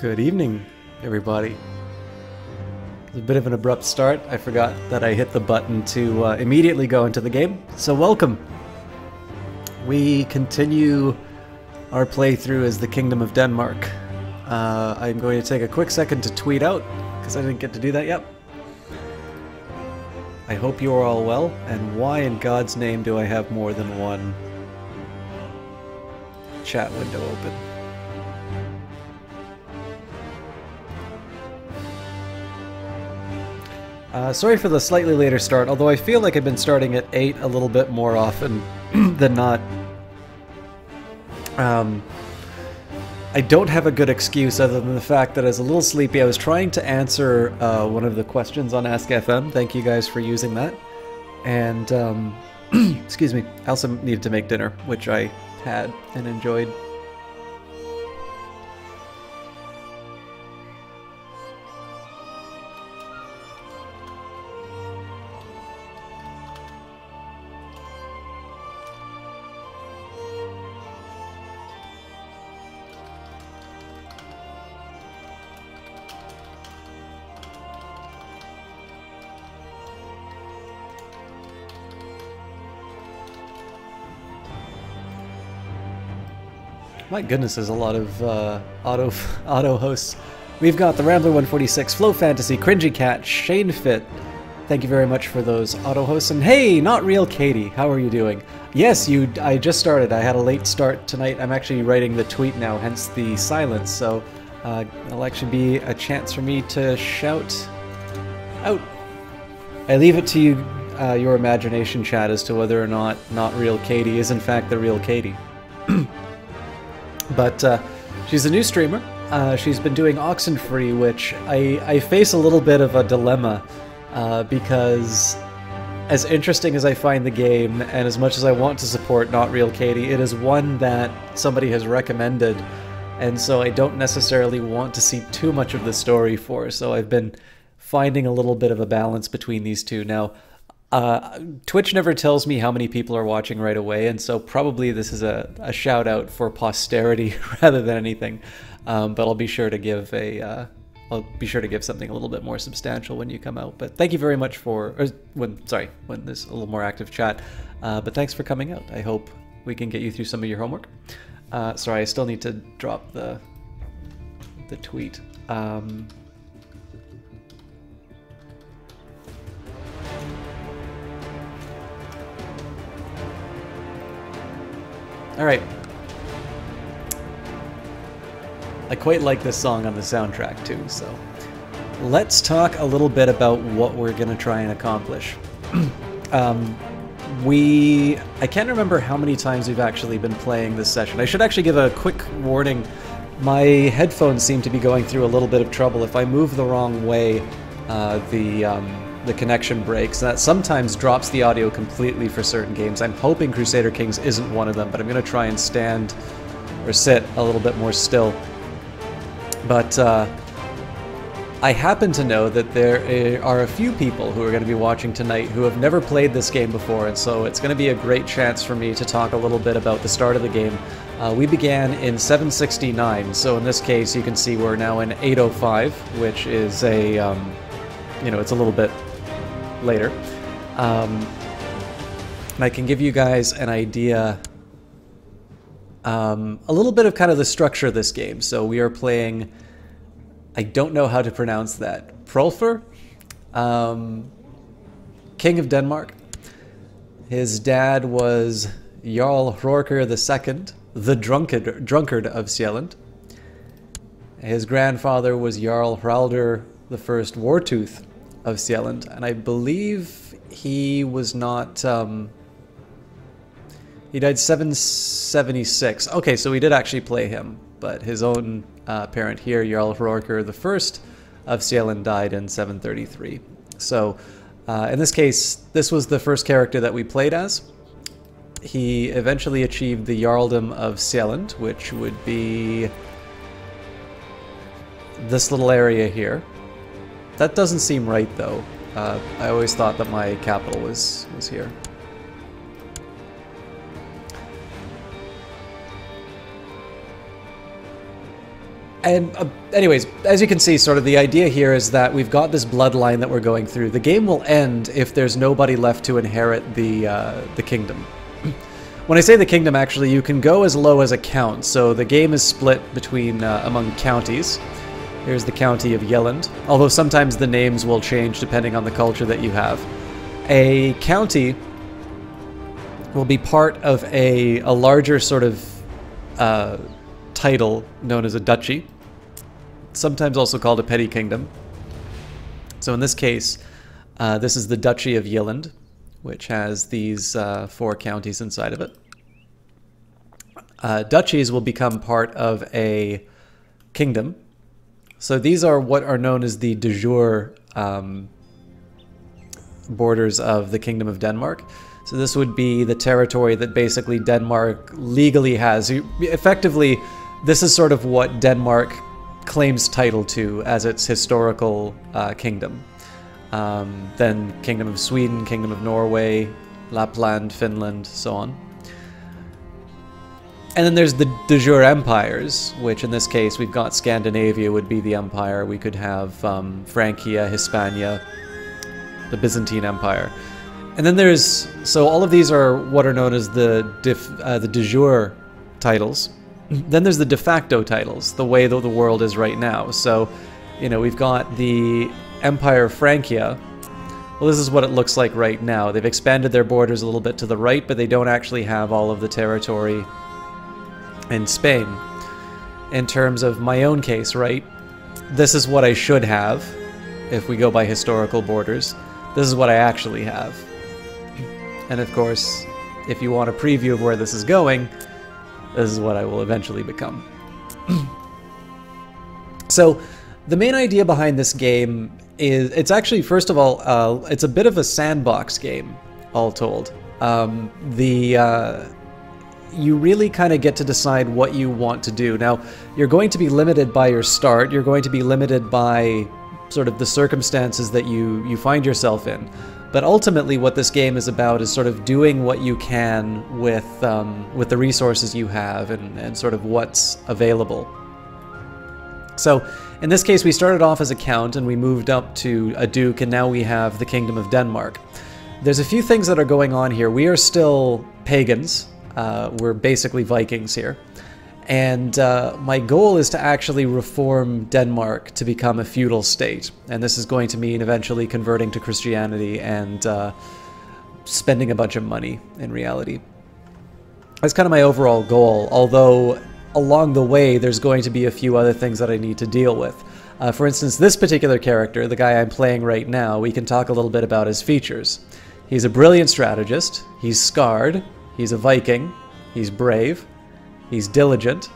Good evening, everybody. It's a bit of an abrupt start. I forgot that I hit the button to immediately go into the game, so welcome. We continue our playthrough as the Kingdom of Denmark. I'm going to take a quick second to tweet out, because I didn't get to do that yet. I hope you are all well, and why in God's name do I have more than one chat window open? Sorry for the slightly later start, although I feel like I've been starting at 8 a little bit more often than not. I don't have a good excuse other than the fact that I was a little sleepy. I was trying to answer one of the questions on Ask FM. Thank you guys for using that. And, excuse me, I also needed to make dinner, which I had and enjoyed. My goodness, there's a lot of auto hosts. We've got the Rambler 146, Flow Fantasy, Cringy Cat, Shane Fit. Thank you very much for those auto hosts. And hey, Not Real Katie, how are you doing? Yes, I just started. I had a late start tonight. I'm actually writing the tweet now, hence the silence. So it'll actually be a chance for me to shout out. I leave it to you, your imagination, chat, as to whether or not Not Real Katie is in fact the real Katie. But she's a new streamer. She's been doing Oxenfree, which I face a little bit of a dilemma because as interesting as I find the game and as much as I want to support Not Real Katie, it is one that somebody has recommended, and so I don't necessarily want to see too much of the story for. So I've been finding a little bit of a balance between these two. Now, Twitch never tells me how many people are watching right away, and so probably this is a shout out for posterity rather than anything. But I'll be sure to give something a little bit more substantial when you come out. But thank you very much for when there's a little more active chat. But thanks for coming out. I hope we can get you through some of your homework. Sorry, I still need to drop the tweet. Alright. I quite like this song on the soundtrack too, so let's talk a little bit about what we're going to try and accomplish. I can't remember how many times we've actually been playing this session. I should actually give a quick warning. My headphones seem to be going through a little bit of trouble. If I move the wrong way, the connection breaks. That sometimes drops the audio completely for certain games. I'm hoping Crusader Kings isn't one of them, but I'm going to try and stand or sit a little bit more still. But I happen to know that there are a few people who are going to be watching tonight who have never played this game before, and so it's going to be a great chance for me to talk a little bit about the start of the game. We began in 769, so in this case you can see we're now in 805, which is a, it's a little bit later. And I can give you guys an idea, a little bit of kind of the structure of this game. So we are playing, I don't know how to pronounce that, Prolfer, King of Denmark. His dad was Jarl Hrorker II, the drunkard of Sjælland. His grandfather was Jarl Haraldur I Wartooth of Sjælland, and I believe he was not, he died 776. Okay, so we did actually play him, but his own parent here, Jarl Hrorker I of Sjælland, died in 733. So, in this case, this was the first character that we played as. He eventually achieved the Jarldom of Sjælland, which would be this little area here. That doesn't seem right, though. I always thought that my capital was here. And anyways, as you can see, sort of the idea here is that we've got this bloodline that we're going through. The game will end if there's nobody left to inherit the kingdom. When I say the kingdom, actually, you can go as low as a count. So the game is split between among counties. Here's the county of Yelland, although sometimes the names will change depending on the culture that you have. A county will be part of a larger sort of title known as a duchy, sometimes also called a petty kingdom. So in this case, this is the Duchy of Yelland, which has these 4 counties inside of it. Duchies will become part of a kingdom. So these are what are known as the de jure borders of the Kingdom of Denmark. So this would be the territory that basically Denmark legally has. Effectively, this is sort of what Denmark claims title to as its historical kingdom. Then Kingdom of Sweden, Kingdom of Norway, Lapland, Finland, so on. And then there's the de jure empires, which in this case we've got Scandinavia would be the empire. We could have Francia, Hispania, the Byzantine Empire. And then there's, so all of these are what are known as the de jure titles. Then there's the de facto titles, the way that the world is right now. So, you know, we've got the Empire of Francia. Well, this is what it looks like right now. They've expanded their borders a little bit to the right, but they don't actually have all of the territory in Spain. In terms of my own case, right, this is what I should have if we go by historical borders. This is what I actually have. And of course, if you want a preview of where this is going, this is what I will eventually become. So, the main idea behind this game is, it's actually, first of all, it's a bit of a sandbox game, all told. You really kind of get to decide what you want to do. Now, you're going to be limited by your start, you're going to be limited by sort of the circumstances that you find yourself in. But ultimately what this game is about is sort of doing what you can with the resources you have and sort of what's available. So in this case we started off as a count and we moved up to a duke, and now we have the Kingdom of Denmark. There's a few things that are going on here. We are still pagans. We're basically Vikings here. And my goal is to actually reform Denmark to become a feudal state. And this is going to mean eventually converting to Christianity and spending a bunch of money, in reality. That's kind of my overall goal, although along the way there's going to be a few other things that I need to deal with. For instance, this particular character, the guy I'm playing right now, we can talk a little bit about his features. He's a brilliant strategist, he's scarred, he's a Viking, he's brave, he's diligent,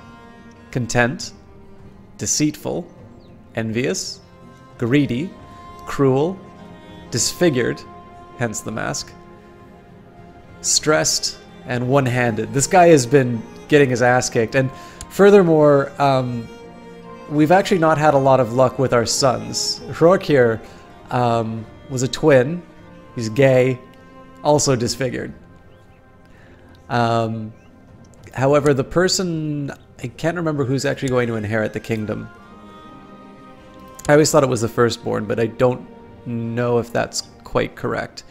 content, deceitful, envious, greedy, cruel, disfigured, hence the mask, stressed, and one-handed. This guy has been getting his ass kicked, and furthermore, we've actually not had a lot of luck with our sons. Rourke here was a twin, he's gay, also disfigured. However, the person, I can't remember who's actually going to inherit the kingdom. I always thought it was the firstborn, but I don't know if that's quite correct.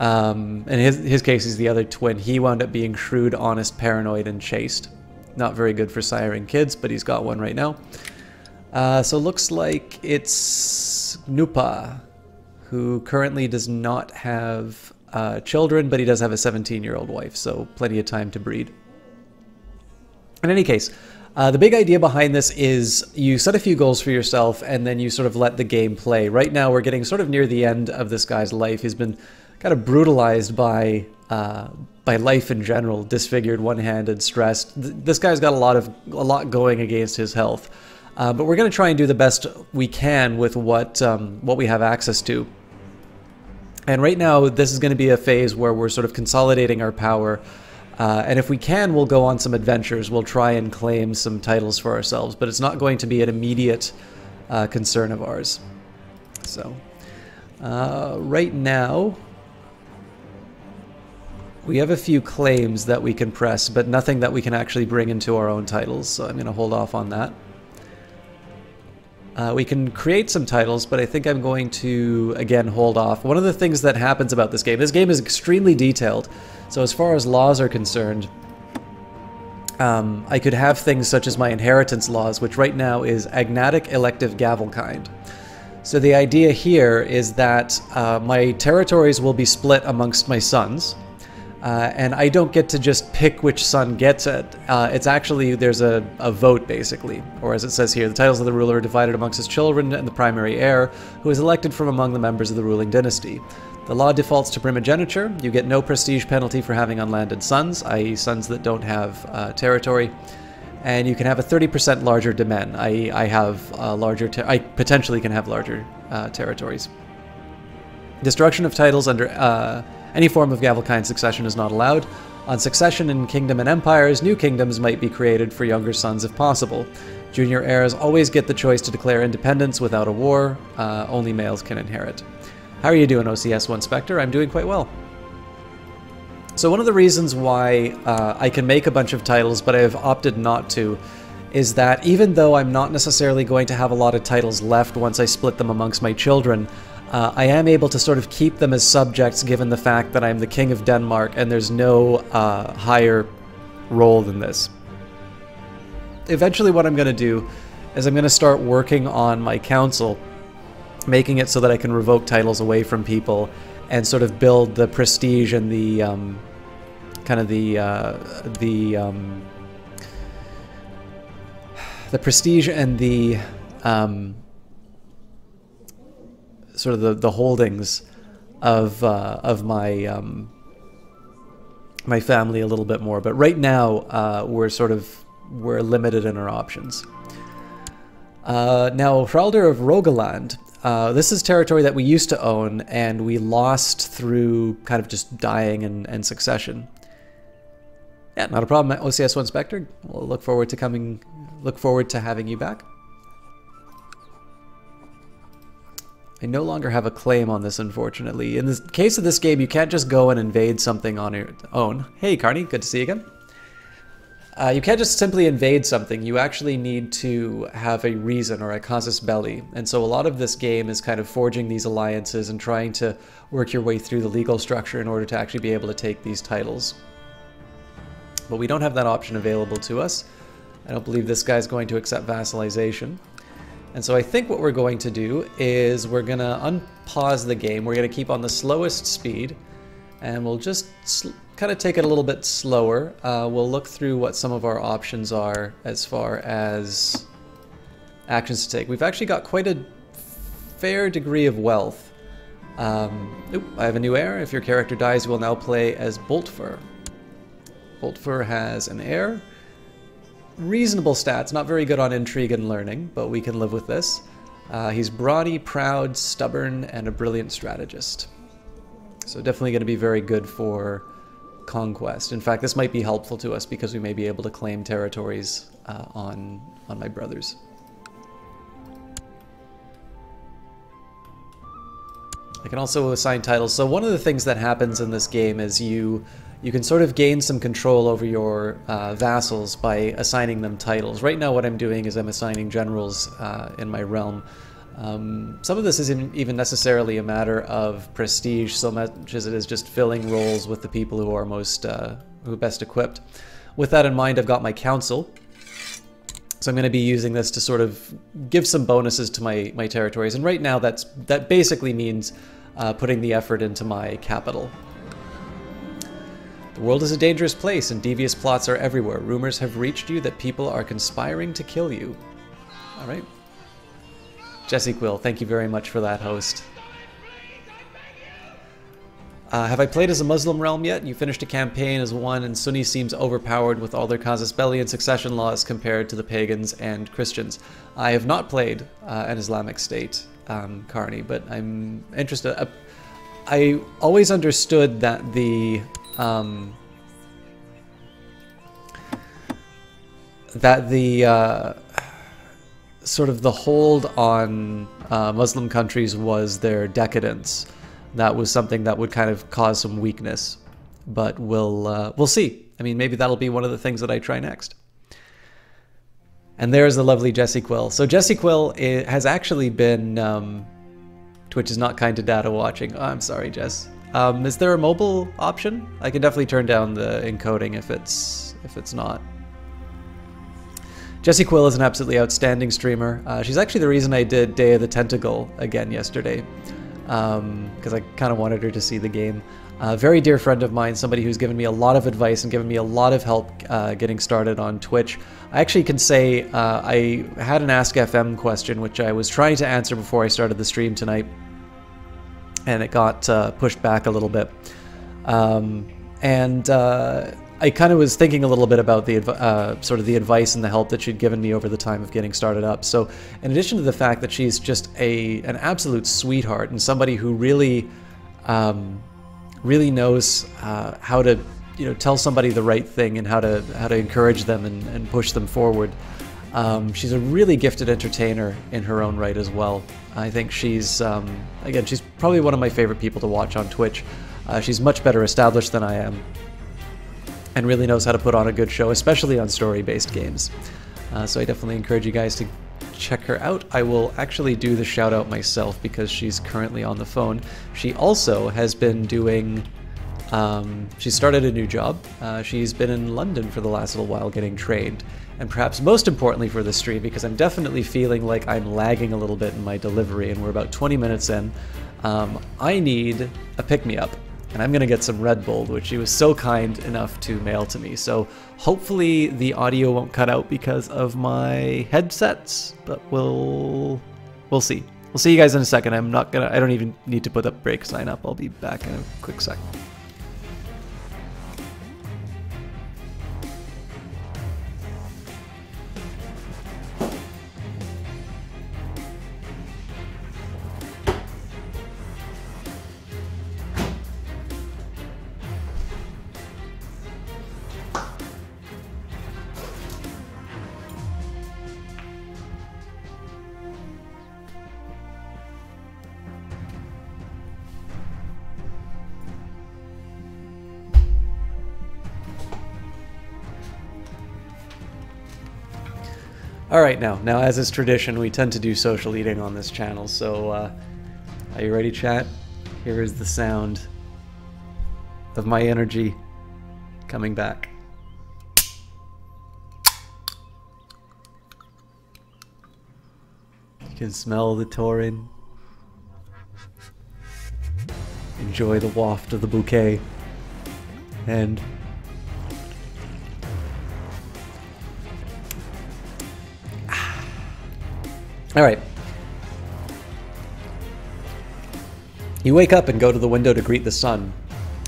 In his case, he's the other twin. He wound up being shrewd, honest, paranoid, and chaste. Not very good for siring kids, but he's got one right now. So looks like it's Nupa, who currently does not have children, but he does have a 17-year-old wife, so plenty of time to breed. In any case, the big idea behind this is you set a few goals for yourself and then you sort of let the game play. Right now we're getting sort of near the end of this guy's life. He's been kind of brutalized by life in general, disfigured, one-handed, stressed. This guy's got a lot going against his health. But we're going to try and do the best we can with what we have access to. And right now this is going to be a phase where we're sort of consolidating our power. And if we can, we'll go on some adventures. We'll try and claim some titles for ourselves, but it's not going to be an immediate concern of ours. So, right now, we have a few claims that we can press, but nothing that we can actually bring into our own titles, so I'm going to hold off on that. We can create some titles, but I think I'm going to, again, hold off. One of the things that happens about this game is extremely detailed. So as far as laws are concerned, I could have things such as my inheritance laws, which right now is agnatic elective gavelkind. So the idea here is that my territories will be split amongst my sons, and I don't get to just pick which son gets it. It's actually, there's a vote, basically. Or as it says here, the titles of the ruler are divided amongst his children and the primary heir, who is elected from among the members of the ruling dynasty. The law defaults to primogeniture. You get no prestige penalty for having unlanded sons, i.e. sons that don't have territory. And you can have a 30% larger domain. I have larger, I potentially can have larger territories. Destruction of titles under any form of gavelkind succession is not allowed. On succession in kingdom and empires, new kingdoms might be created for younger sons if possible. Junior heirs always get the choice to declare independence without a war. Only males can inherit. How are you doing, OCS1 Spectre? I'm doing quite well. So one of the reasons why I can make a bunch of titles, but I have opted not to, is that even though I'm not necessarily going to have a lot of titles left once I split them amongst my children, I am able to sort of keep them as subjects given the fact that I'm the King of Denmark and there's no higher role than this. Eventually what I'm going to do is I'm going to start working on my council, making it so that I can revoke titles away from people and sort of build the prestige and the prestige and the sort of the holdings of my my family a little bit more. But right now we're limited in our options. Now, Hraldr of Rogaland. This is territory that we used to own, and we lost through kind of just dying and succession. Yeah, not a problem, OCS1 Spectre. We'll look forward to having you back. I no longer have a claim on this, unfortunately. In the case of this game, you can't just go and invade something on your own. Hey, Carney, good to see you again. You can't just simply invade something. You actually need to have a reason or a casus belli. And so a lot of this game is kind of forging these alliances and trying to work your way through the legal structure in order to actually be able to take these titles. But we don't have that option available to us. I don't believe this guy's going to accept vassalization. And so I think what we're going to do is we're going to unpause the game. We're going to keep on the slowest speed. And we'll just kind of take it a little bit slower. We'll look through what some of our options are as far as actions to take. We've actually got quite a fair degree of wealth. Oop, I have a new heir. If your character dies, you will now play as Boltfur. Boltfur has an heir. Reasonable stats, not very good on intrigue and learning, but we can live with this. He's brawny, proud, stubborn, and a brilliant strategist. So definitely going to be very good for conquest. In fact, this might be helpful to us because we may be able to claim territories on my brothers. I can also assign titles. So one of the things that happens in this game is you can sort of gain some control over your vassals by assigning them titles. Right now what I'm doing is I'm assigning generals in my realm. Some of this isn't even necessarily a matter of prestige so much as it is just filling roles with the people who are who are best equipped. With that in mind, I've got my council. So I'm going to be using this to sort of give some bonuses to my territories. And right now that basically means putting the effort into my capital. The world is a dangerous place and devious plots are everywhere. Rumors have reached you that people are conspiring to kill you. All right. Jesse Quill, thank you very much for that, host. Have I played as a Muslim realm yet? You finished a campaign as one, and Sunni seems overpowered with all their casus belli and succession laws compared to the pagans and Christians. I have not played an Islamic state, Carney, but I'm interested. I always understood that the sort of the hold on Muslim countries was their decadence. That was something that would kind of cause some weakness, but we'll see. I mean, maybe that'll be one of the things that I try next. And there's the lovely Jessie Quill. So Jessie Quill has actually been... Twitch is not kind to data watching. Oh, I'm sorry, Jess. Is there a mobile option? I can definitely turn down the encoding if it's not. Jessie Quill is an absolutely outstanding streamer. She's actually the reason I did Day of the Tentacle again yesterday, because I kind of wanted her to see the game. A very dear friend of mine, somebody who's given me a lot of advice and given me a lot of help getting started on Twitch. I actually can say I had an Ask FM question, which I was trying to answer before I started the stream tonight, and it got pushed back a little bit. I kind of was thinking a little bit about the sort of the advice and the help that she'd given me over the time of getting started up. So in addition to the fact that she's just an absolute sweetheart and somebody who really really knows how to tell somebody the right thing and how to encourage them and push them forward. She's a really gifted entertainer in her own right as well. I think she's again, she's probably one of my favorite people to watch on Twitch. She's much better established than I am, and really knows how to put on a good show, especially on story-based games. So I definitely encourage you guys to check her out. I will actually do the shout out myself because she's currently on the phone. She also has been doing, she started a new job. She's been in London for the last little while getting trained. And perhaps most importantly for this stream, because I'm definitely feeling like I'm lagging a little bit in my delivery and we're about 20 minutes in, I need a pick-me-up. And I'm going to get some Red Bull, which she was so kind enough to mail to me. So hopefully the audio won't cut out because of my headsets, but we'll see. We'll see you guys in a second. I don't even need to put the break sign up. I'll be back in a quick sec. Alright, now as is tradition, we tend to do social eating on this channel, so are you ready, chat? Here is the sound of my energy coming back. You can smell the taurine. Enjoy the waft of the bouquet. And alright. You wake up and go to the window to greet the sun,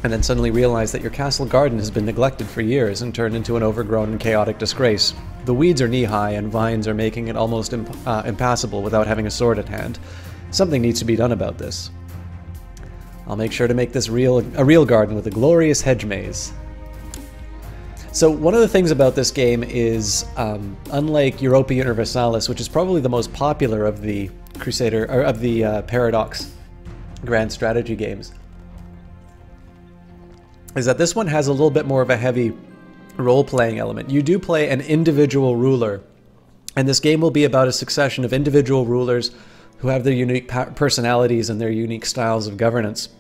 and then suddenly realize that your castle garden has been neglected for years and turned into an overgrown and chaotic disgrace. The weeds are knee-high and vines are making it almost impassable without having a sword at hand. Something needs to be done about this. I'll make sure to make this a real garden with a glorious hedge maze. So one of the things about this game is, unlike Europa Universalis, which is probably the most popular of the Crusader or of the Paradox grand strategy games, is that this one has a little bit more of a heavy role-playing element. You do play an individual ruler, and this game will be about a succession of individual rulers who have their unique personalities and their unique styles of governance.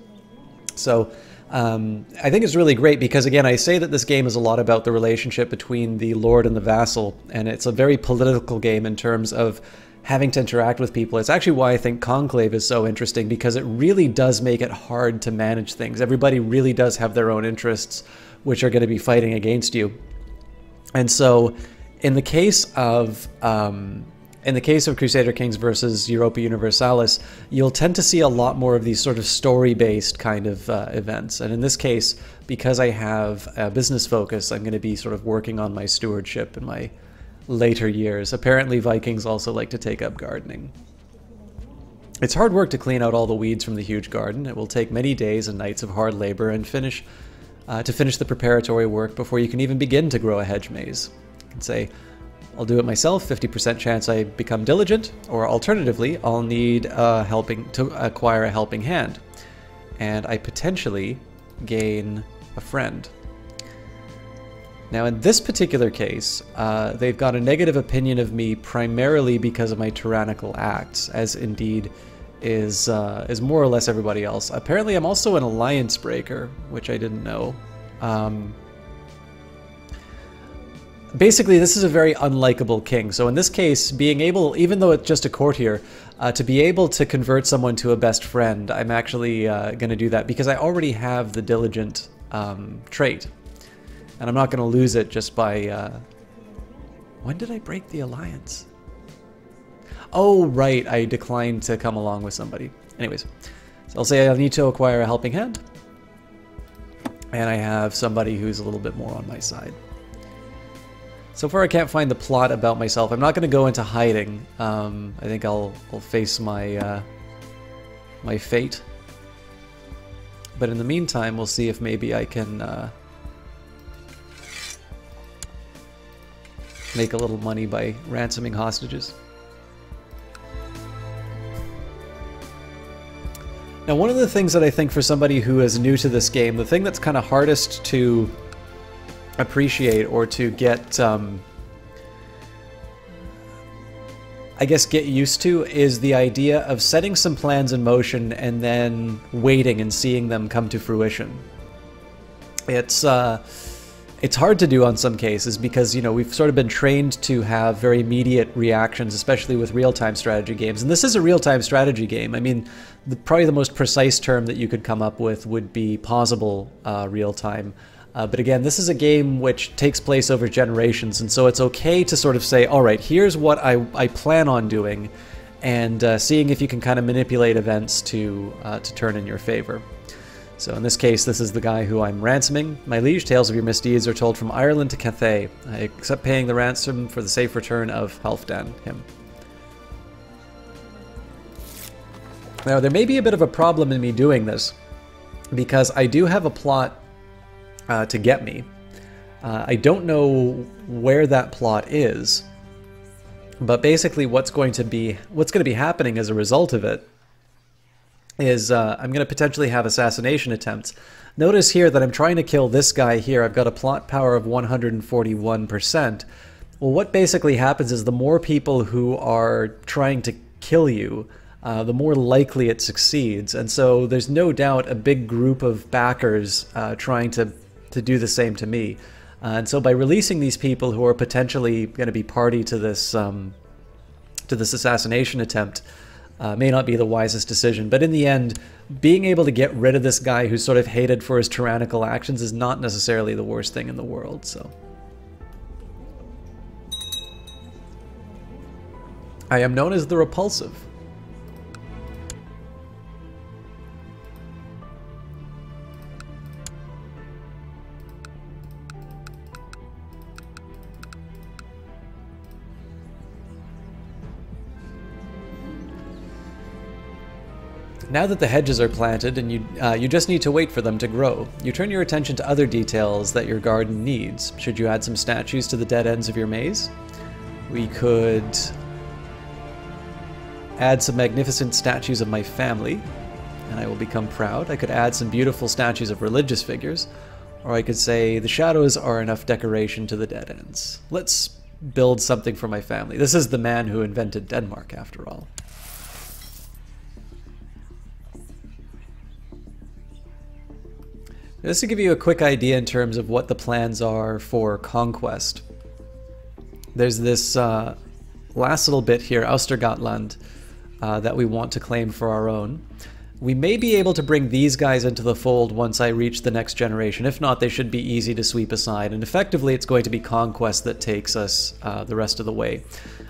So I think it's really great because, again, I say that this game is a lot about the relationship between the lord and the vassal, and it's a very political game in terms of having to interact with people. It's actually why I think Conclave is so interesting, because it really does make it hard to manage things. Everybody really does have their own interests, which are going to be fighting against you. And so in the case of Crusader Kings versus Europa Universalis, you'll tend to see a lot more of these sort of story-based kind of events. And in this case, because I have a business focus, I'm going to be sort of working on my stewardship in my later years. Apparently Vikings also like to take up gardening. It's hard work to clean out all the weeds from the huge garden. It will take many days and nights of hard labor and finish the preparatory work before you can even begin to grow a hedge maze. You can say, I'll do it myself, 50% chance I become diligent, or alternatively, I'll need to acquire a helping hand, and I potentially gain a friend. Now, in this particular case, they've got a negative opinion of me primarily because of my tyrannical acts, as indeed is more or less everybody else. Apparently, I'm also an alliance breaker, which I didn't know. Basically, this is a very unlikable king. So in this case, being able, even though it's just a courtier, to be able to convert someone to a best friend, I'm actually going to do that because I already have the diligent trait. And I'm not going to lose it just by... When did I break the alliance? Oh, right. I declined to come along with somebody. Anyways, so I'll say I need to acquire a helping hand. And I have somebody who's a little bit more on my side. So far I can't find the plot about myself. I'm not going to go into hiding. I think I'll face my my fate. But in the meantime, we'll see if maybe I can make a little money by ransoming hostages. Now, one of the things that I think for somebody who is new to this game, the thing that's kind of hardest to appreciate or to get, I guess, get used to is the idea of setting some plans in motion and then waiting and seeing them come to fruition. It's hard to do on some cases because, you know, we've sort of been trained to have very immediate reactions, especially with real-time strategy games. And this is a real-time strategy game. I mean, probably the most precise term that you could come up with would be pausable real-time. But again, this is a game which takes place over generations, and so it's okay to sort of say, all right, here's what I plan on doing, and seeing if you can kind of manipulate events to turn in your favor. So in this case, this is the guy who I'm ransoming. My liege, tales of your misdeeds are told from Ireland to Cathay. I accept paying the ransom for the safe return of Halfdan, him. Now, there may be a bit of a problem in me doing this, because I do have a plot to get me. I don't know where that plot is, but basically what's going to be happening as a result of it is I'm going to potentially have assassination attempts. Notice here that I'm trying to kill this guy here. I've got a plot power of 141%. Well, what basically happens is the more people who are trying to kill you, the more likely it succeeds. And so there's no doubt a big group of backers trying to do the same to me. And so by releasing these people who are potentially going to be party to this assassination attempt, may not be the wisest decision, but in the end, being able to get rid of this guy who's sort of hated for his tyrannical actions is not necessarily the worst thing in the world, so. I am known as the Repulsive. Now that the hedges are planted and you just need to wait for them to grow, you turn your attention to other details that your garden needs. Should you add some statues to the dead ends of your maze? We could add some magnificent statues of my family, and I will become proud. I could add some beautiful statues of religious figures, or I could say the shadows are enough decoration to the dead ends. Let's build something for my family. This is the man who invented Denmark, after all. Just to give you a quick idea in terms of what the plans are for conquest. There's this last little bit here, Austergotland, that we want to claim for our own. We may be able to bring these guys into the fold once I reach the next generation. If not, they should be easy to sweep aside. And effectively, it's going to be conquest that takes us the rest of the way.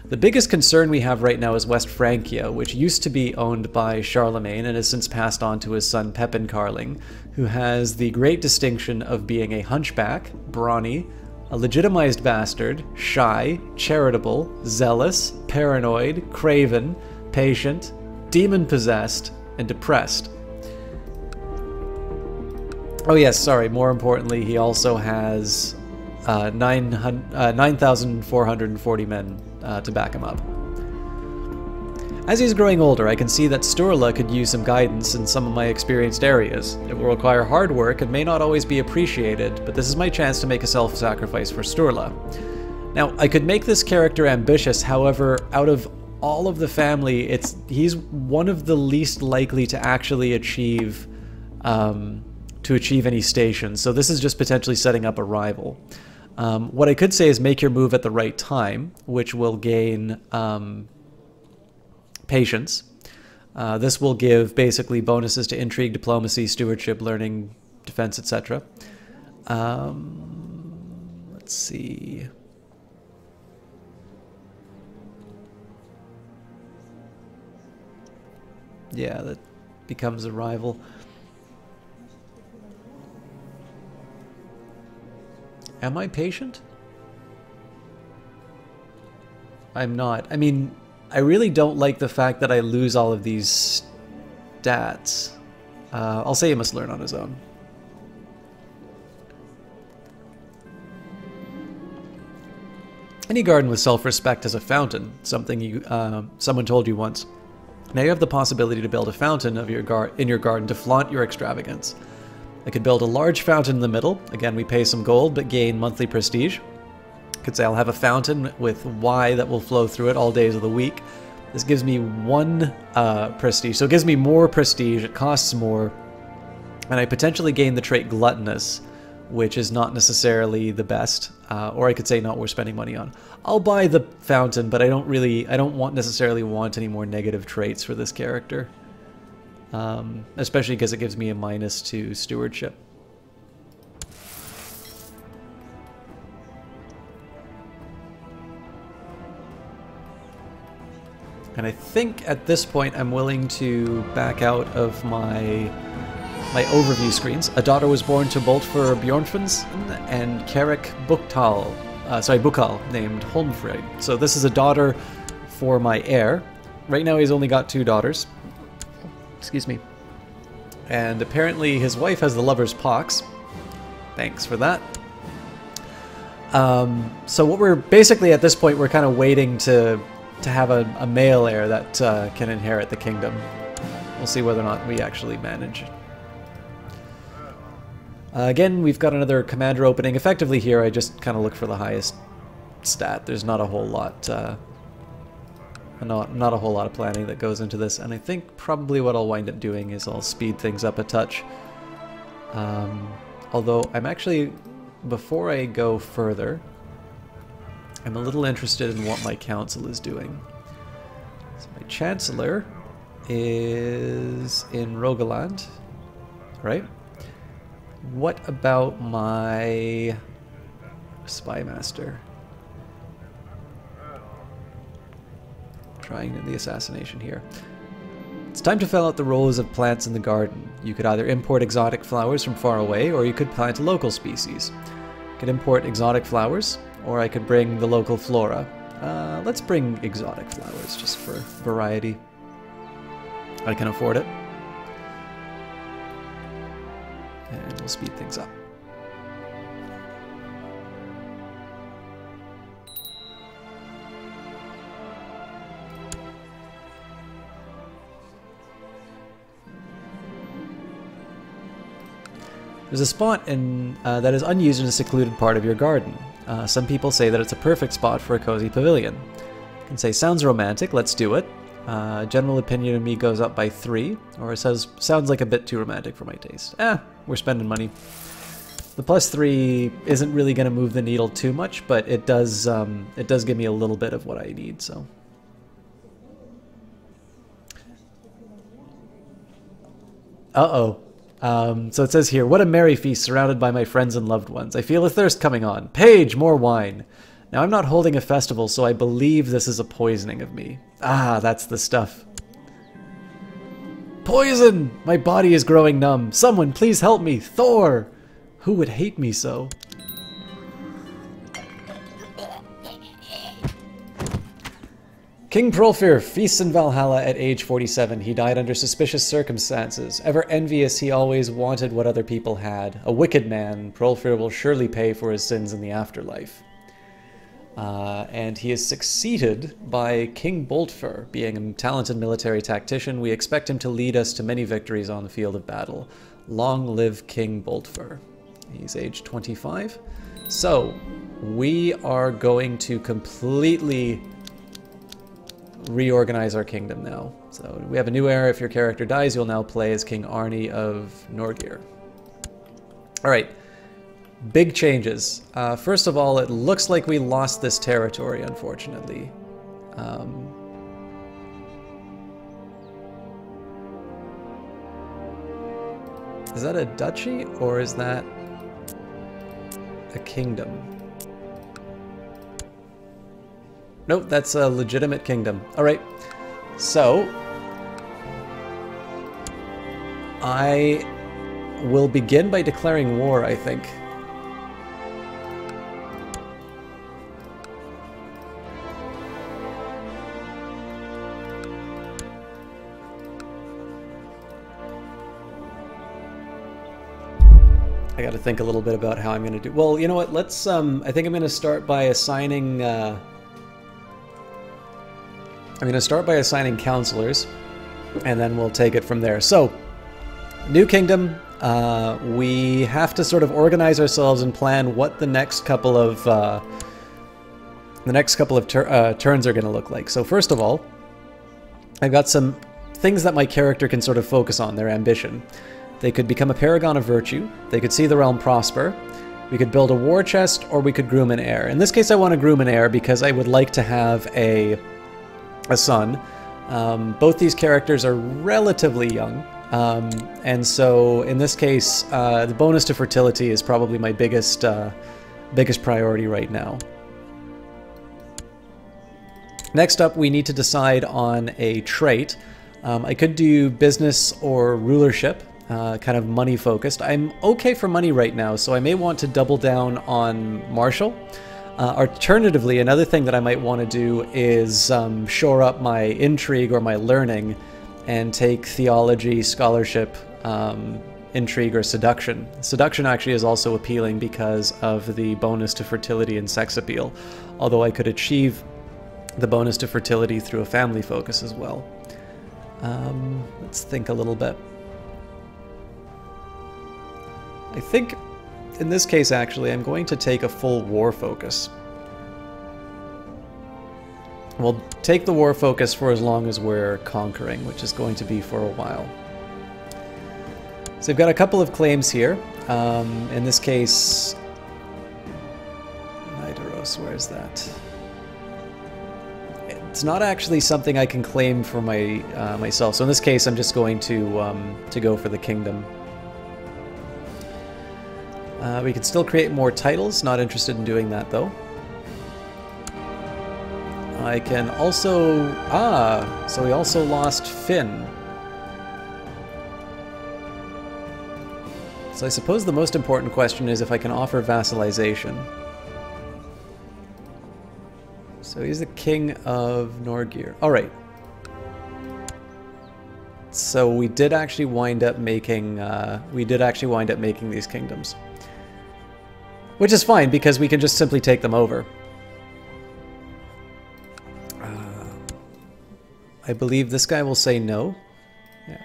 The biggest concern we have right now is West Francia, which used to be owned by Charlemagne and has since passed on to his son Pepin Carling, who has the great distinction of being a hunchback, brawny, a legitimized bastard, shy, charitable, zealous, paranoid, craven, patient, demon-possessed, and depressed. Oh yes, sorry, more importantly, he also has 9,440 men to back him up. As he's growing older, I can see that Sturla could use some guidance in some of my experienced areas. It will require hard work and may not always be appreciated, but this is my chance to make a self-sacrifice for Sturla. Now, I could make this character ambitious, however, out of all of the family, he's one of the least likely to actually achieve any stations, so this is just potentially setting up a rival. What I could say is make your move at the right time, which will gain patience. This will give basically bonuses to intrigue, diplomacy, stewardship, learning, defense, etc. Let's see. Yeah, that becomes a rival. Am I patient? I'm not. I mean, I really don't like the fact that I lose all of these stats. I'll say he must learn on his own. Any garden with self-respect has a fountain, something someone told you once. Now you have the possibility to build a fountain in your garden to flaunt your extravagance. I could build a large fountain in the middle. Again, we pay some gold, but gain monthly prestige. I could say I'll have a fountain with Y that will flow through it all days of the week. This gives me 1 prestige, so it gives me more prestige, it costs more, and I potentially gain the trait Gluttonous, which is not necessarily the best, or I could say not worth spending money on. I'll buy the fountain, but I don't necessarily want any more negative traits for this character. Especially because it gives me a minus to stewardship. And I think at this point I'm willing to back out of my overview screens. A daughter was born to Boltfer Bjornfins and Carrick Bukal, named Holmfrid. So this is a daughter for my heir. Right now he's only got 2 daughters. Excuse me. And apparently his wife has the lover's pox. Thanks for that. So what we're basically at this point, we're kind of waiting to have a male heir that can inherit the kingdom. We'll see whether or not we actually manage. Again, we've got another commander opening. Effectively here, I just kind of look for the highest stat. There's not a whole lot, not a whole lot of planning that goes into this. And I think probably what I'll wind up doing is I'll speed things up a touch. Although I'm actually, before I go further, I'm a little interested in what my council is doing. So my chancellor is in Rogaland, right? What about my spy master? Trying the assassination here. It's time to fill out the rows of plants in the garden. You could either import exotic flowers from far away, or you could plant a local species. I could import exotic flowers, or I could bring the local flora. Let's bring exotic flowers, just for variety. I can afford it. And we'll speed things up. There's a spot that is unused in a secluded part of your garden. Some people say that it's a perfect spot for a cozy pavilion. You can say, sounds romantic, let's do it. General opinion of me goes up by 3, or it says, sounds like a bit too romantic for my taste. We're spending money. The +3 isn't really going to move the needle too much, but it does give me a little bit of what I need, so. Uh-oh. So it says here, what a merry feast surrounded by my friends and loved ones. I feel a thirst coming on. Page, more wine. Now I'm not holding a festival, so I believe this is a poisoning of me. Ah, that's the stuff. Poison! My body is growing numb. Someone please help me. Thor! Who would hate me so? King Prolfir feasts in Valhalla at age 47. He died under suspicious circumstances. Ever envious, he always wanted what other people had. A wicked man, Prolfir will surely pay for his sins in the afterlife. And he is succeeded by King Boltfer. Being a talented military tactician, we expect him to lead us to many victories on the field of battle. Long live King Boltfer. He's age 25. So, we are going to completely reorganize our kingdom now. So, we have a new era. If your character dies, you'll now play as King Arni of Norgir. Alright. Big changes. First of all, it looks like we lost this territory, unfortunately. Is that a duchy, or is that a kingdom? Nope, that's a legitimate kingdom. Alright, so I will begin by declaring war, I think. I got to think a little bit about how I'm going to do. Well, you know what? Let's. I think I'm going to start by assigning. I'm going to start by assigning counselors, and then we'll take it from there. So, new kingdom. We have to sort of organize ourselves and plan what the next couple of turns are going to look like. So first of all, I've got some things that my character can sort of focus on. Their ambition. They could become a paragon of virtue, they could see the realm prosper, we could build a war chest, or we could groom an heir. In this case I want to groom an heir because I would like to have a son. Both these characters are relatively young, and so in this case the bonus to fertility is probably my biggest priority right now. Next up, we need to decide on a trait. I could do business or rulership. Kind of money focused. I'm okay for money right now, so I may want to double down on martial. Alternatively, another thing that I might want to do is shore up my intrigue or my learning and take theology, scholarship, intrigue, or seduction. Seduction actually is also appealing because of the bonus to fertility and sex appeal, although I could achieve the bonus to fertility through a family focus as well. Let's think a little bit. I think, in this case actually, I'm going to take a full war focus. We'll take the war focus for as long as we're conquering, which is going to be for a while. So I've got a couple of claims here. In this case, Nidaros, where's that? It's not actually something I can claim for myself. So in this case, I'm just going to go for the kingdom. We can still create more titles, not interested in doing that though. I can also... so we also lost Finn. So I suppose the most important question is if I can offer vassalization. So he's the king of Norgir. Alright. So we did actually wind up making these kingdoms. Which is fine, because we can just simply take them over. I believe this guy will say no. Yeah.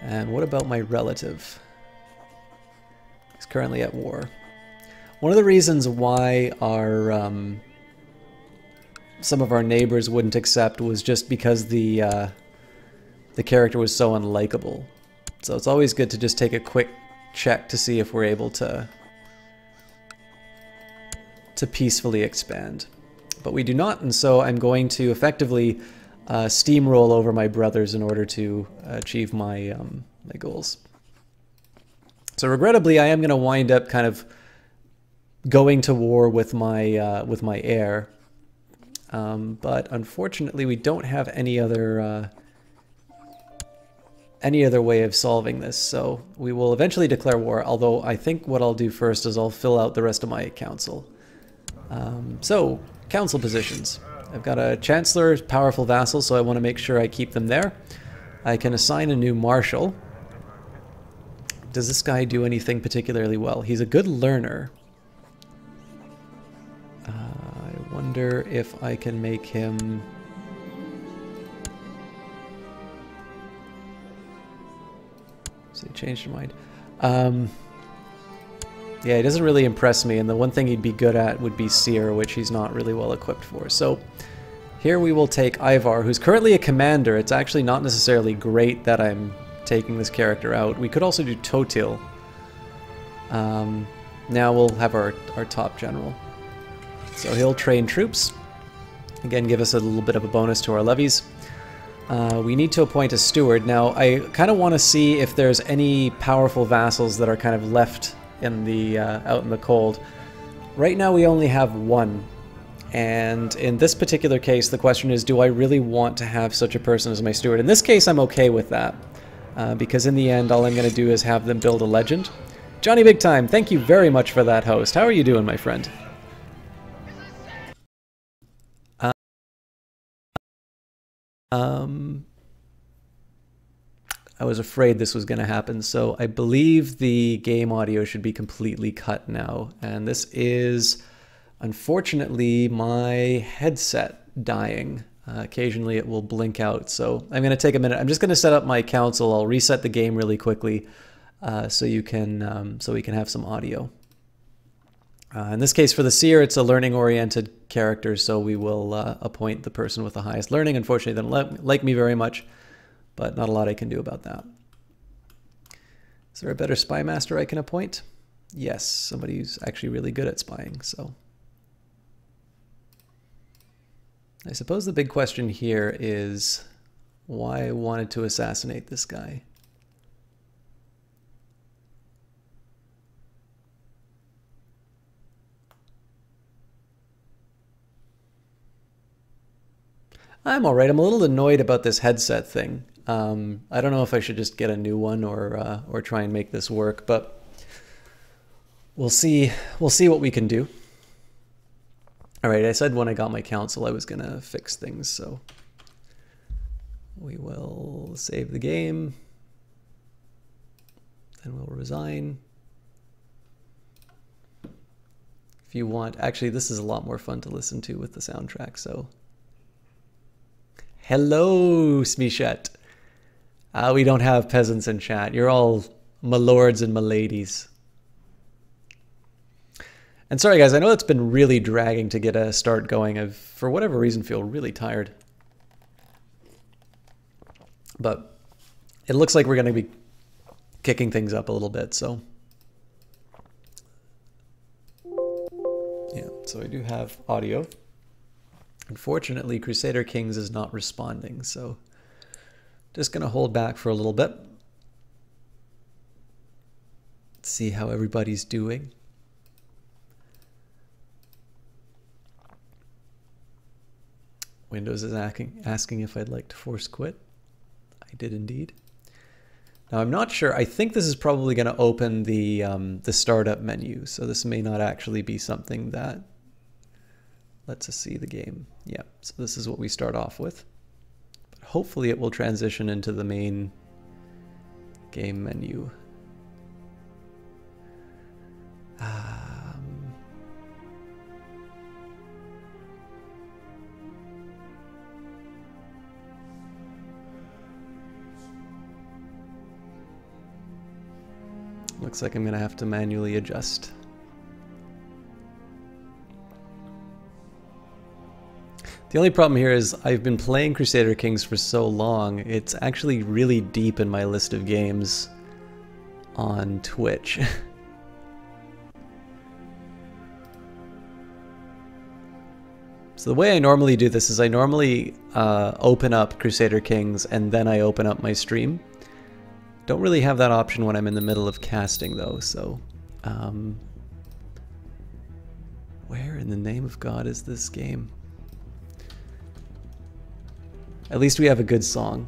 And what about my relative? He's currently at war. One of the reasons why our some of our neighbors wouldn't accept was just because the character was so unlikable. So it's always good to just take a quick check to see if we're able to peacefully expand. But we do not, and so I'm going to effectively steamroll over my brothers in order to achieve my my goals. So regrettably, I am going to wind up kind of going to war with my heir, but unfortunately, we don't have any other way of solving this. So we will eventually declare war. Although I think what I'll do first is I'll fill out the rest of my council. So, council positions. I've got a chancellor, powerful vassal, so I want to make sure I keep them there. I can assign a new marshal. Does this guy do anything particularly well? He's a good learner. I wonder wonder if I can make him... So he changed your mind. Yeah, he doesn't really impress me, and the one thing he'd be good at would be Seer, which he's not really well equipped for. So here we will take Ivar, who's currently a commander. It's actually not necessarily great that I'm taking this character out. We could also do Totil. Now we'll have our top general. So he'll train troops. Again, give us a little bit of a bonus to our levies. We need to appoint a steward. Now, I kind of want to see if there's any powerful vassals that are kind of left in the out in the cold. Right now we only have one. And in this particular case, the question is, do I really want to have such a person as my steward? In this case, I'm okay with that. Because in the end, all I'm going to do is have them build a legend. Johnny Big Time, thank you very much for that, host. How are you doing, my friend? I was afraid this was going to happen, so I believe the game audio should be completely cut now. And this is, unfortunately, my headset dying. Occasionally it will blink out, so I'm going to take a minute. I'm just going to set up my console. I'll reset the game really quickly so we can have some audio. In this case, for the Seer, it's a learning-oriented character, so we will appoint the person with the highest learning. Unfortunately, they don't like me very much, but not a lot I can do about that. Is there a better spy master I can appoint? Yes, somebody who's actually really good at spying, so... I suppose the big question here is why I wanted to assassinate this guy. I'm alright. I'm a little annoyed about this headset thing. I don't know if I should just get a new one or try and make this work, but we'll see what we can do. Alright, I said when I got my council I was going to fix things, so we will save the game, then we'll resign. If you want, actually this is a lot more fun to listen to with the soundtrack, so... Hello, Smishet. We don't have peasants in chat. You're all my lords and my ladies. And sorry guys, I know it's been really dragging to get a start going. I've, for whatever reason, feel really tired. But it looks like we're going to be kicking things up a little bit, so... Yeah, so I do have audio. Unfortunately, Crusader Kings is not responding, so just going to hold back for a little bit. Let's see how everybody's doing. Windows is asking if I'd like to force quit. I did indeed. Now I'm not sure. I think this is probably going to open the startup menu, so this may not actually be something that lets us see the game. Yeah, so this is what we start off with. But hopefully it will transition into the main game menu. Looks like I'm going to have to manually adjust. The only problem here is I've been playing Crusader Kings for so long, it's actually really deep in my list of games on Twitch. So the way I normally do this is I normally open up Crusader Kings and then I open up my stream. Don't really have that option when I'm in the middle of casting though, so... where in the name of God is this game? At least we have a good song.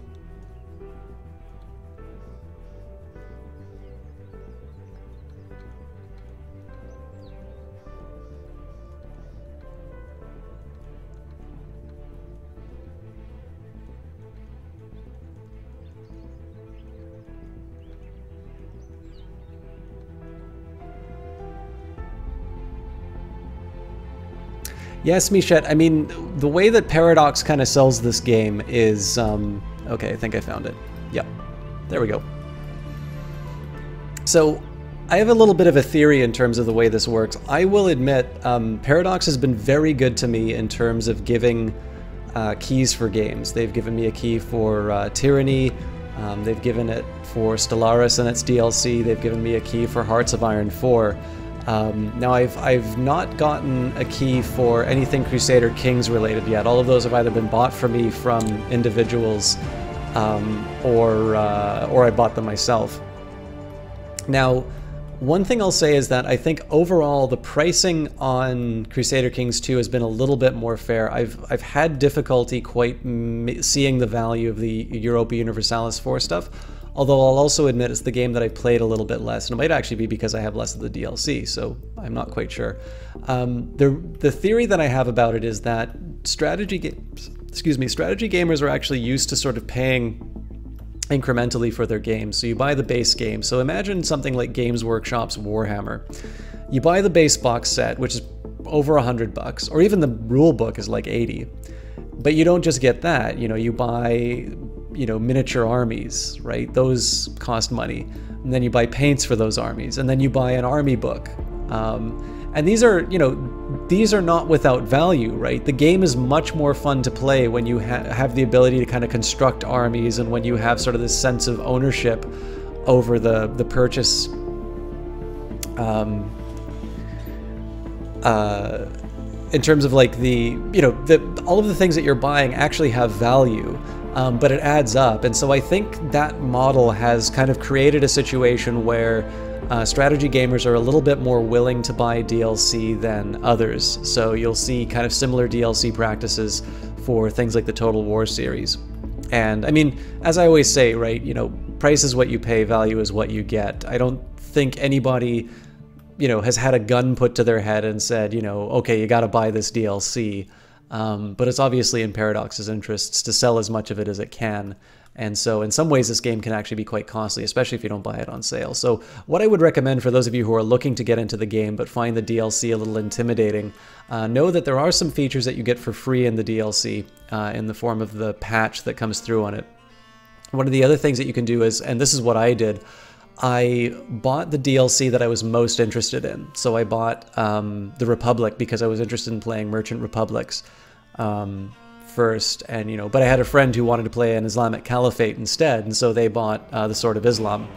Yes, Michette, I mean, the way that Paradox kind of sells this game is... okay, I think I found it. Yep, there we go. So, I have a little bit of a theory in terms of the way this works. I will admit, Paradox has been very good to me in terms of giving keys for games. They've given me a key for Tyranny, they've given it for Stellaris and its DLC, they've given me a key for Hearts of Iron 4. Now I've not gotten a key for anything Crusader Kings related yet. All of those have either been bought for me from individuals or I bought them myself. Now, one thing I'll say is that I think overall the pricing on Crusader Kings 2 has been a little bit more fair. I've had difficulty quite seeing the value of the Europa Universalis 4 stuff. Although I'll also admit it's the game that I played a little bit less, and it might actually be because I have less of the DLC, so I'm not quite sure. The theory that I have about it is that strategy gamers are actually used to sort of paying incrementally for their games. So you buy the base game. So imagine something like Games Workshop's Warhammer. You buy the base box set, which is over $100, or even the rule book is like 80. But you don't just get that, you buy, miniature armies, right? Those cost money. And then you buy paints for those armies, and then you buy an army book. And these are, these are not without value, right? The game is much more fun to play when you have the ability to kind of construct armies, and when you have sort of this sense of ownership over the purchase. In terms of like all of the things that you're buying actually have value, but it adds up. And so I think that model has kind of created a situation where strategy gamers are a little bit more willing to buy DLC than others. So you'll see kind of similar DLC practices for things like the Total War series. And I mean, as I always say, right, price is what you pay, value is what you get. I don't think anybody has had a gun put to their head and said, okay, you got to buy this DLC. But it's obviously in Paradox's interests to sell as much of it as it can. And so in some ways, this game can actually be quite costly, especially if you don't buy it on sale. So what I would recommend for those of you who are looking to get into the game but find the DLC a little intimidating, know that there are some features that you get for free in the DLC in the form of the patch that comes through on it. One of the other things that you can do is, and this is what I did, I bought the DLC that I was most interested in. So I bought the Republic because I was interested in playing Merchant Republics first, and but I had a friend who wanted to play an Islamic Caliphate instead, and so they bought the Sword of Islam.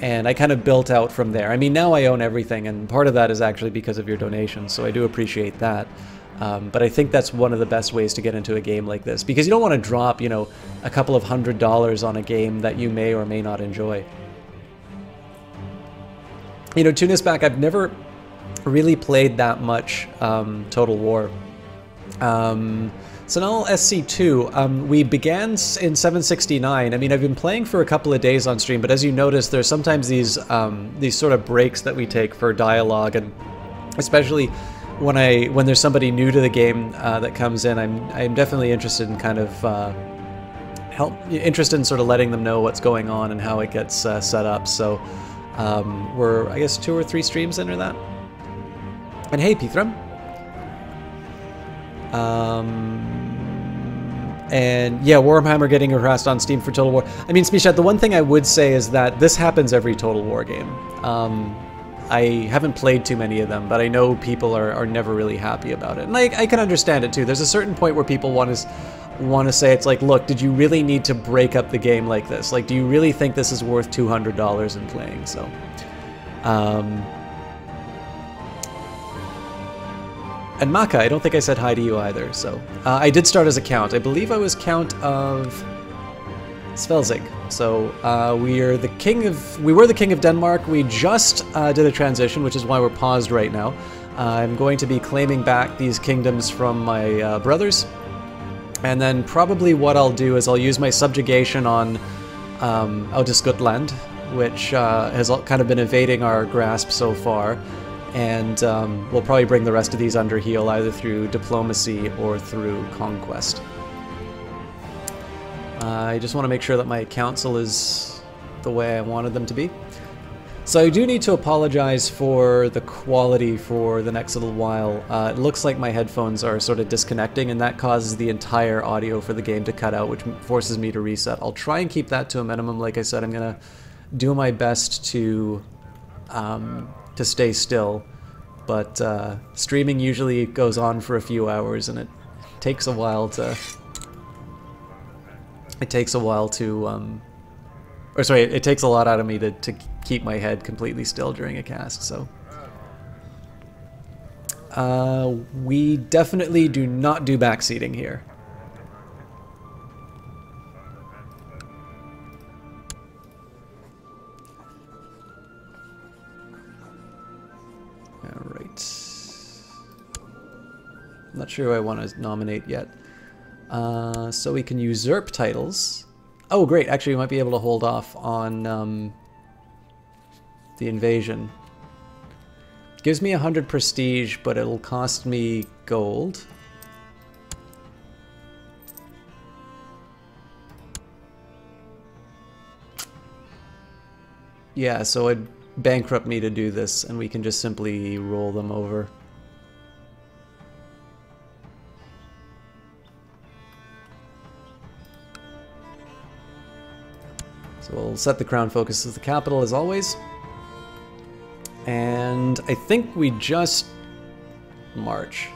And I kind of built out from there. I mean, now I own everything, and part of that is actually because of your donations, so I do appreciate that. But I think that's one of the best ways to get into a game like this, because you don't want to drop, a couple of $100s on a game that you may or may not enjoy. Tunisback, I've never really played that much Total War. So now SC2, we began in 769. I mean, I've been playing for a couple of days on stream, but as you notice, there's sometimes these sort of breaks that we take for dialogue, and especially when there's somebody new to the game that comes in, I'm definitely interested in kind of interested in sort of letting them know what's going on and how it gets set up. So we're, I guess, 2 or 3 streams into that. And hey, Pithram. And yeah, Warhammer getting harassed on Steam for Total War. I mean, Smishat, the one thing I would say is that this happens every Total War game. I haven't played too many of them, but I know people are never really happy about it. And I can understand it too. There's a certain point where people want to say, it's like, look, did you really need to break up the game like this? Like, do you really think this is worth $200 in playing? So, and Maka, I don't think I said hi to you either, so. I did start as a count. I believe I was count of Svelzig. So we were the king of Denmark. We just did a transition, which is why we're paused right now. I'm going to be claiming back these kingdoms from my brothers. And then probably what I'll do is I'll use my subjugation on Oudescotland, which has kind of been evading our grasp so far. And we'll probably bring the rest of these under heel either through diplomacy or through conquest. I just want to make sure that my council is the way I wanted them to be. So I do need to apologize for the quality for the next little while. It looks like my headphones are sort of disconnecting, and that causes the entire audio for the game to cut out, which forces me to reset. I'll try and keep that to a minimum. Like I said, I'm gonna do my best to stay still, but streaming usually goes on for a few hours, and it takes a while to. It takes a while to. Or sorry, it takes a lot out of me to keep my head completely still during a cast, so. We definitely do not do backseating here. Alright. I'm not sure who I want to nominate yet. So we can usurp titles. Oh, great. Actually, we might be able to hold off on the invasion. It gives me 100 prestige, but it'll cost me gold. Yeah, so it'd bankrupt me to do this, and we can just simply roll them over. So we'll set the crown focus as the capital as always. And I think we just march.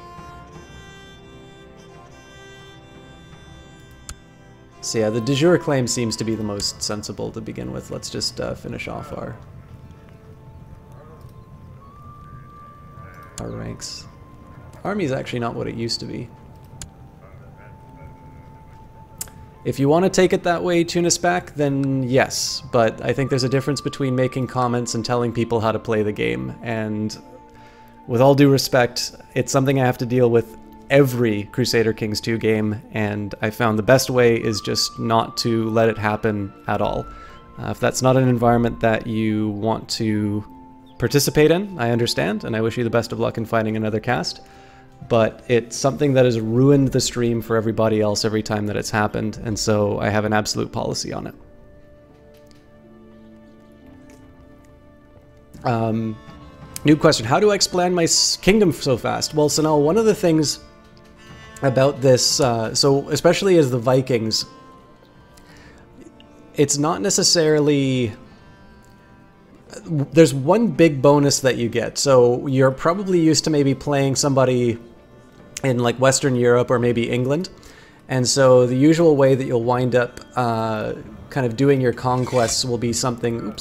So yeah, the de jure claim seems to be the most sensible to begin with. Let's just finish off our ranks. Army is actually not what it used to be. If you want to take it that way, Tunisback, then yes, but I think there's a difference between making comments and telling people how to play the game, and with all due respect, it's something I have to deal with every Crusader Kings 2 game, and I found the best way is just not to let it happen at all. If that's not an environment that you want to participate in, I understand, and I wish you the best of luck in finding another cast. But it's something that has ruined the stream for everybody else every time that it's happened, and so I have an absolute policy on it. New question, how do I expand my kingdom so fast? Well, so now one of the things about this, so especially as the Vikings, it's not necessarily... There's one big bonus that you get. So you're probably used to maybe playing somebody in like Western Europe or maybe England. And so the usual way that you'll wind up kind of doing your conquests will be something,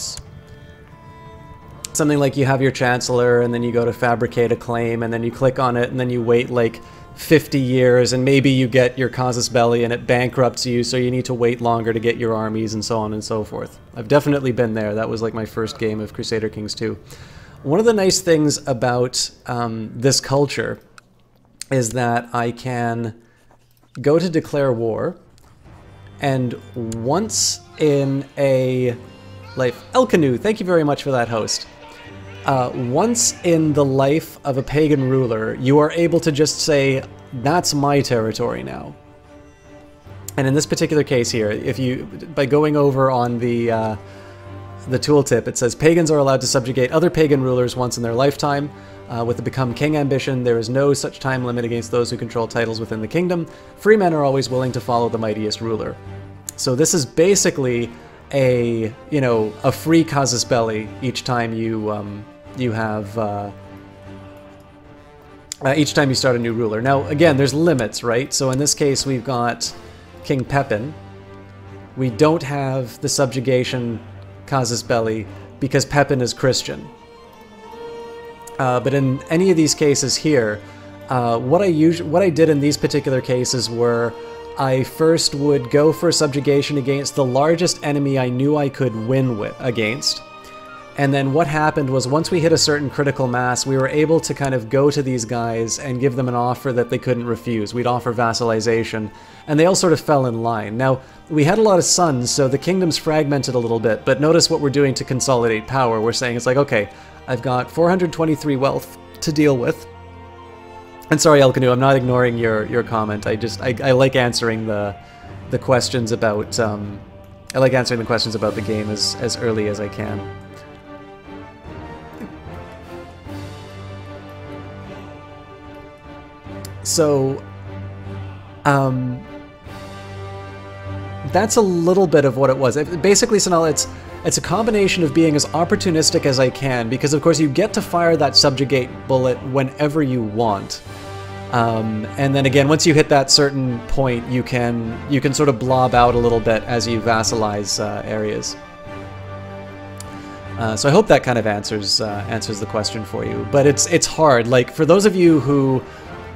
something like you have your Chancellor and then you go to fabricate a claim and then you click on it and then you wait like 50 years and maybe you get your casus belli and it bankrupts you, so you need to wait longer to get your armies and so on and so forth. I've definitely been there. That was like my first game of Crusader Kings 2. One of the nice things about this culture is that I can go to declare war, and once in a life... Elkanu, thank you very much for that host. Once in the life of a pagan ruler, you are able to just say, that's my territory now. And in this particular case here, if you, by going over on the tooltip, it says, pagans are allowed to subjugate other pagan rulers once in their lifetime. With the Become King ambition, there is no such time limit against those who control titles within the kingdom. Free men are always willing to follow the mightiest ruler. So this is basically a, you know, a free casus belli each time you have each time you start a new ruler. Now again, there's limits, right? So in this case we've got King Pepin. We don't have the subjugation casus belli because Pepin is Christian. But in any of these cases here, what I did in these particular cases were I first would go for subjugation against the largest enemy I knew I could win against. And then what happened was once we hit a certain critical mass, we were able to kind of go to these guys and give them an offer that they couldn't refuse. We'd offer vassalization, and they all sort of fell in line. Now, we had a lot of sons, so the kingdom's fragmented a little bit, but notice what we're doing to consolidate power. We're saying it's like, okay, I've got 423 wealth to deal with. And sorry, Elkanu, I'm not ignoring your comment. I like answering the questions about I like answering the questions about the game as early as I can. So, that's a little bit of what it was. Basically, Sonal, it's a combination of being as opportunistic as I can, because of course you get to fire that subjugate bullet whenever you want. And then again, once you hit that certain point, you can sort of blob out a little bit as you vassalize areas. So I hope that kind of answers the question for you. But it's hard. Like, for those of you who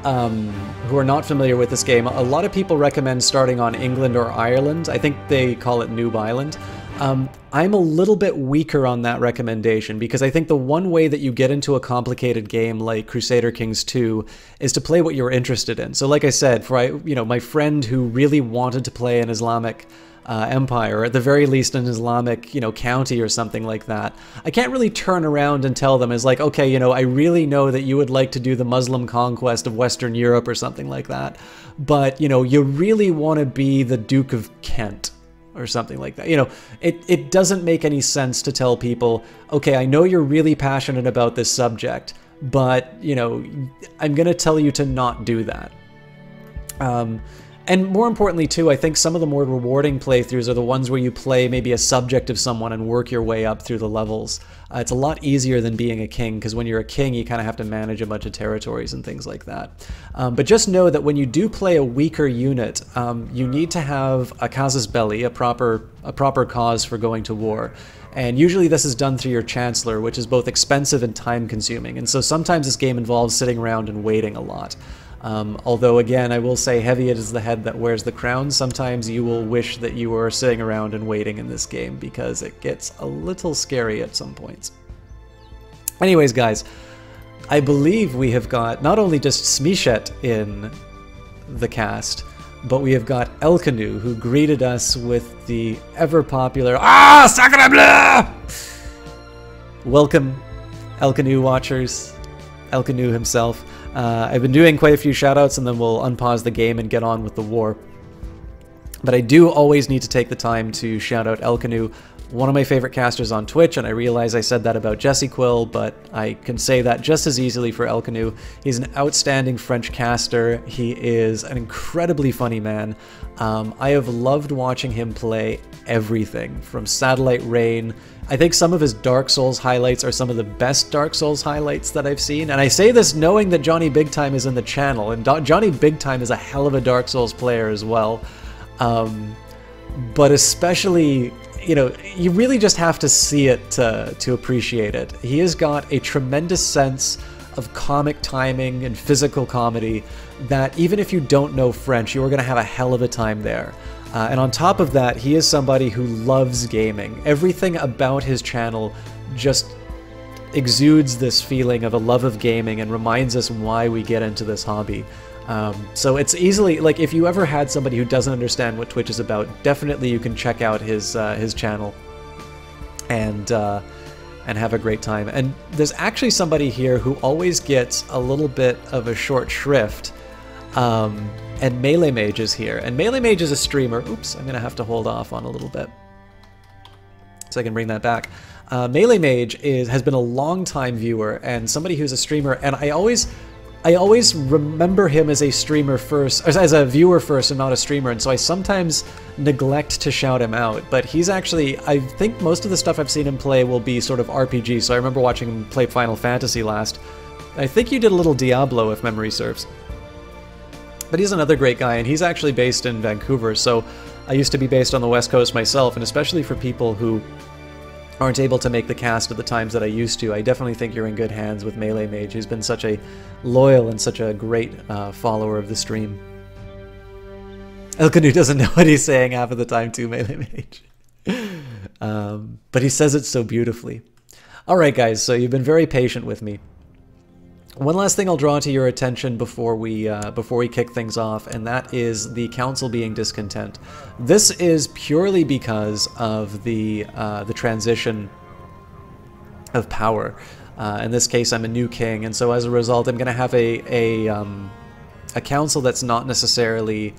are not familiar with this game, a lot of people recommend starting on England or Ireland. I think they call it Noob Island. I'm a little bit weaker on that recommendation, because I think the one way that you get into a complicated game like Crusader Kings 2 is to play what you're interested in. So like I said, for my friend who really wanted to play an Islamic empire, or at the very least an Islamic, county or something like that, I can't really turn around and tell them, is like, okay, I really know that you would like to do the Muslim conquest of Western Europe or something like that, but, you really want to be the Duke of Kent or something like that. It doesn't make any sense to tell people, okay, I know you're really passionate about this subject, but, I'm going to tell you to not do that. And more importantly, too, I think some of the more rewarding playthroughs are the ones where you play maybe a subject of someone and work your way up through the levels. It's a lot easier than being a king, because when you're a king, you kind of have to manage a bunch of territories and things like that. But just know that when you do play a weaker unit, you need to have a casus belli, a proper cause for going to war. And usually this is done through your Chancellor, which is both expensive and time-consuming. And so sometimes this game involves sitting around and waiting a lot. Although, again, I will say, heavy it is the head that wears the crown. Sometimes you will wish that you were sitting around and waiting in this game, because it gets a little scary at some points. Anyways, guys, I believe we have got not only just Smishet in the cast, but we have got Elkanu, who greeted us with the ever-popular Sacre Bleu! Welcome, Elkanu watchers, Elkanu himself. I've been doing quite a few shoutouts, and then we'll unpause the game and get on with the war. But I do always need to take the time to shout out Elkanu, one of my favorite casters on Twitch, and I realize I said that about Jesse Quill, but I can say that just as easily for Elkanu. He's an outstanding French caster. He is an incredibly funny man. I have loved watching him play everything, from Satellite Rain. I think some of his Dark Souls highlights are some of the best Dark Souls highlights that I've seen. And I say this knowing that Johnny Big Time is in the channel, and Johnny Big Time is a hell of a Dark Souls player as well. But especially, you really just have to see it to appreciate it. He has got a tremendous sense of comic timing and physical comedy that even if you don't know French, you're going to have a hell of a time there. And on top of that, he is somebody who loves gaming. Everything about his channel just exudes this feeling of a love of gaming and reminds us why we get into this hobby. So it's easily, like, if you ever had somebody who doesn't understand what Twitch is about, definitely you can check out his channel and have a great time. And there's actually somebody here who always gets a little bit of a short shrift. And Melee Mage is here. And Melee Mage is a streamer. Oops, I'm going to have to hold off on a little bit so I can bring that back. Melee Mage has been a long-time viewer and somebody who's a streamer, and I always remember him as a streamer first, as a viewer first and not a streamer, and so I sometimes neglect to shout him out. But he's actually, I think most of the stuff I've seen him play will be sort of RPG, so I remember watching him play Final Fantasy last. I think you did a little Diablo, if memory serves. But he's another great guy, and he's actually based in Vancouver, so I used to be based on the West Coast myself, and especially for people who aren't able to make the cast at the times that I used to, I definitely think you're in good hands with Melee Mage, who's been such a loyal and such a great follower of the stream. Elkanu doesn't know what he's saying half of the time too, Melee Mage. But he says it so beautifully. Alright guys, so you've been very patient with me. One last thing I'll draw to your attention before we kick things off, and that is the council being discontent. This is purely because of the transition of power. In this case, I'm a new king, and so as a result, I'm going to have a council that's not necessarily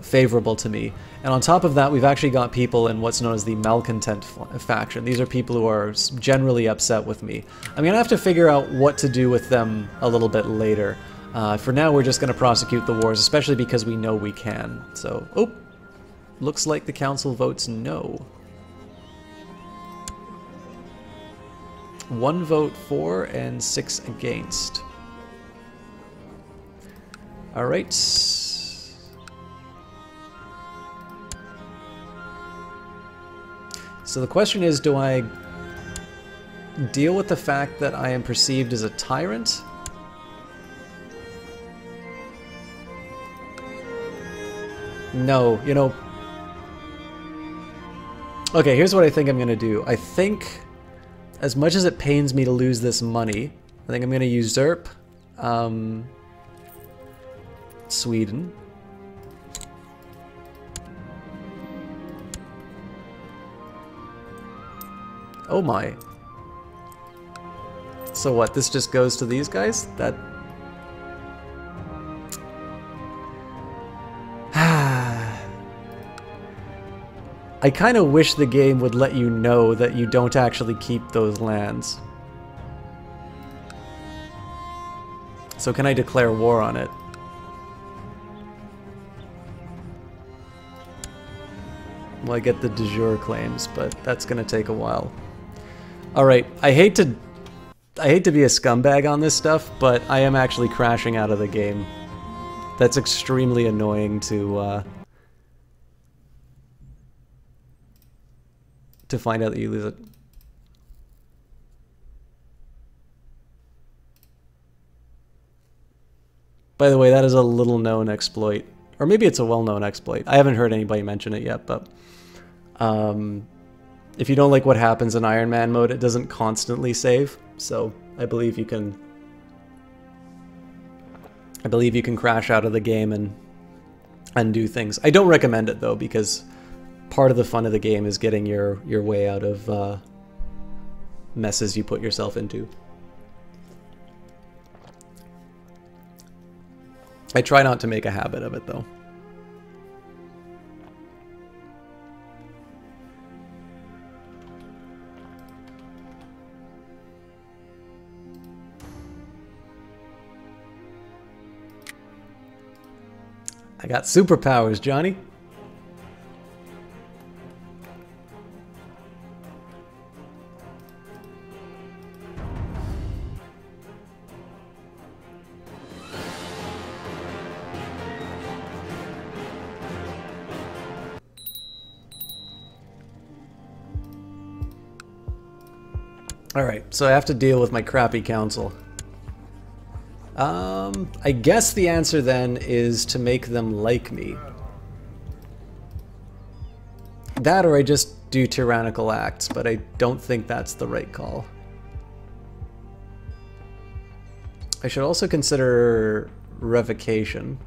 favorable to me. And on top of that, we've actually got people in what's known as the malcontent faction. These are people who are generally upset with me. I'm going to have to figure out what to do with them a little bit later. For now, we're just going to prosecute the wars, especially because we know we can. So, oh, looks like the council votes no. 1 vote for and 6 against. All right. So the question is, do I deal with the fact that I am perceived as a tyrant? No, you know... Okay, here's what I think I'm gonna do. I think, as much as it pains me to lose this money, I think I'm gonna usurp Sweden. Oh my. So what, this just goes to these guys? That... I kind of wish the game would let you know that you don't actually keep those lands. So can I declare war on it? Well, I get the de jure claims, but that's gonna take a while. Alright, I hate to be a scumbag on this stuff, but I am actually crashing out of the game. That's extremely annoying to find out that you lose it. By the way, that is a little known exploit. Or maybe it's a well-known exploit. I haven't heard anybody mention it yet, but if you don't like what happens in Iron Man mode, it doesn't constantly save. So I believe you can crash out of the game and undo things. I don't recommend it though, because part of the fun of the game is getting your way out of messes you put yourself into. I try not to make a habit of it though. I got superpowers, Johnny. Alright, so I have to deal with my crappy council. I guess the answer then is to make them like me. That or I just do tyrannical acts, but I don't think that's the right call. I should also consider revocation.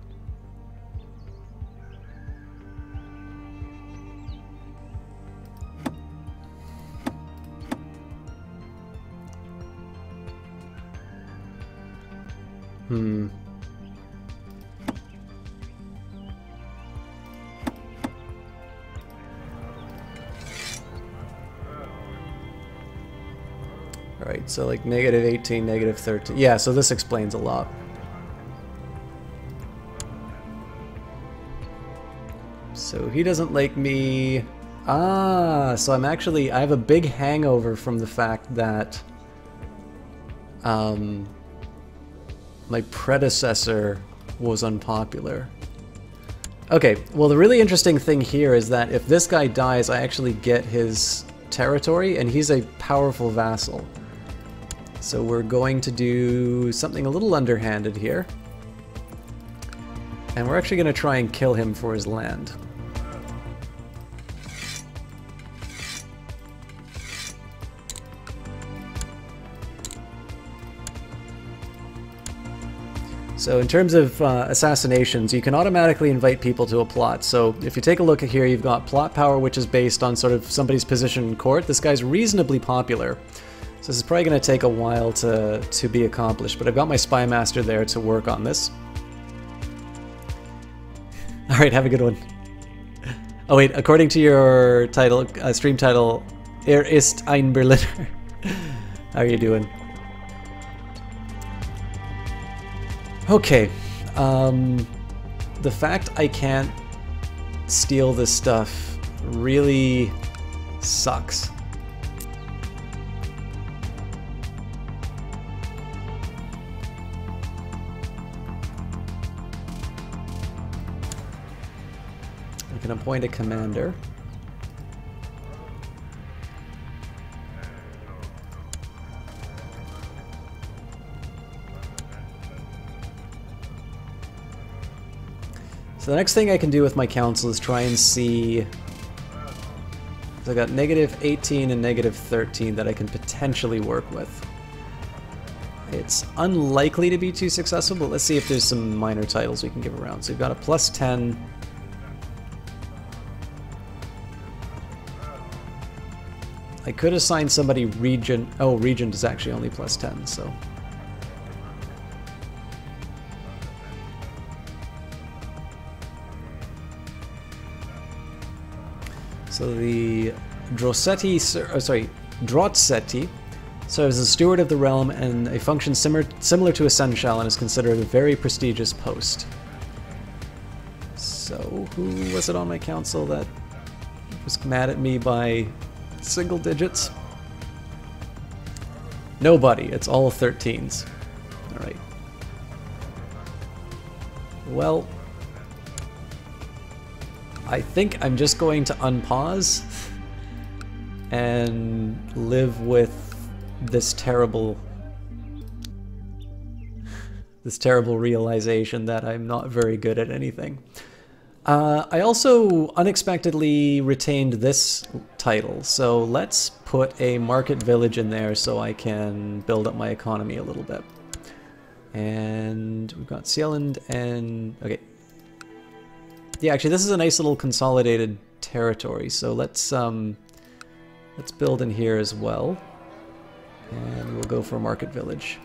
Alright, so like -18, -13. Yeah, so this explains a lot. So he doesn't like me. Ah, so I have a big hangover from the fact that my predecessor was unpopular. Okay, well the really interesting thing here is that if this guy dies, I actually get his territory, and he's a powerful vassal. So we're going to do something a little underhanded here. And we're actually going to try and kill him for his land. So in terms of assassinations, you can automatically invite people to a plot. So if you take a look at here, you've got plot power, which is based on sort of somebody's position in court. This guy's reasonably popular. So this is probably going to take a while to be accomplished, but I've got my spy master there to work on this. Alright, have a good one. Oh wait, according to your title, stream title, ist ein Berliner. How are you doing? Okay. The fact I can't steal this stuff really sucks. I can appoint a commander. So the next thing I can do with my council is try and see... So I got -18 and -13 that I can potentially work with. It's unlikely to be too successful, but let's see if there's some minor titles we can give around. So we've got a +10. I could assign somebody Regent. Oh, Regent is actually only +10, so... So the Droseti serves as steward of the realm and a function similar to a seneschal and is considered a very prestigious post. So who was it on my council that was mad at me by single digits? Nobody. It's all 13s. All right. Well, I think I'm just going to unpause and live with this terrible realization that I'm not very good at anything. I also unexpectedly retained this title, so let's put a market village in there so I can build up my economy a little bit. And we've got Sealand and... okay. Yeah, actually, this is a nice little consolidated territory, so let's build in here as well, and we'll go for a market village.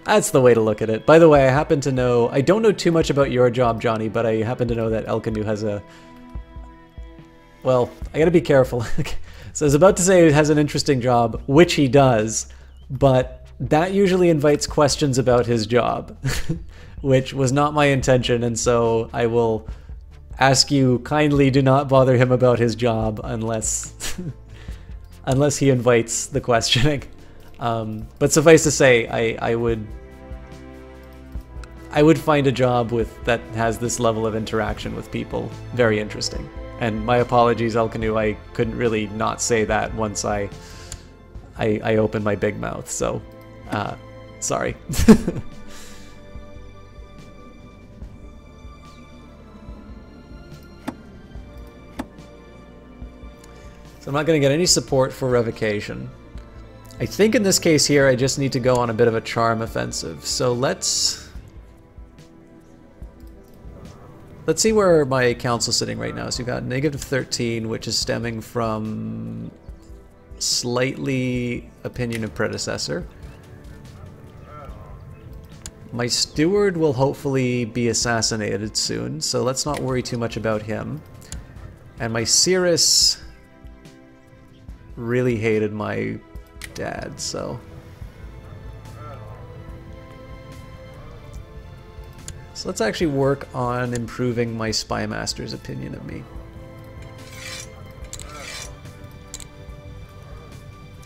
That's the way to look at it. By the way, I happen to know, I don't know too much about your job, Johnny, but I happen to know that Elkanu has a... Well, I gotta be careful. So I was about to say he has an interesting job, which he does, but that usually invites questions about his job, which was not my intention, and so I will ask you kindly do not bother him about his job unless unless he invites the questioning. But suffice to say, I would find a job that has this level of interaction with people very interesting. And my apologies, Elkanu, I couldn't really not say that once I opened my big mouth, so sorry. So I'm not going to get any support for revocation. I think in this case here I just need to go on a bit of a charm offensive. So let's see where my council's sitting right now. So we've got -13, which is stemming from slightly opinion of predecessor. My steward will hopefully be assassinated soon, so let's not worry too much about him. And my Cirrus really hated my dad, so... So let's actually work on improving my spy master's opinion of me.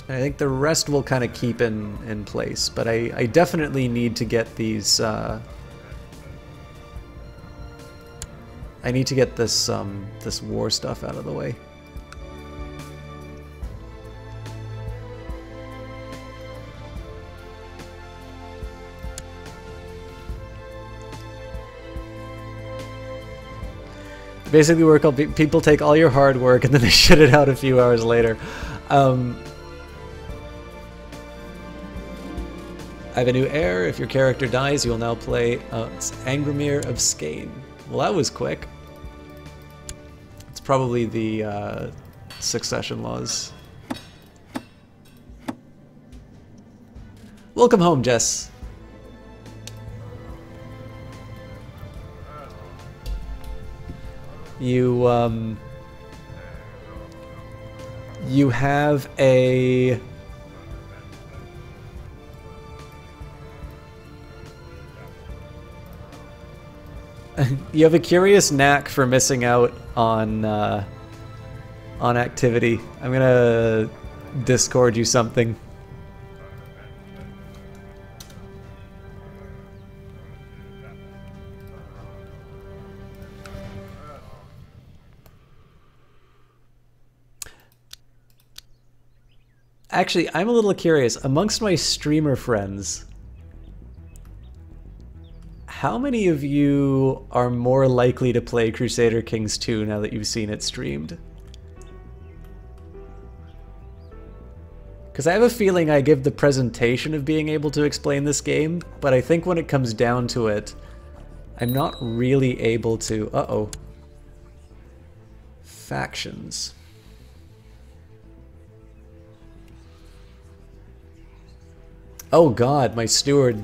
I think the rest will kind of keep in place, but I definitely need to get these... I need to get this this war stuff out of the way. Basically, people take all your hard work and then they shit it out a few hours later. I have a new heir. If your character dies, you will now play Angramir of Skane. Well, that was quick. It's probably the succession laws. Welcome home, Jess. you have a... you have a curious knack for missing out on activity. I'm gonna Discord you something. Actually, I'm a little curious. Amongst my streamer friends, how many of you are more likely to play Crusader Kings 2 now that you've seen it streamed? Because I have a feeling I give the presentation of being able to explain this game, but I think when it comes down to it, I'm not really able to... Uh-oh. Factions. Oh god, my steward.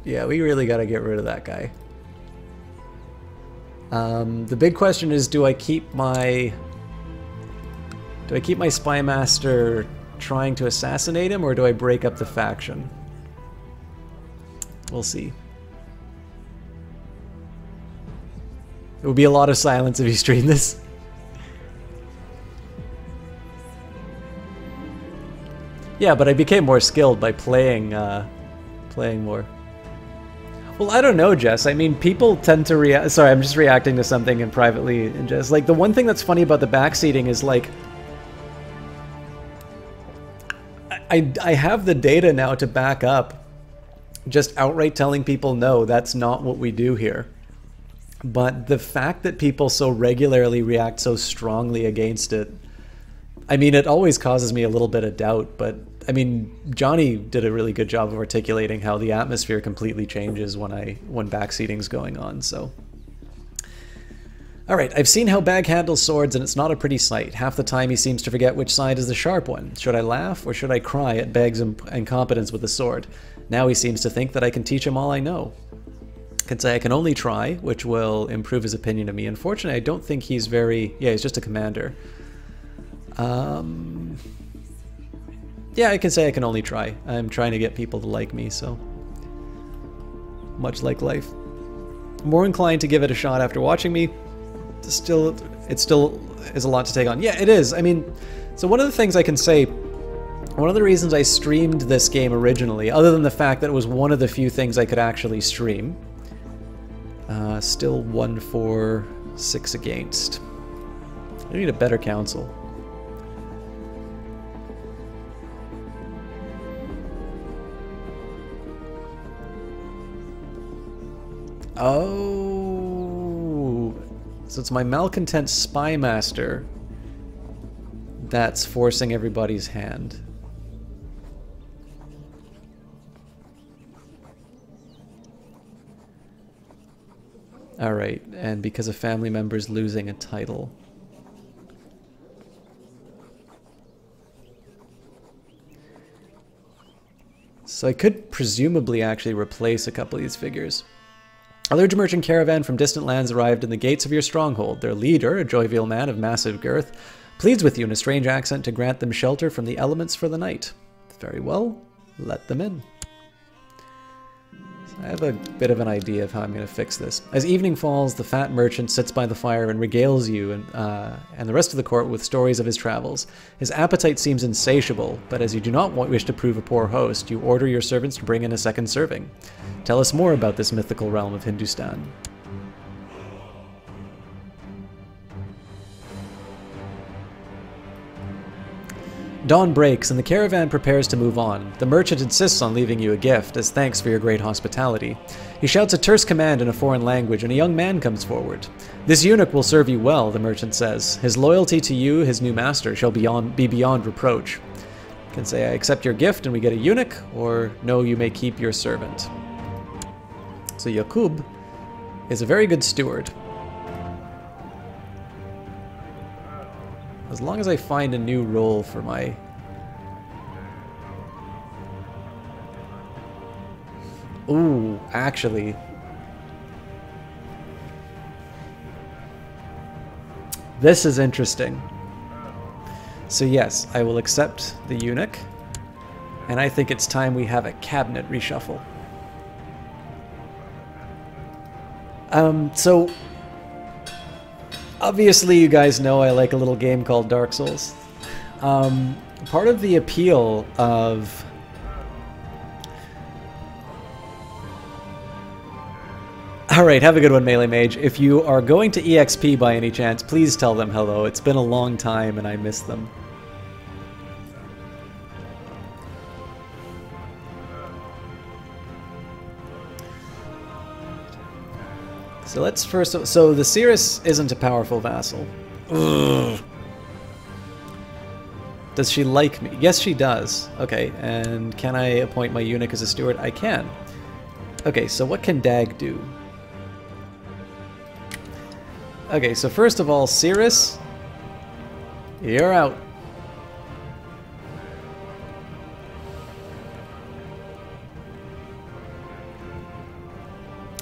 Yeah, we really gotta get rid of that guy. The big question is, do I keep my spy master trying to assassinate him, or do I break up the faction? We'll see. It would be a lot of silence if you stream this. Yeah, but I became more skilled by playing more. Well, I don't know, Jess. I mean, people tend to react... Sorry, I'm just reacting to something and privately. And Jess, like, the one thing that's funny about the backseating is, like... I have the data now to back up just outright telling people, no, that's not what we do here. But the fact that people so regularly react so strongly against it, I mean, it always causes me a little bit of doubt, but I mean, Johnny did a really good job of articulating how the atmosphere completely changes when backseating's going on, so. Alright, I've seen how Bag handles swords and it's not a pretty sight. Half the time he seems to forget which side is the sharp one. Should I laugh or should I cry at Bag's incompetence with the sword? Now he seems to think that I can teach him all I know. Can say I can only try, which will improve his opinion of me. Unfortunately, I don't think he's very... Yeah, he's just a commander. Yeah, I can say I can only try. I'm trying to get people to like me, so... Much like life. More inclined to give it a shot after watching me. It still is a lot to take on. Yeah, it is. I mean, so one of the things I can say... One of the reasons I streamed this game originally, other than the fact that it was one of the few things I could actually stream... still 1 for 6 against. I need a better council. Oh, so it's my malcontent spy master that's forcing everybody's hand. Alright, and because a family member's losing a title. So I could presumably actually replace a couple of these figures. A large merchant caravan from distant lands arrived in the gates of your stronghold. Their leader, a jovial man of massive girth, pleads with you in a strange accent to grant them shelter from the elements for the night. Very well, let them in. I have a bit of an idea of how I'm going to fix this. As evening falls, the fat merchant sits by the fire and regales you and the rest of the court with stories of his travels. His appetite seems insatiable, but as you do not wish to prove a poor host, you order your servants to bring in a second serving. Tell us more about this mythical realm of Hindustan. Dawn breaks and the caravan prepares to move on. The merchant insists on leaving you a gift as thanks for your great hospitality. He shouts a terse command in a foreign language and a young man comes forward. This eunuch will serve you well, the merchant says. His loyalty to you, his new master, shall be beyond reproach. You can say, I accept your gift and we get a eunuch, or no, you may keep your servant. So Yaqub is a very good steward. As long as I find a new role for my... Ooh, actually... This is interesting. So yes, I will accept the eunuch. And I think it's time we have a cabinet reshuffle. So obviously you guys know I like a little game called Dark Souls. Part of the appeal of... Alright, have a good one, Melee Mage. If you are going to EXP by any chance, please tell them hello. It's been a long time and I miss them. So let's first... So the Cirrus isn't a powerful vassal. Ugh. Does she like me? Yes, she does. Okay, and can I appoint my eunuch as a steward? I can. Okay, so what can Dag do? Okay, so first of all, Cirrus, you're out.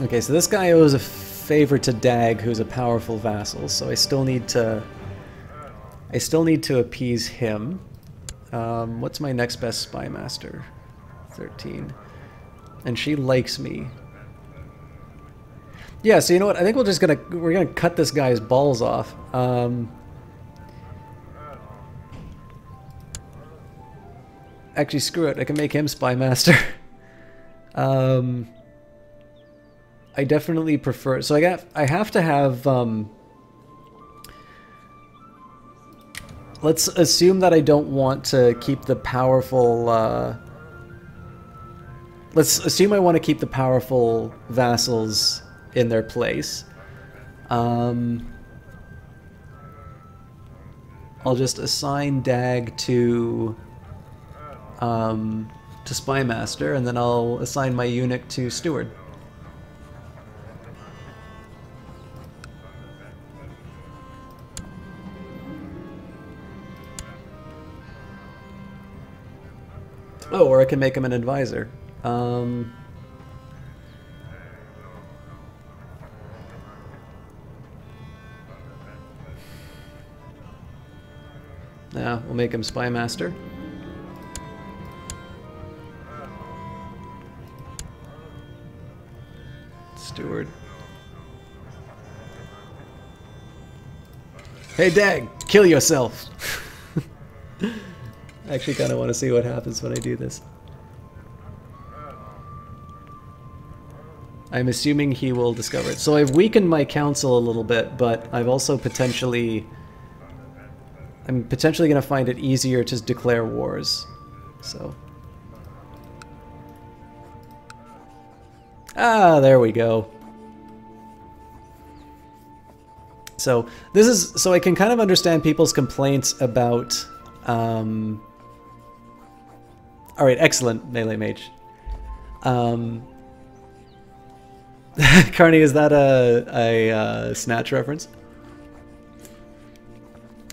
Okay, so this guy owes a favor to Dag, who's a powerful vassal, so I still need to appease him. What's my next best spy master? 13. And she likes me. Yeah, so you know what? I think we're gonna cut this guy's balls off. Actually, screw it. I can make him spy master. I definitely prefer. So I have to have. Let's assume that I don't want to keep the powerful. Let's assume I want to keep the powerful vassals in their place. I'll just assign Dag to spy master, and then I'll assign my eunuch to steward. Oh, or I can make him an advisor. Yeah, we'll make him spy master. Steward. Hey, Dag, kill yourself. I actually kind of want to see what happens when I do this. I'm assuming he will discover it. So I've weakened my council a little bit, but I've also potentially... I'm potentially going to find it easier to declare wars. So... Ah, there we go. So this is... So I can kind of understand people's complaints about... Alright, excellent, Melee Mage. Carney, is that a Snatch reference?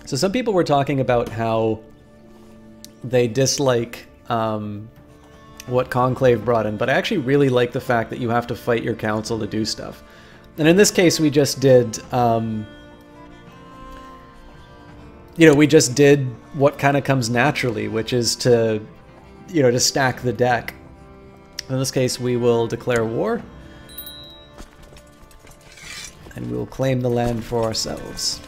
So some people were talking about how they dislike what Conclave brought in, but I actually really like the fact that you have to fight your council to do stuff. And in this case, we just did, you know, we just did what kind of comes naturally, which is to, you know, to stack the deck. In this case, we will declare war. And we will claim the land for ourselves.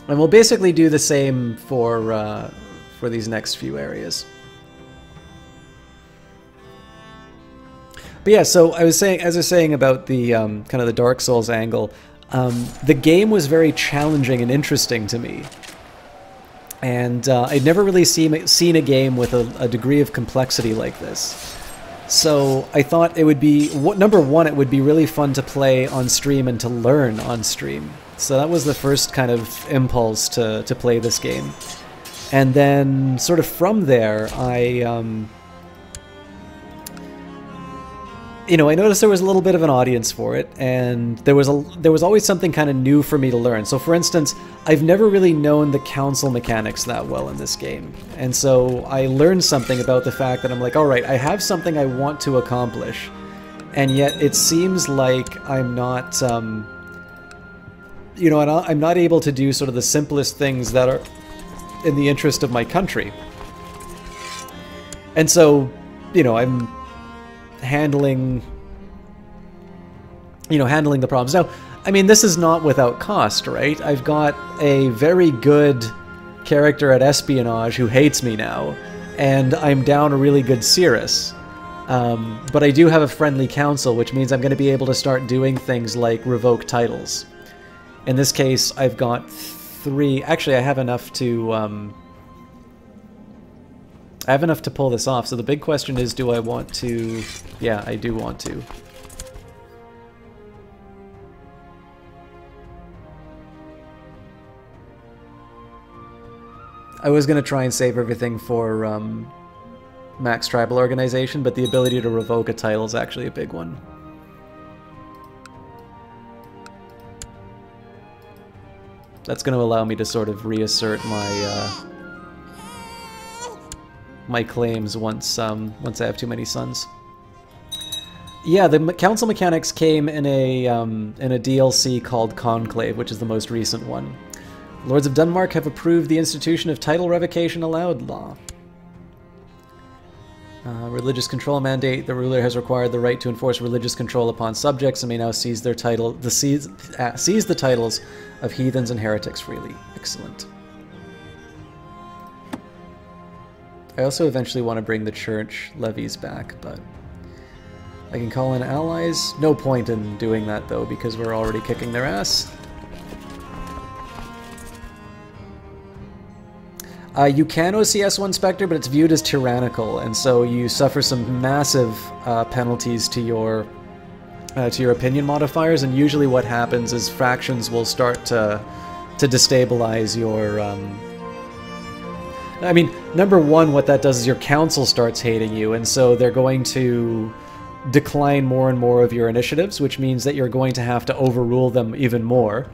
And we'll basically do the same for these next few areas. But yeah, so I was saying, as I was saying about the kind of the Dark Souls angle, the game was very challenging and interesting to me. And I'd never really seen a game with a degree of complexity like this. So I thought it would be, number one, it would be really fun to play on stream and to learn on stream. So that was the first kind of impulse to play this game. And then sort of from there, you know, I noticed there was a little bit of an audience for it, and there was always something kind of new for me to learn. So for instance, I've never really known the council mechanics that well in this game. And so I learned something about the fact that I'm like, all right, I have something I want to accomplish. and yet it seems like I'm not, you know, I'm not able to do sort of the simplest things that are in the interest of my country. And so, you know, I'm handling the problems. Now, I mean, this is not without cost, right? I've got a very good character at espionage who hates me now, and I'm down a really good Cirrus. But I do have a friendly council, which means I'm going to be able to start doing things like revoke titles. In this case, I've got 3... Actually, I have enough to... I have enough to pull this off, so the big question is, do I want to... Yeah, I do want to. I was going to try and save everything for Max Tribal Organization, but the ability to revoke a title is actually a big one. That's going to allow me to sort of reassert my my claims once I have too many sons. Yeah, the council mechanics came in a DLC called Conclave, which is the most recent one. Lords of Denmark have approved the institution of title revocation allowed law. Religious control mandate. The ruler has acquired the right to enforce religious control upon subjects and may now seize their title, seize the titles of heathens and heretics freely. Excellent. I also eventually want to bring the church levies back, but I can call in allies. No point in doing that though, because we're already kicking their ass. You can OCS one Spectre, but it's viewed as tyrannical, and so you suffer some massive penalties to your opinion modifiers. And usually, what happens is factions will start to destabilize your. I mean, number one, what that does is your council starts hating you, and so they're going to decline more and more of your initiatives, which means that you're going to have to overrule them even more,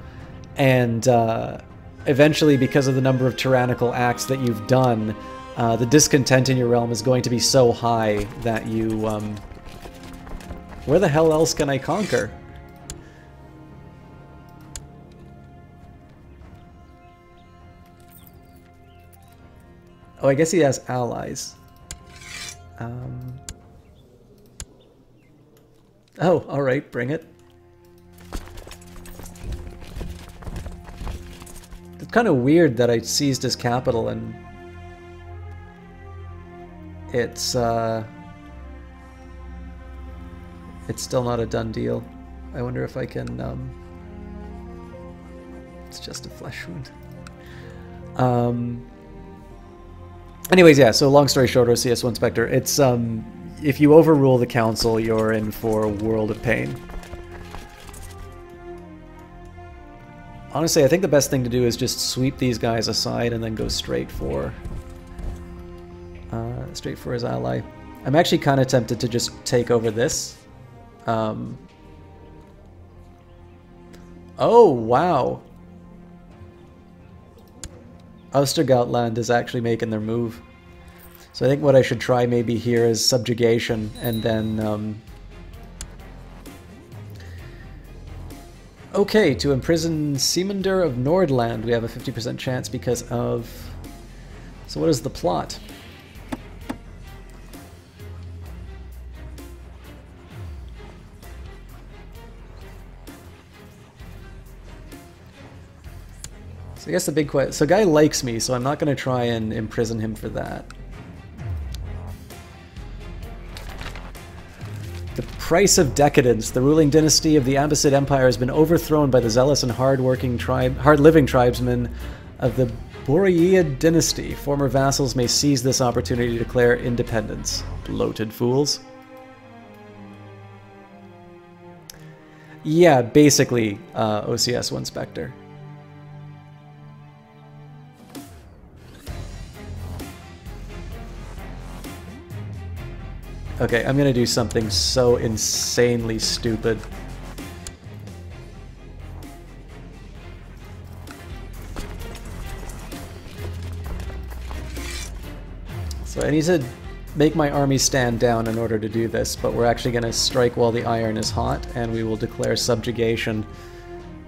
and. Eventually, because of the number of tyrannical acts that you've done, the discontent in your realm is going to be so high that you... Where the hell else can I conquer? Oh, I guess he has allies. Oh, alright, bring it. It's kind of weird that I seized his capital and it's still not a done deal. I wonder if I can, it's just a flesh wound. Anyways, yeah, so long story short, OCS1 Spectre, it's, if you overrule the council, you're in for a world of pain. Honestly, I think the best thing to do is just sweep these guys aside and then go straight for his ally. I'm actually kind of tempted to just take over this. Oh, wow. Ostergautland is actually making their move. So I think what I should try maybe here is subjugation, and then... Okay, to imprison Seemander of Nordland, we have a 50% chance because of... So what is the plot? So I guess the big question... So Guy likes me, so I'm not going to try and imprison him for that. The price of decadence. The ruling dynasty of the Abbasid Empire has been overthrown by the zealous and hard-living tribesmen of the Boreid dynasty. Former vassals may seize this opportunity to declare independence. Bloated fools. Yeah, basically OCS1 Spectre. Okay, I'm gonna do something so insanely stupid. So I need to make my army stand down in order to do this, but we're actually going to strike while the iron is hot, and we will declare subjugation.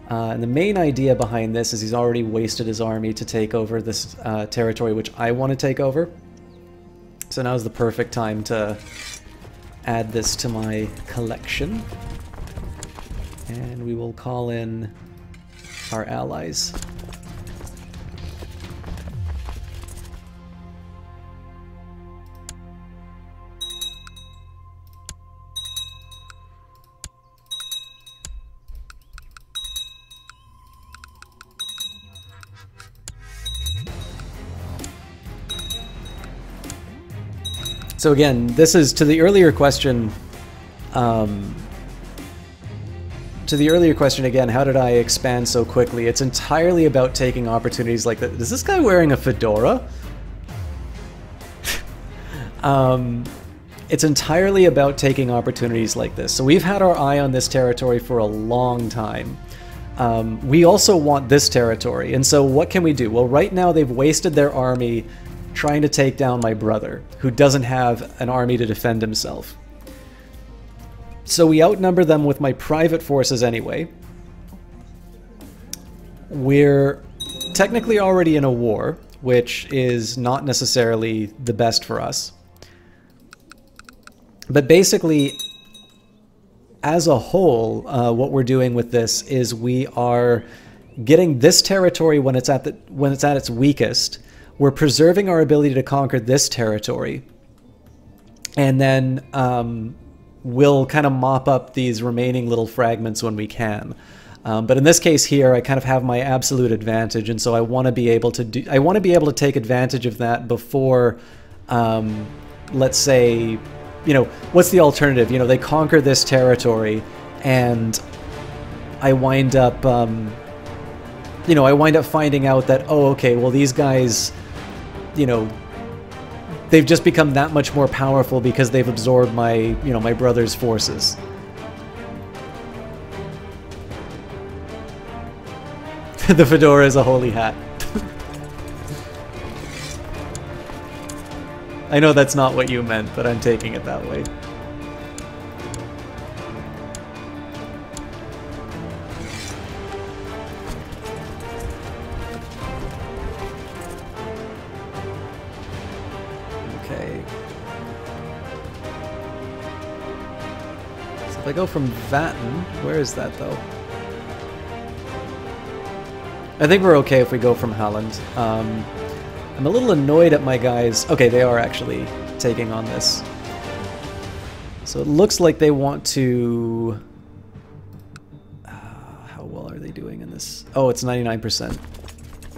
And the main idea behind this is he's already wasted his army to take over this territory which I want to take over. So now is the perfect time to add this to my collection. And we will call in our allies. So again, this is to the earlier question. Again, how did I expand so quickly? It's entirely about taking opportunities like that. Is this guy wearing a fedora? It's entirely about taking opportunities like this. So we've had our eye on this territory for a long time. We also want this territory, and so what can we do? Well, right now they've wasted their army trying to take down my brother, who doesn't have an army to defend himself. So we outnumber them with my private forces anyway. We're technically already in a war, which is not necessarily the best for us. But basically, as a whole, what we're doing with this is we are getting this territory when it's at its weakest. We're preserving our ability to conquer this territory, and then we'll kind of mop up these remaining little fragments when we can. But in this case here, I kind of have my absolute advantage, and so I want to be able to take advantage of that before, let's say, you know, what's the alternative? You know, they conquer this territory, and I wind up, you know, I wind up finding out that, oh, okay, well, these guys, you know, they've just become that much more powerful because they've absorbed my, you know, my brother's forces. The fedora is a holy hat. I know that's not what you meant, but I'm taking it that way. If I go from Vatten, where is that though? I think we're okay if we go from Halland. I'm a little annoyed at my guys. Okay, they are actually taking on this. So it looks like they want to... how well are they doing in this? Oh, it's 99%.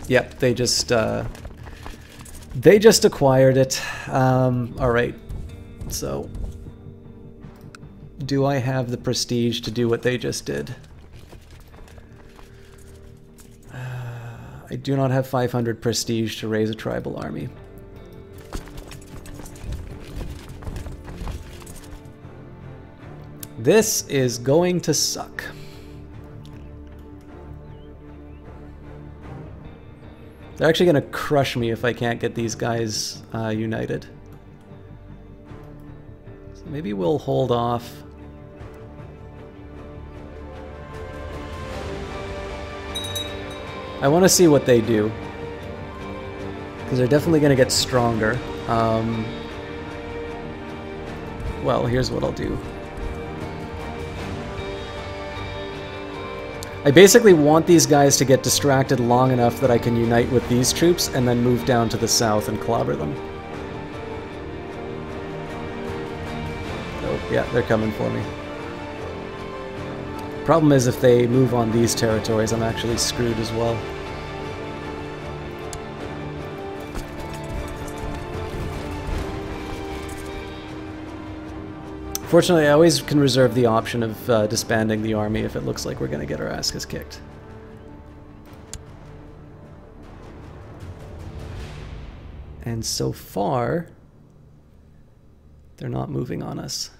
Yep, they just acquired it. Alright, so... do I have the prestige to do what they just did? I do not have 500 prestige to raise a tribal army. This is going to suck. They're actually going to crush me if I can't get these guys united. So maybe we'll hold off. I want to see what they do, because they're definitely going to get stronger. Well, here's what I'll do. I basically want these guys to get distracted long enough that I can unite with these troops and then move down to the south and clobber them. Oh, yeah, they're coming for me. Problem is, if they move on these territories, I'm actually screwed as well. Fortunately, I always can reserve the option of disbanding the army if it looks like we're going to get our asses kicked. And so far, they're not moving on us.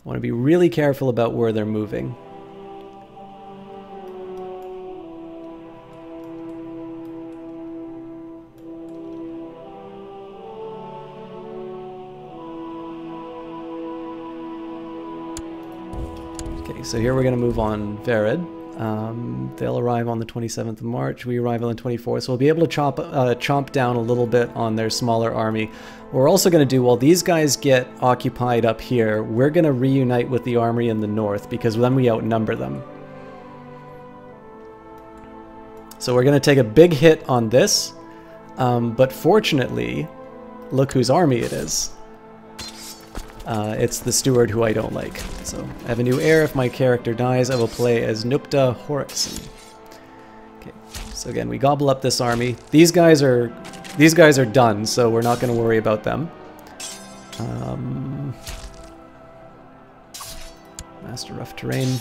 I want to be really careful about where they're moving. Okay, so here we're going to move on Verid. They'll arrive on the 27th of March. We arrive on the 24th, so we'll be able to chomp down a little bit on their smaller army. What we're also going to do, while these guys get occupied up here, we're going to reunite with the army in the north, because then we outnumber them. So we're going to take a big hit on this, but fortunately, look whose army it is. It's the steward who I don't like. So I have a new heir. If my character dies, I will play as Nupta Horikson. Okay, so again, we gobble up this army. These guys are done, so we're not going to worry about them. Master rough terrain.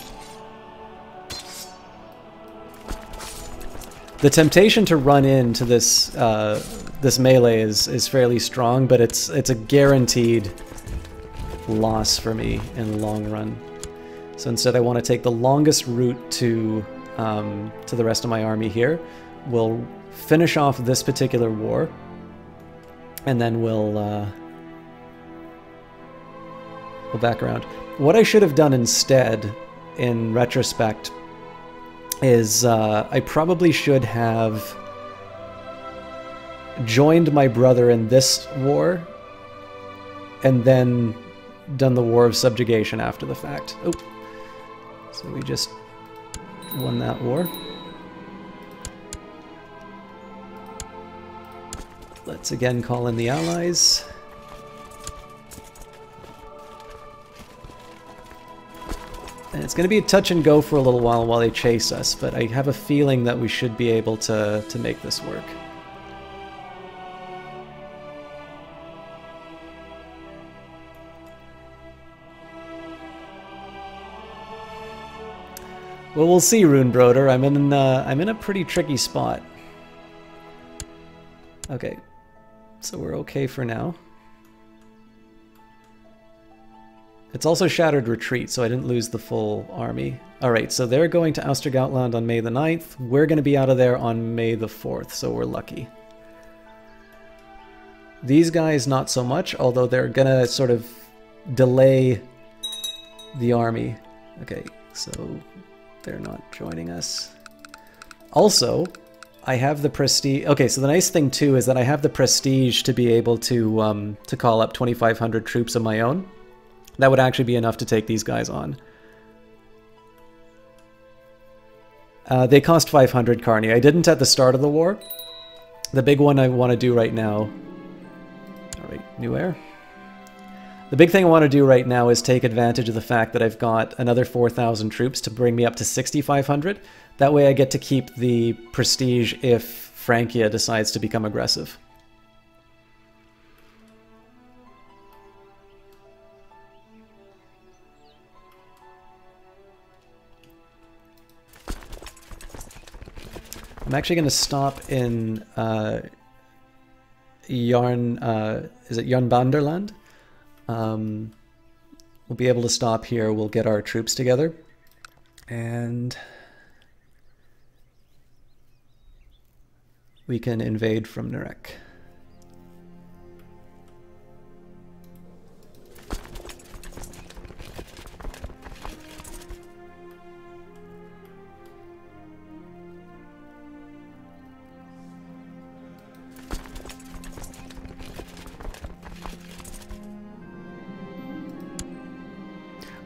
The temptation to run into this this melee is fairly strong, but it's a guaranteed loss for me in the long run. So instead I want to take the longest route to the rest of my army here. We'll finish off this particular war, and then we'll back around. What I should have done instead, in retrospect, is I probably should have joined my brother in this war, and then done the War of Subjugation after the fact. Oh, so we just won that war. Let's again call in the allies. And it's going to be a touch and go for a little while they chase us, but I have a feeling that we should be able to make this work. Well, we'll see, Runebroder. I'm in a pretty tricky spot. Okay, so we're okay for now. It's also Shattered Retreat, so I didn't lose the full army. Alright, so they're going to Austergautland on May the 9th. We're going to be out of there on May the 4th, so we're lucky. These guys, not so much, although they're going to sort of delay the army. Okay, so they're not joining us. Also, I have the prestige. Okay, so the nice thing too is that I have the prestige to be able to call up 2,500 troops of my own. That would actually be enough to take these guys on. They cost 500 Carney. I didn't at the start of the war. The big one I want to do right now... Alright, new heir. The big thing I want to do right now is take advantage of the fact that I've got another 4,000 troops to bring me up to 6,500. That way I get to keep the prestige if Francia decides to become aggressive. I'm actually going to stop in is it Jarnbanderland? We'll be able to stop here. We'll get our troops together, and we can invade from Nurek.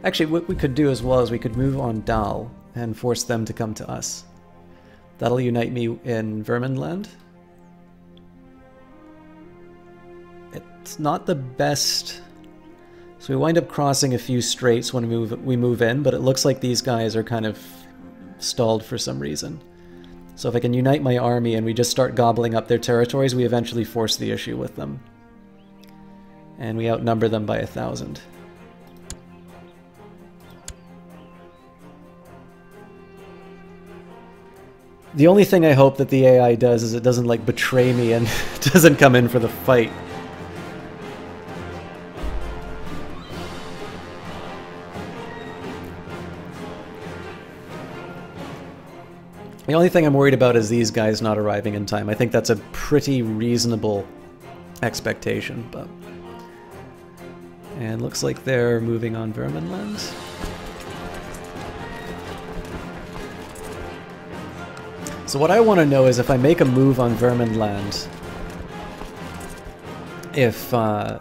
Actually, what we could do as well is we could move on Dal and force them to come to us. That'll unite me in Verminland. It's not the best... So we wind up crossing a few straits when we move in, but it looks like these guys are kind of stalled for some reason. So if I can unite my army and we just start gobbling up their territories, we eventually force the issue with them. And we outnumber them by 1,000. The only thing I hope that the AI does is it doesn't, like, betray me and doesn't come in for the fight. The only thing I'm worried about is these guys not arriving in time. I think that's a pretty reasonable expectation, but... And looks like they're moving on Verminland. So what I want to know is if I make a move on Vermin Land, if I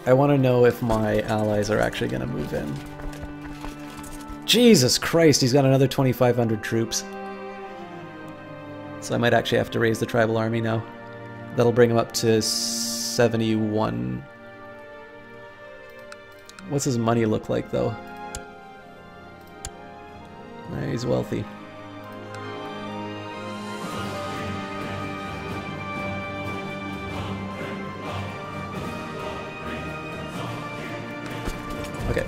want to know if my allies are actually going to move in. Jesus Christ, he's got another 2,500 troops. So I might actually have to raise the tribal army now. That'll bring him up to 71. What's his money look like, though? He's wealthy. Okay.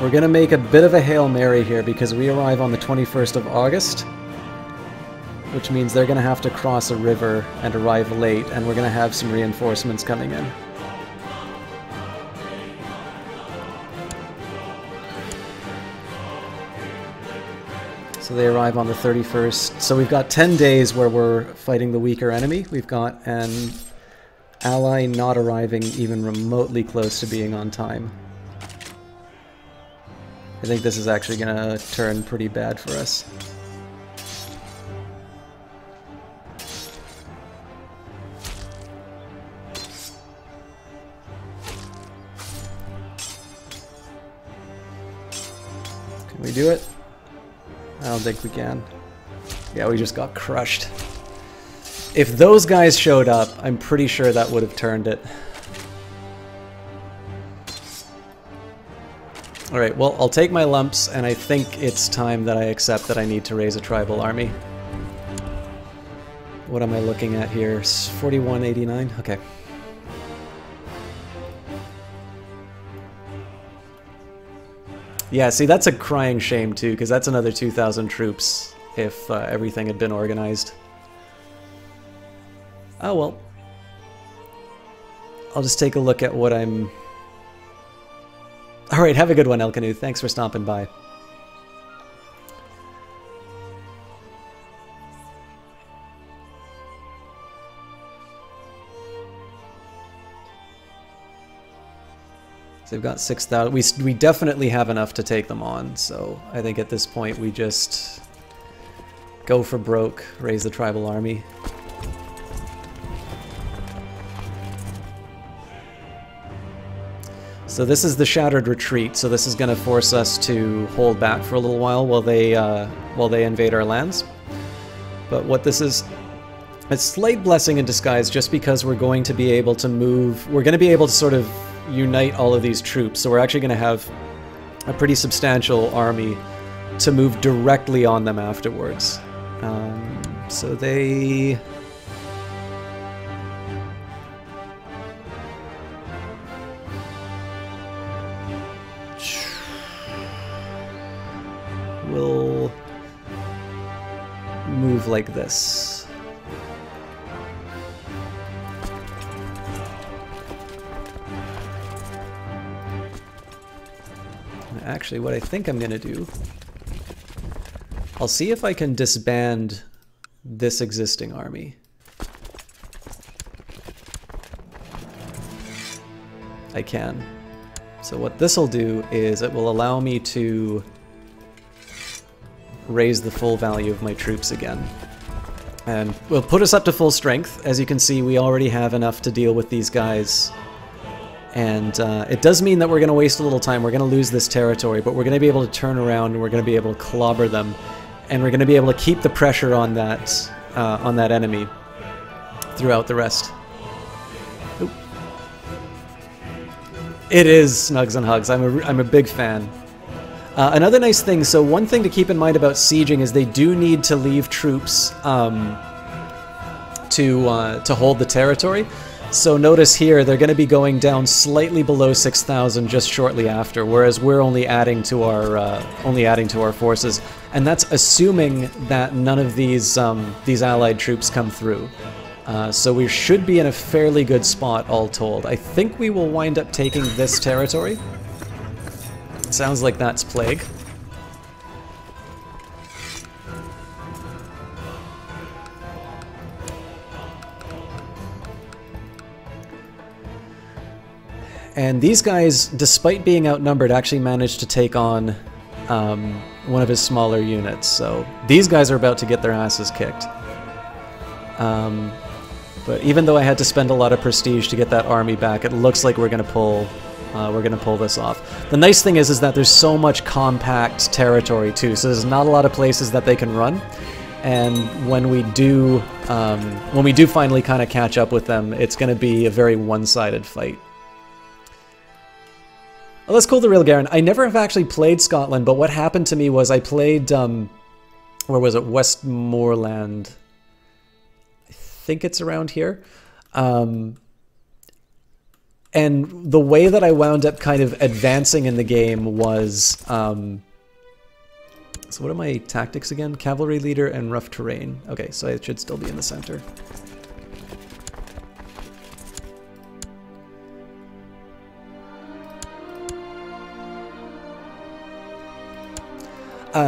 We're gonna make a bit of a Hail Mary here because we arrive on the 21st of August, which means they're gonna have to cross a river and arrive late, and we're gonna have some reinforcements coming in. So they arrive on the 31st. So we've got 10 days where we're fighting the weaker enemy. We've got an ally not arriving even remotely close to being on time. I think this is actually going to turn pretty bad for us. Can we do it? I don't think we can. Yeah, we just got crushed. If those guys showed up, I'm pretty sure that would have turned it. Alright, well, I'll take my lumps, and I think it's time that I accept that I need to raise a tribal army. What am I looking at here? 4189? Okay. Yeah, see, that's a crying shame, too, because that's another 2,000 troops if everything had been organized. Oh, well. I'll just take a look at what I'm... Alright, have a good one, Elkanu. Thanks for stopping by. So they've got 6,000. We definitely have enough to take them on, so I think at this point we just go for broke, raise the tribal army. So this is the Shattered Retreat, so this is going to force us to hold back for a little while they invade our lands. But what this is, a slight blessing in disguise, just because we're going to be able to move, we're going to be able to sort of unite all of these troops, so we're actually going to have a pretty substantial army to move directly on them afterwards. So they... will move like this. Actually, what I think I'm going to do, I'll see if I can disband this existing army. I can. So what this will do is it will allow me to raise the full value of my troops again. And will put us up to full strength. As you can see, we already have enough to deal with these guys. And it does mean that we're going to waste a little time. We're going to lose this territory, but we're going to be able to turn around and we're going to be able to clobber them. And we're going to be able to keep the pressure on that enemy throughout the rest. Oop. It is Snugs and Hugs. I'm a big fan. Another nice thing, so one thing to keep in mind about sieging is they do need to leave troops to hold the territory. So notice here, they're going to be going down slightly below 6,000 just shortly after, whereas we're only adding to our forces, and that's assuming that none of these allied troops come through. So we should be in a fairly good spot, all told. I think we will wind up taking this territory. It sounds like that's Plague. And these guys, despite being outnumbered, actually managed to take on one of his smaller units. So these guys are about to get their asses kicked. But even though I had to spend a lot of prestige to get that army back, it looks like we're gonna pull this off. The nice thing is that there's so much compact territory too, so there's not a lot of places that they can run. And when we do finally kind of catch up with them, it's going to be a very one-sided fight. Well, that's cool, the real Garen. I never have actually played Scotland, but what happened to me was I played, where was it? Westmoreland. I think it's around here. And the way that I wound up kind of advancing in the game was... so what are my tactics again? Cavalry leader and rough terrain. Okay, so I should still be in the center.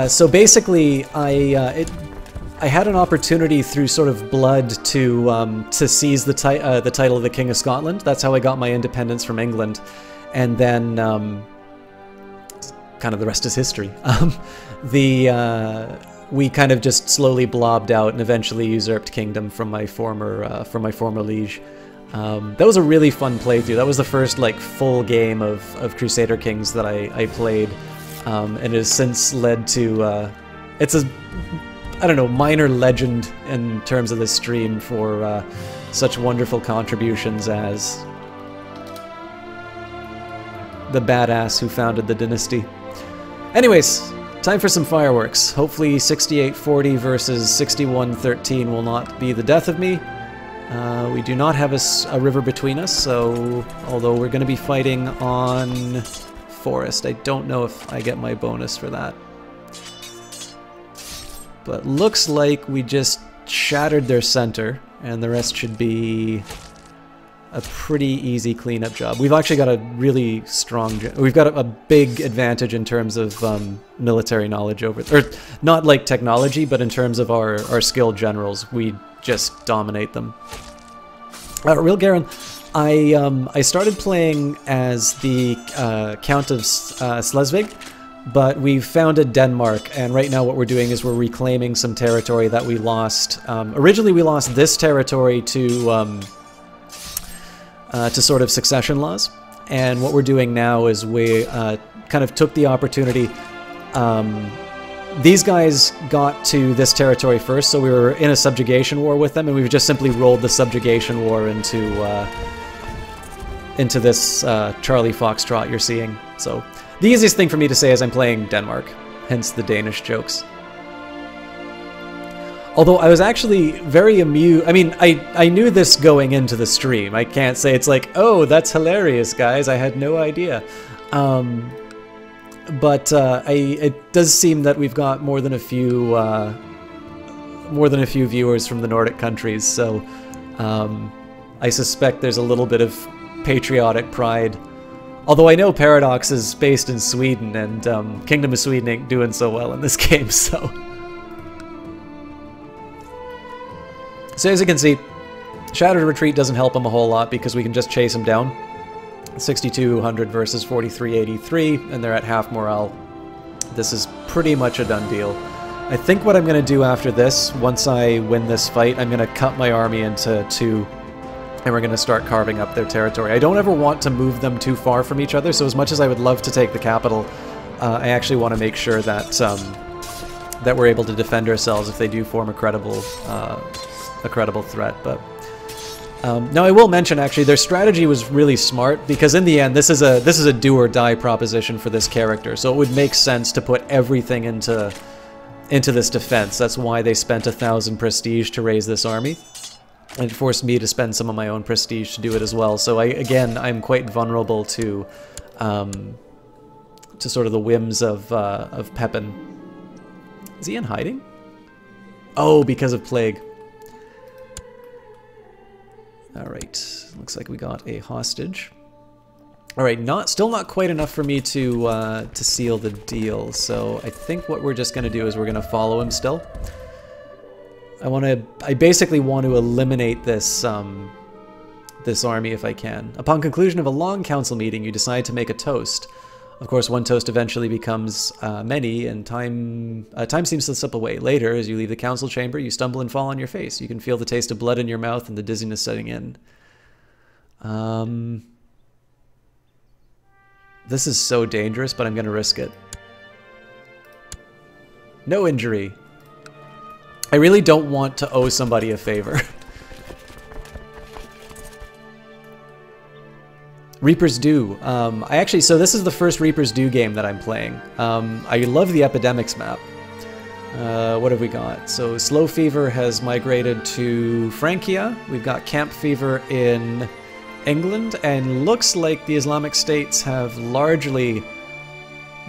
So basically, I had an opportunity through sort of blood to seize the title of the King of Scotland. That's how I got my independence from England, and then kind of the rest is history. We kind of just slowly blobbed out and eventually usurped kingdom from my former liege. That was a really fun playthrough. That was the first like full game of Crusader Kings that I played, and it has since led to it's a, I don't know, minor legend in terms of this stream for such wonderful contributions as the badass who founded the dynasty. Anyways, time for some fireworks. Hopefully 6840 versus 6113 will not be the death of me. We do not have a river between us, so although we're going to be fighting on forest, I don't know if I get my bonus for that. But looks like we just shattered their center, and the rest should be a pretty easy cleanup job. We've actually got a really strong... We've got a big advantage in terms of military knowledge over... Or not like technology, but in terms of our skilled generals. We just dominate them. Real Garen, I started playing as the Count of Slesvig, but we've founded Denmark, and right now what we're doing is we're reclaiming some territory that we lost. Originally we lost this territory to sort of succession laws, and what we're doing now is we kind of took the opportunity. These guys got to this territory first, so we were in a subjugation war with them, and we've just simply rolled the subjugation war into this Charlie Foxtrot you're seeing. So the easiest thing for me to say is I'm playing Denmark, hence the Danish jokes. Although I was actually very amused. I mean, I knew this going into the stream. I can't say it's like, oh, that's hilarious, guys. I had no idea. But it does seem that we've got more than a few viewers from the Nordic countries. So I suspect there's a little bit of patriotic pride. Although I know Paradox is based in Sweden, and Kingdom of Sweden ain't doing so well in this game. So as you can see, Shattered Retreat doesn't help him a whole lot because we can just chase him down. 6,200 versus 4,383, and they're at half morale. This is pretty much a done deal. I think what I'm going to do after this, once I win this fight, I'm going to cut my army into two, and we're going to start carving up their territory. I don't ever want to move them too far from each other, so as much as I would love to take the capital, I actually want to make sure that that we're able to defend ourselves if they do form a credible threat. But now I will mention, actually, their strategy was really smart, because in the end this is a do or die proposition for this character, so it would make sense to put everything into this defense. That's why they spent 1,000 prestige to raise this army, and it forced me to spend some of my own prestige to do it as well. So I'm quite vulnerable to sort of the whims of Pepin. Is he in hiding? Oh, because of plague. Alright, looks like we got a hostage. Alright, still not quite enough for me to seal the deal, so I think what we're just going to do is we're going to follow him still. I basically want to eliminate this this army if I can. Upon conclusion of a long council meeting, you decide to make a toast. Of course, one toast eventually becomes many, and time seems to slip away. Later, as you leave the council chamber, you stumble and fall on your face. You can feel the taste of blood in your mouth and the dizziness setting in. This is so dangerous, but I'm going to risk it. No injury. I really don't want to owe somebody a favor. Reaper's Dew. So this is the first Reaper's Dew game that I'm playing. I love the Epidemics map. What have we got? So Slow Fever has migrated to Francia. We've got Camp Fever in England, and looks like the Islamic states have largely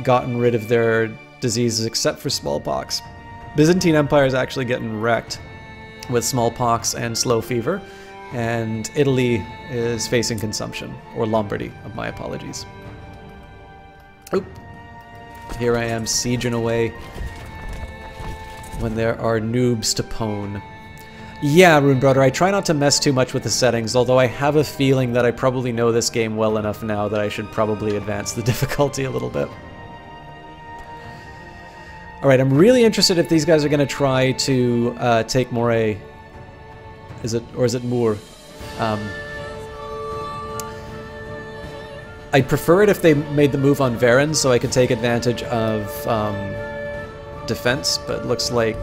gotten rid of their diseases except for smallpox. Byzantine Empire is actually getting wrecked with smallpox and slow fever, and Italy is facing consumption, or Lombardy, my apologies. Oop. Here I am sieging away when there are noobs to pwn. Yeah, Rune Brother, I try not to mess too much with the settings, although I have a feeling that I probably know this game well enough now that I should probably advance the difficulty a little bit. Alright, I'm really interested if these guys are going to try to take Moray. Is it Moor? I'd prefer it if they made the move on Varen so I could take advantage of defense, but looks like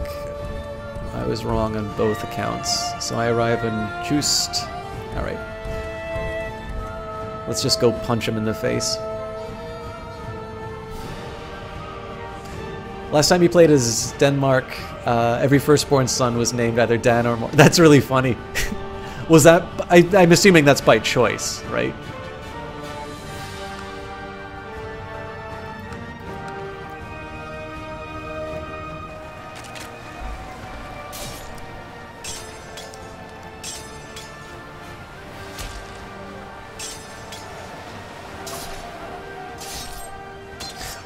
I was wrong on both accounts. So I arrive in Just. Alright. Let's just go punch him in the face. Last time you played as Denmark, every firstborn son was named either Dan or Mor. That's really funny. Was that... I'm assuming that's by choice, right?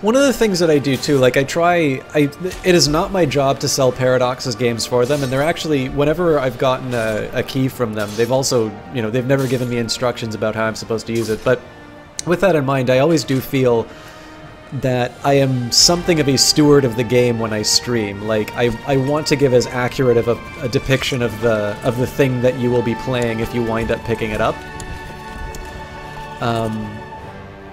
One of the things that I do too, like it is not my job to sell Paradox's games for them, and they're actually, whenever I've gotten a key from them, they've also, you know, they've never given me instructions about how I'm supposed to use it, but with that in mind, I always do feel that I am something of a steward of the game when I stream. Like, I want to give as accurate of a depiction of the thing that you will be playing if you wind up picking it up.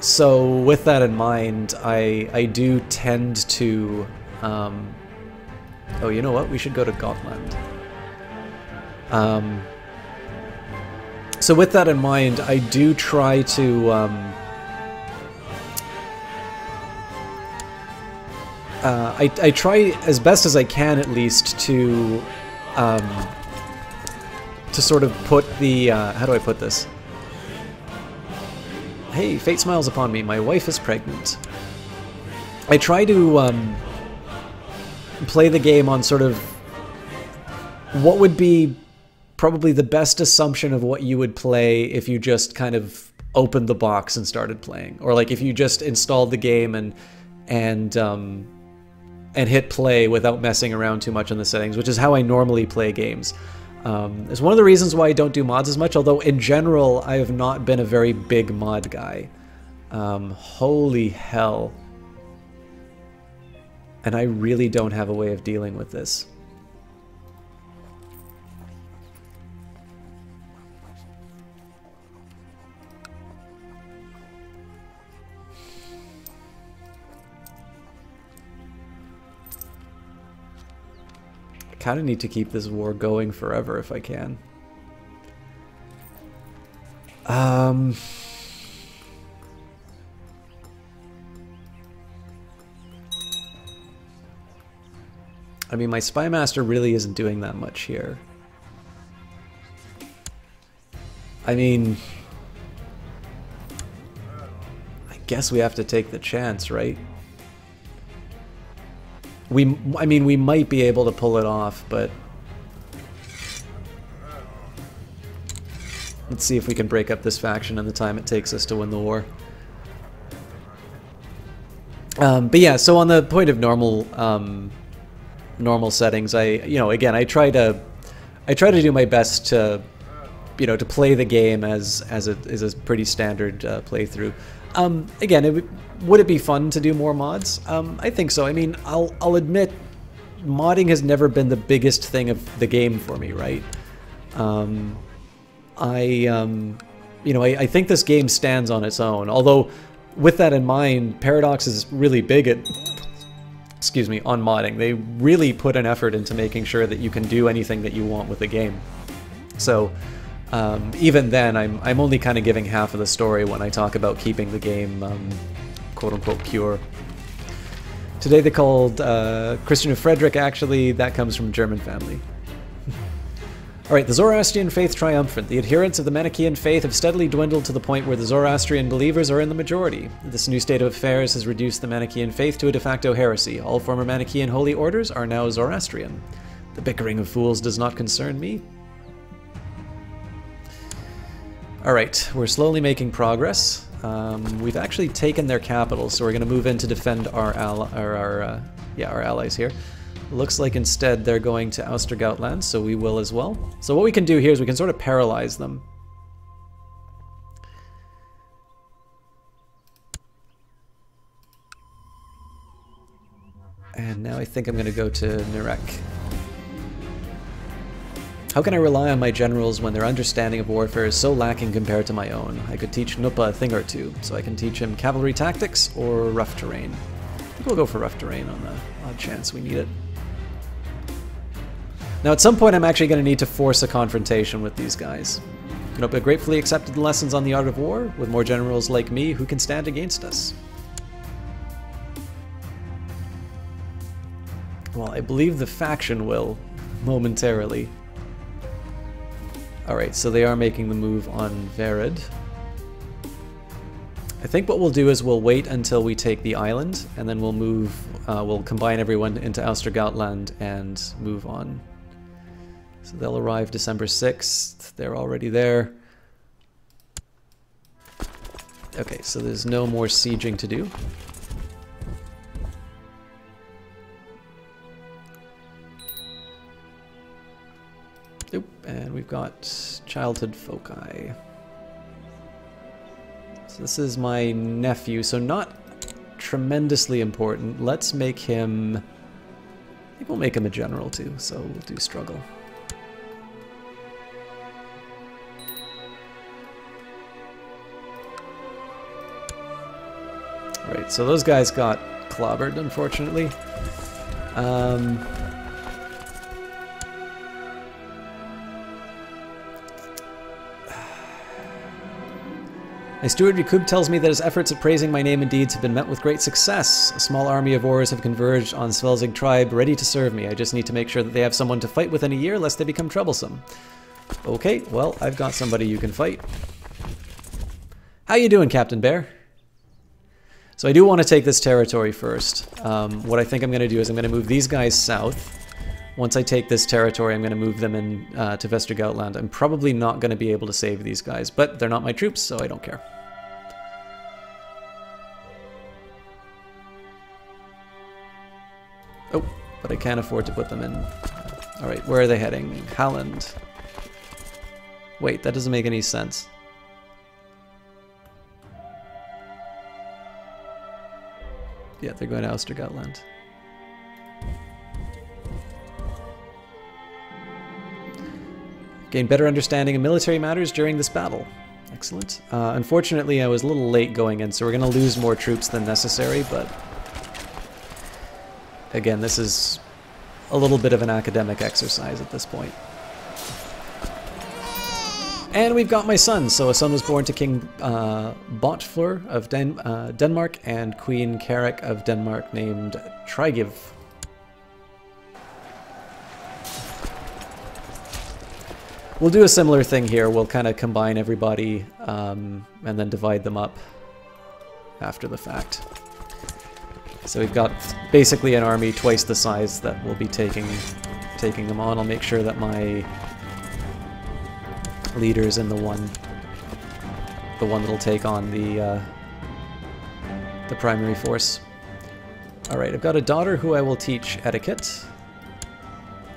So with that in mind, I do tend to, oh, you know what? We should go to Gotland. So with that in mind, I do try to, I try as best as I can, at least, to sort of put the, how do I put this? Hey, fate smiles upon me, my wife is pregnant. I try to play the game on sort of what would be probably the best assumption of what you would play if you just kind of opened the box and started playing. Or like if you just installed the game and hit play without messing around too much in the settings, which is how I normally play games. It's one of the reasons why I don't do mods as much, although in general I have not been a very big mod guy. Holy hell. And I really don't have a way of dealing with this. I kind of need to keep this war going forever if I can. I mean, my Spy Master really isn't doing that much here. I mean, I guess we have to take the chance, right? I mean, we might be able to pull it off, but let's see if we can break up this faction in the time it takes us to win the war. But yeah, so on the point of normal normal settings, again, I try to do my best to, you know, to play the game as it is a pretty standard playthrough. Again, would it be fun to do more mods? I think so. I mean, I'll admit, modding has never been the biggest thing of the game for me, right? You know, I think this game stands on its own. Although, with that in mind, Paradox is really big at, excuse me, on modding. They really put an effort into making sure that you can do anything that you want with the game. So, even then, I'm only kind of giving half of the story when I talk about keeping the game, quote-unquote, pure. Today they called Christian Frederick, actually, that comes from a German family. Alright, the Zoroastrian faith triumphant. The adherents of the Manichaean faith have steadily dwindled to the point where the Zoroastrian believers are in the majority. This new state of affairs has reduced the Manichaean faith to a de facto heresy. All former Manichaean holy orders are now Zoroastrian. The bickering of fools does not concern me. Alright, we're slowly making progress. We've actually taken their capital, so we're going to move in to defend our allies here. Looks like instead they're going to Austergautland, so we will as well. So what we can do here is we can sort of paralyze them. And now I think I'm going to go to Nurek. How can I rely on my generals when their understanding of warfare is so lacking compared to my own? I could teach Nupa a thing or two, so I can teach him cavalry tactics or rough terrain. I think we'll go for rough terrain on the odd chance we need it. Now, at some point, I'm actually going to need to force a confrontation with these guys. Nupa gratefully accepted the lessons on the art of war. With more generals like me, who can stand against us? Well, I believe the faction will, momentarily. Alright, so they are making the move on Verid. I think what we'll do is we'll wait until we take the island, and then we'll move, we'll combine everyone into Austergautland and move on. So they'll arrive December 6th. They're already there. Okay, so there's no more sieging to do. Oop, and we've got childhood foci. So this is my nephew, so not tremendously important. Let's make him... I think we'll make him a general too, so we'll do struggle. Right, so those guys got clobbered, unfortunately. My steward Yakub tells me that his efforts at praising my name and deeds have been met with great success. A small army of warriors have converged on Svelzig tribe, ready to serve me. I just need to make sure that they have someone to fight within a year, lest they become troublesome. Okay, well, I've got somebody you can fight. How you doing, Captain Bear? So I do want to take this territory first. What I think I'm going to do is I'm going to move these guys south. Once I take this territory, I'm going to move them in to Vestergautland. I'm probably not going to be able to save these guys, but they're not my troops, so I don't care. Oh, but I can't afford to put them in. Alright, where are they heading? Halland. Wait, that doesn't make any sense. Yeah, they're going to Austergautland. Gain better understanding of military matters during this battle. Excellent. Unfortunately, I was a little late going in, so we're going to lose more troops than necessary, but... Again, this is a little bit of an academic exercise at this point. And we've got my son. So a son was born to King Botflur of Denmark and Queen Carrick of Denmark named Trigiv. We'll do a similar thing here. We'll kind of combine everybody and then divide them up after the fact. So we've got basically an army twice the size that will be taking them on. I'll make sure that my leader's in the one that'll take on the primary force. All right, I've got a daughter who I will teach etiquette.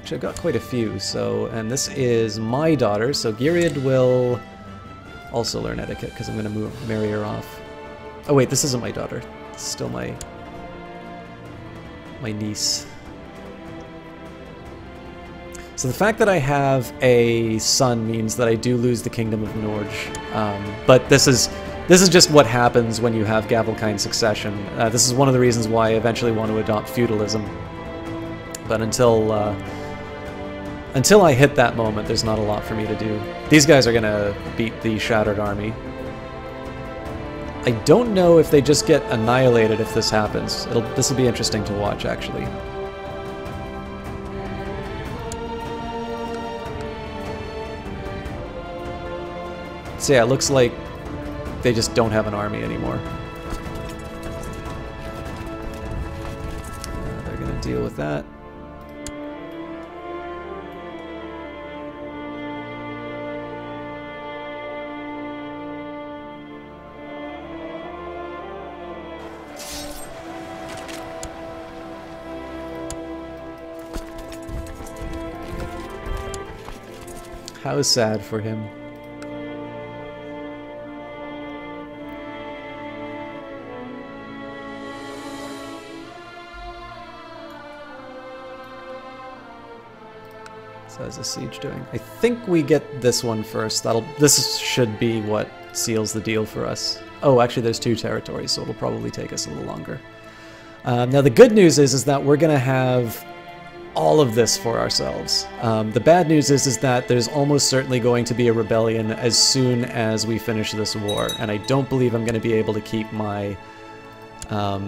Actually, I've got quite a few, so... And this is my daughter, so Gyriad will also learn etiquette, because I'm going to marry her off. Oh wait, this isn't my daughter. It's still my niece. So the fact that I have a son means that I do lose the Kingdom of Norge. But this is just what happens when you have Gavelkind succession. This is one of the reasons why I eventually want to adopt feudalism. But until I hit that moment, there's not a lot for me to do. These guys are going to beat the Shattered Army. I don't know if they just get annihilated if this happens. This will be interesting to watch, actually. So yeah, it looks like they just don't have an army anymore. They're going to deal with that. How sad for him. So how's the siege doing? I think we get this one first. This should be what seals the deal for us. Oh, actually there's 2 territories, so it'll probably take us a little longer. Now the good news is that we're gonna have all of this for ourselves. The bad news is that there's almost certainly going to be a rebellion as soon as we finish this war, and I don't believe I'm going to be able to keep my... I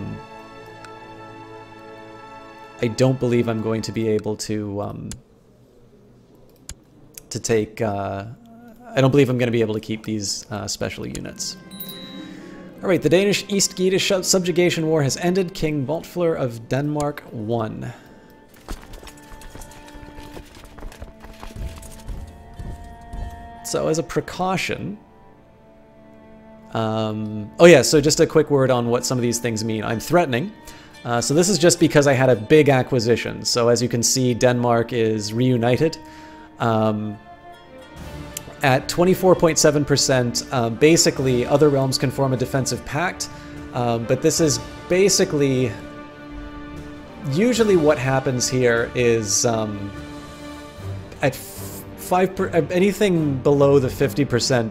don't believe I'm going to be able to take... I don't believe I'm going to be able to keep these special units. Alright, the Danish East Geatish subjugation war has ended. King Boltfleur of Denmark won. So as a precaution... oh yeah, so just a quick word on what some of these things mean. I'm threatening. So this is just because I had a big acquisition. So as you can see, Denmark is reunited. At 24.7%, basically other realms can form a defensive pact. But this is basically... Usually what happens here is at anything below the 50%,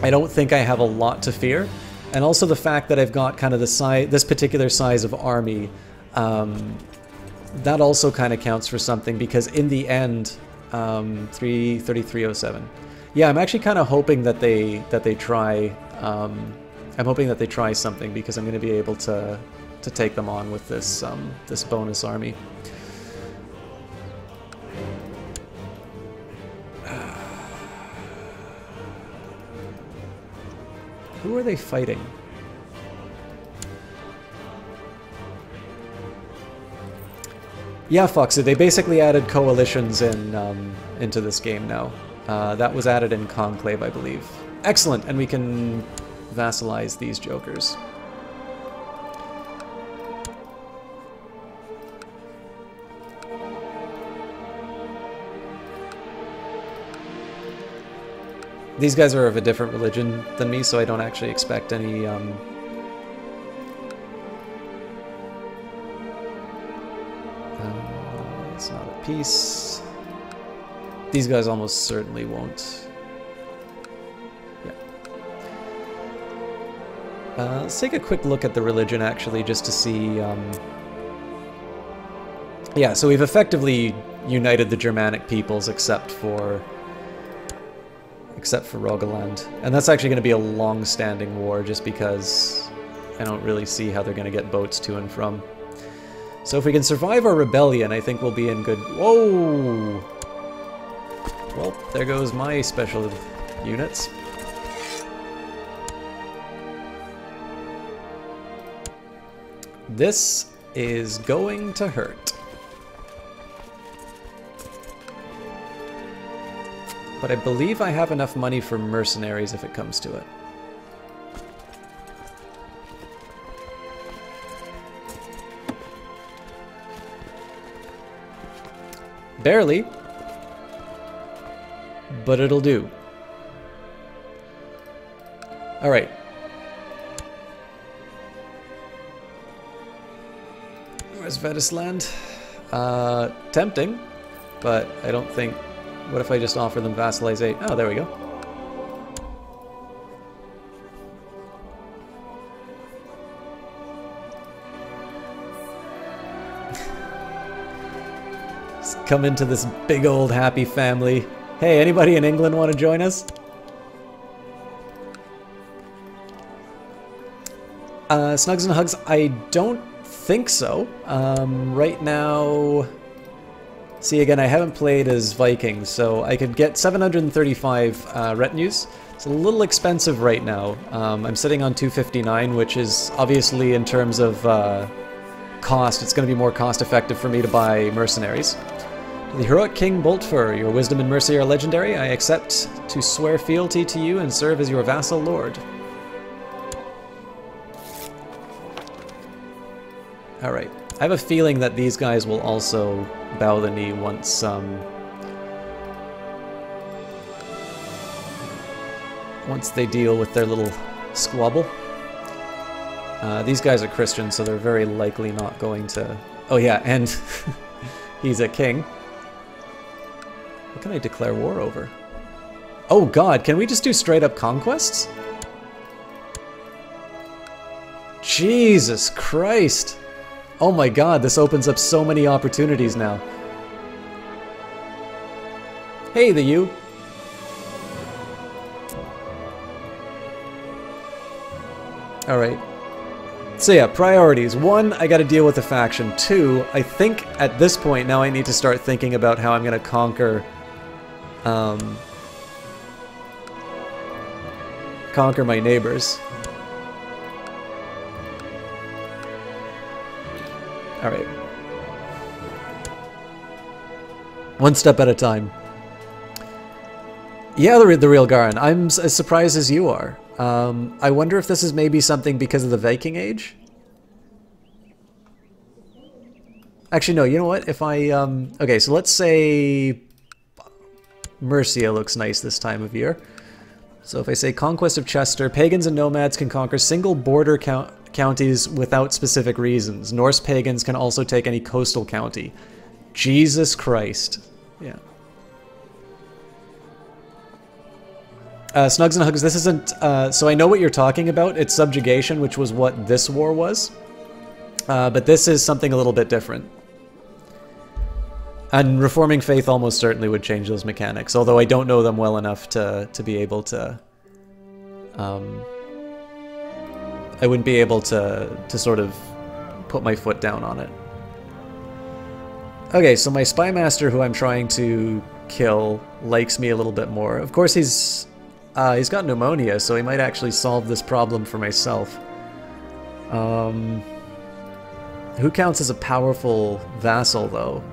I don't think I have a lot to fear. And also the fact that I've got kind of this particular size of army, that also kind of counts for something, because in the end, 3307. Yeah, I'm actually kind of hoping that they try. I'm hoping that they try something, because I'm going to be able to take them on with this this bonus army. Who are they fighting? Yeah, Foxy, they basically added coalitions into this game now. That was added in Conclave, I believe. Excellent, and we can vassalize these jokers. These guys are of a different religion than me, so I don't actually expect any, it's not a peace. These guys almost certainly won't. Yeah. Let's take a quick look at the religion, actually, just to see, yeah, so we've effectively united the Germanic peoples, except for Rogaland. And that's actually going to be a long-standing war, just because I don't really see how they're going to get boats to and from. So if we can survive our rebellion, I think we'll be in good... Whoa! Well, there goes my special units. This is going to hurt. But I believe I have enough money for mercenaries if it comes to it. Barely. But it'll do. Alright. Where's Vedisland? Tempting, but I don't think... What if I just offer them Vassalize 8? Oh, there we go. Just come into this big old happy family. Hey, anybody in England want to join us? Snugs and Hugs, I don't think so. Right now... See, again, I haven't played as Vikings, so I could get 735 retinues. It's a little expensive right now. I'm sitting on 259, which is obviously, in terms of cost, it's going to be more cost-effective for me to buy mercenaries. The heroic King Boltfur, your wisdom and mercy are legendary. I accept to swear fealty to you and serve as your vassal lord. Alright. I have a feeling that these guys will also bow the knee once, once they deal with their little squabble. These guys are Christian, so they're very likely not going to... Oh yeah, and he's a king. What can I declare war over? Oh god, can we just do straight up conquests? Jesus Christ! Oh my god, this opens up so many opportunities now. Hey, the you. Alright. So yeah, priorities. 1, I gotta deal with the faction. 2, I think at this point now I need to start thinking about how I'm gonna conquer... conquer my neighbors. Alright. One step at a time. Yeah, the real Garin. I'm as surprised as you are. I wonder if this is maybe something because of the Viking Age? Actually, no, you know what? If I, okay, so let's say... Mercia looks nice this time of year. So if I say Conquest of Chester, pagans and nomads can conquer single border counties without specific reasons. Norse pagans can also take any coastal county. Jesus Christ. Yeah. Snugs and Hugs, this isn't... so I know what you're talking about. It's subjugation, which was what this war was. But this is something a little bit different. And Reforming Faith almost certainly would change those mechanics, although I don't know them well enough to be able to... I wouldn't be able to sort of put my foot down on it. Okay, so my Spy Master, who I'm trying to kill, likes me a little bit more. Of course, he's got pneumonia, so he might actually solve this problem for myself. Who counts as a powerful vassal, though?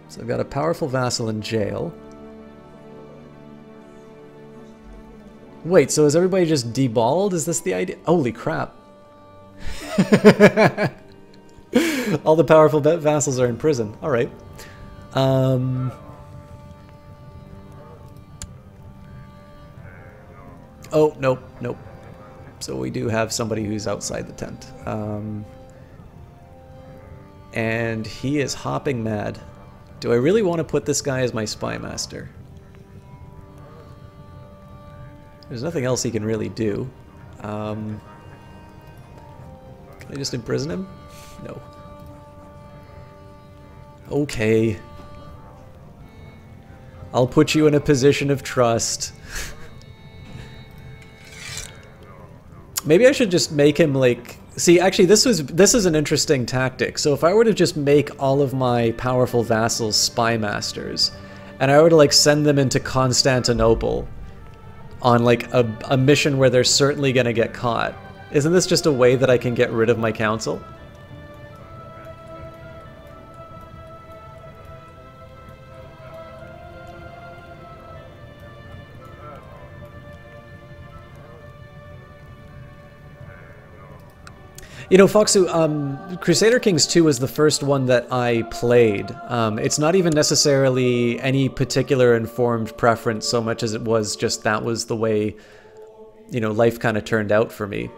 So I've got a powerful vassal in jail. Wait, so is everybody just deballed? Is this the idea? Holy crap. All the powerful vassals are in prison. Alright. Oh, nope, nope. So we do have somebody who's outside the tent. And he is hopping mad. Do I really want to put this guy as my Spy Master? There's nothing else he can really do. Can I just imprison him? No. Okay. I'll put you in a position of trust. Maybe I should just make him like... See, actually, this is an interesting tactic. So if I were to just make all of my powerful vassals Spy Masters, and I were to like send them into Constantinople on like a mission where they're certainly gonna get caught, isn't this just a way that I can get rid of my council? You know, Foxu, Crusader Kings 2 was the first one that I played. It's not even necessarily any particular informed preference so much as it was just that was the way, you know, life kind of turned out for me.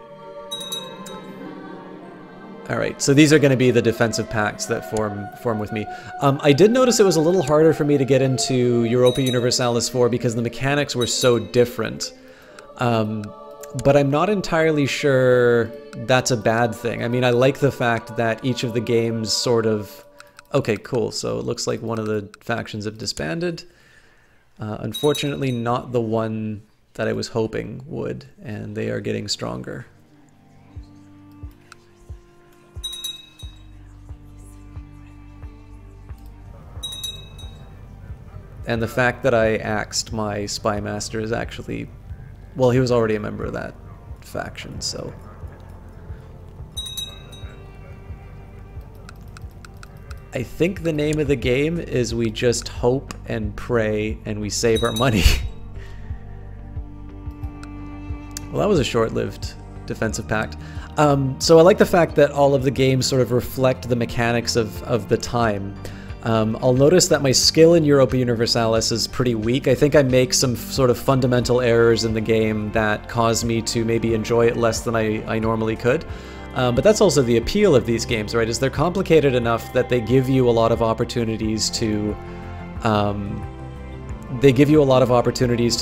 Alright, so these are going to be the defensive pacts that form with me. I did notice it was a little harder for me to get into Europa Universalis 4 because the mechanics were so different. But I'm not entirely sure that's a bad thing. I mean, I like the fact that each of the games sort of... Okay, cool, so it looks like one of the factions have disbanded. Unfortunately, not the one that I was hoping would, and they are getting stronger. And the fact that I axed my Spy Master is actually... Well, he was already a member of that faction, so... I think the name of the game is we just hope and pray and we save our money. Well, that was a short-lived defensive pact. So I like the fact that all of the games sort of reflect the mechanics of the time. I'll notice that my skill in Europa Universalis is pretty weak. I think I make some sort of fundamental errors in the game that cause me to maybe enjoy it less than I normally could. But that's also the appeal of these games, right? Is they're complicated enough that they give you a lot of opportunities to...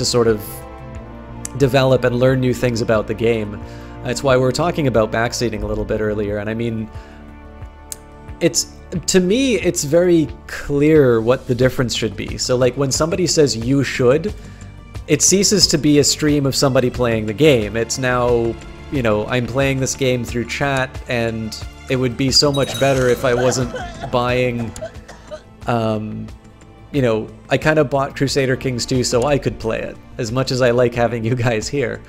sort of develop and learn new things about the game. That's why we were talking about backseating a little bit earlier, and I mean... To me, it's very clear what the difference should be. So like when somebody says you should, it ceases to be a stream of somebody playing the game. It's now, you know, I'm playing this game through chat, and it would be so much better if I wasn't buying, you know, I kind of bought Crusader Kings 2 so I could play it, as much as I like having you guys here.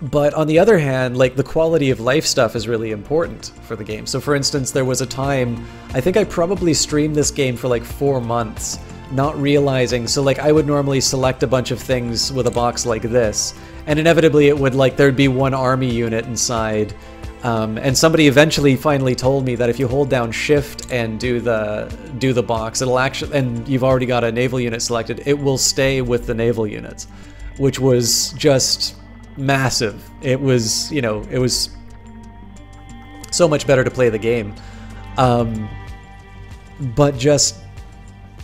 But on the other hand, like, the quality of life stuff is really important for the game. So for instance, there was a time, I think I probably streamed this game for like 4 months, not realizing, so like I would normally select a bunch of things with a box like this, and inevitably it would, like, there'd be one army unit inside, and somebody eventually finally told me that if you hold down shift and do the box, it'll actually, and you've already got a naval unit selected, it will stay with the naval units, which was just massive. It was, you know, it was so much better to play the game. But just,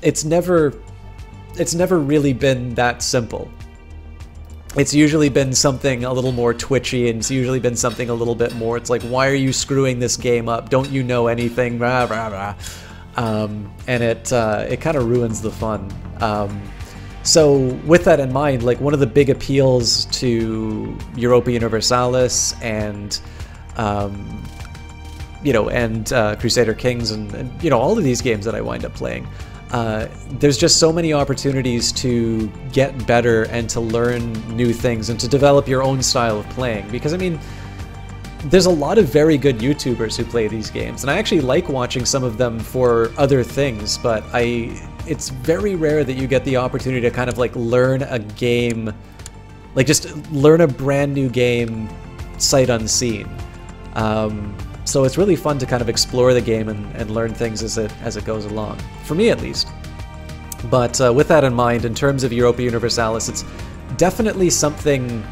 it's never really been that simple. It's usually been something a little more twitchy, and it's usually been something a little bit more, it's like, why are you screwing this game up? Don't you know anything? Rah, rah, rah. And it kind of ruins the fun. So with that in mind, like, one of the big appeals to Europa Universalis and, you know, and Crusader Kings and, you know, all of these games that I wind up playing, there's just so many opportunities to get better and to learn new things and to develop your own style of playing. Because, I mean, there's a lot of very good YouTubers who play these games, and I actually like watching some of them for other things, but it's very rare that you get the opportunity to kind of like learn a game, like just learn a brand new game sight unseen. So it's really fun to kind of explore the game and learn things as it goes along, for me at least. But with that in mind, in terms of Europa Universalis, it's definitely something,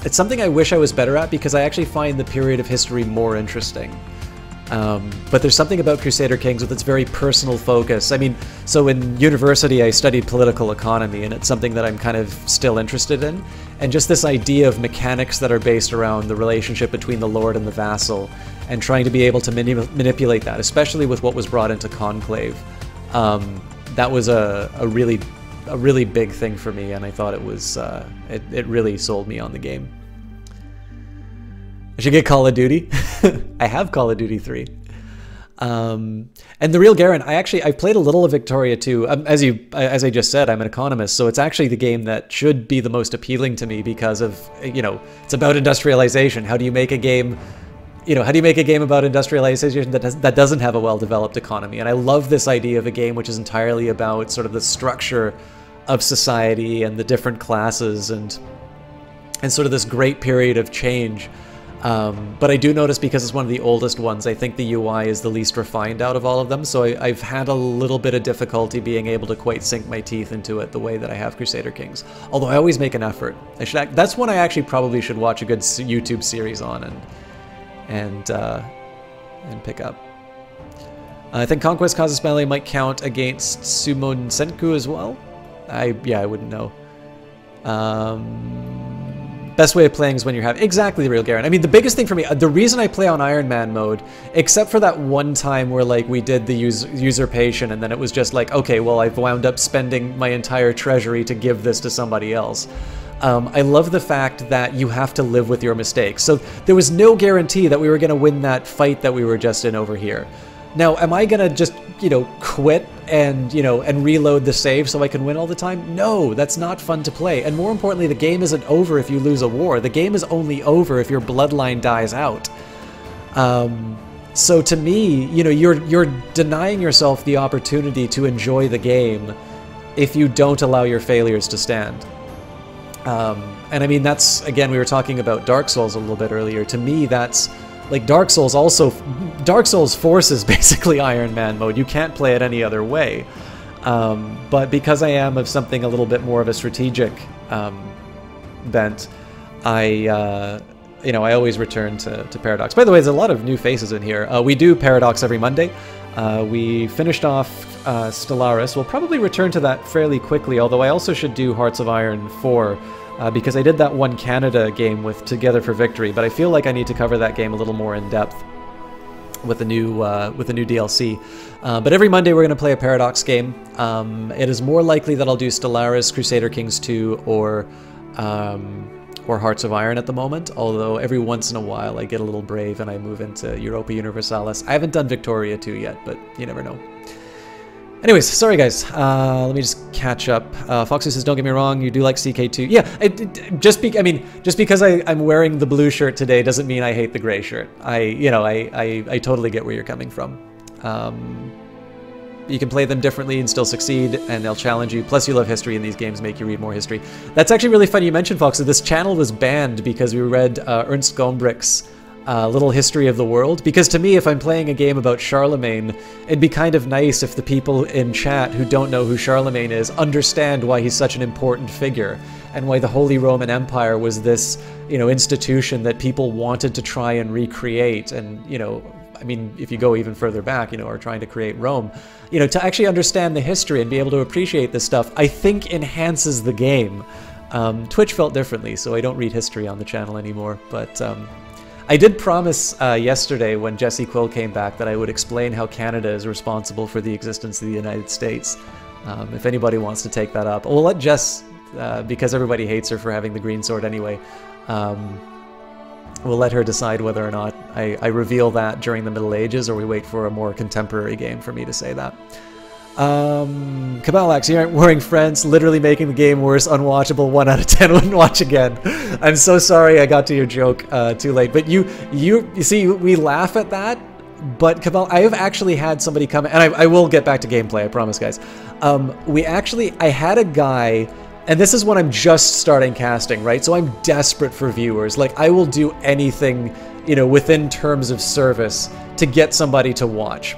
it's something I wish I was better at, because I actually find the period of history more interesting. But there's something about Crusader Kings with its very personal focus. I mean, so in university I studied political economy, and it's something that I'm kind of still interested in. And just this idea of mechanics that are based around the relationship between the lord and the vassal, and trying to be able to manipulate that, especially with what was brought into Conclave. That was a really big thing for me, and I thought it was, it really sold me on the game. I should get Call of Duty. I have Call of Duty 3. And the real Garen, I've played a little of Victoria too. As I just said, I'm an economist, so it's actually the game that should be the most appealing to me because of, you know, it's about industrialization. How do you make a game, you know, how do you make a game about industrialization that doesn't have a well-developed economy? And I love this idea of a game which is entirely about sort of the structure of society and the different classes, and and sort of this great period of change. But I do notice, because it's one of the oldest ones, I think the UI is the least refined out of all of them, so I've had a little bit of difficulty being able to quite sink my teeth into it the way that I have Crusader Kings. Although I always make an effort. That's one I actually probably should watch a good YouTube series on and pick up. I think Conquest Casus Belli might count against Sumon Senku as well. Yeah, I wouldn't know. Best way of playing is when you're having... Exactly, Real Garen. I mean, the biggest thing for me, the reason I play on Iron Man mode, except for that one time where, like, we did the usurpation, and then it was just like, okay, well, I've wound up spending my entire treasury to give this to somebody else. I love the fact that you have to live with your mistakes. So there was no guarantee that we were going to win that fight that we were just in over here. Now, am I going to just, you know, quit and, you know, and reload the save so I can win all the time? No, that's not fun to play. And more importantly, the game isn't over if you lose a war. The game is only over if your bloodline dies out. So to me, you know, you're denying yourself the opportunity to enjoy the game if you don't allow your failures to stand. And I mean, that's, again, we were talking about Dark Souls a little bit earlier. To me, that's... Like, Dark Souls forces basically Iron Man mode. You can't play it any other way. But because I am of something a little bit more of a strategic bent, you know, I always return to Paradox. By the way, there's a lot of new faces in here. We do Paradox every Monday. We finished off Stellaris. We'll probably return to that fairly quickly, although I also should do Hearts of Iron 4. Because I did that one Canada game with Together for Victory, but I feel like I need to cover that game a little more in depth with the new DLC. But every Monday we're going to play a Paradox game. It is more likely that I'll do Stellaris, Crusader Kings 2, or Hearts of Iron at the moment, although every once in a while I get a little brave and I move into Europa Universalis. I haven't done Victoria 2 yet, but you never know. Anyways, sorry guys, let me just catch up. Foxy says, don't get me wrong, you do like CK2. Yeah, just because I'm wearing the blue shirt today doesn't mean I hate the gray shirt. I totally get where you're coming from. You can play them differently and still succeed, and they'll challenge you. Plus you love history, and these games make you read more history. That's actually really funny you mentioned, Foxy. This channel was banned because we read Ernst Gombrich's Little History of the World, because to me, if I'm playing a game about Charlemagne, it'd be kind of nice if the people in chat who don't know who Charlemagne is understand why he's such an important figure, and why the Holy Roman Empire was this, you know, institution that people wanted to try and recreate. And, you know, I mean, if you go even further back, you know, or trying to create Rome, you know, to actually understand the history and be able to appreciate this stuff, I think enhances the game. Twitch felt differently, so I don't read history on the channel anymore, but I did promise yesterday when Jesse Quill came back that I would explain how Canada is responsible for the existence of the United States. If anybody wants to take that up. We'll let Jess, because everybody hates her for having the green sword anyway, we'll let her decide whether or not I reveal that during the Middle Ages, or we wait for a more contemporary game for me to say that. Cabalax, you aren't wearing friends, literally making the game worse, unwatchable, 1 out of 10, wouldn't watch again. I'm so sorry I got to your joke too late. But you see, we laugh at that, but Cabal, I have actually had somebody come, and I will get back to gameplay, I promise, guys. I had a guy, and this is when I'm just starting casting, right? So I'm desperate for viewers. Like, I will do anything, you know, within terms of service to get somebody to watch.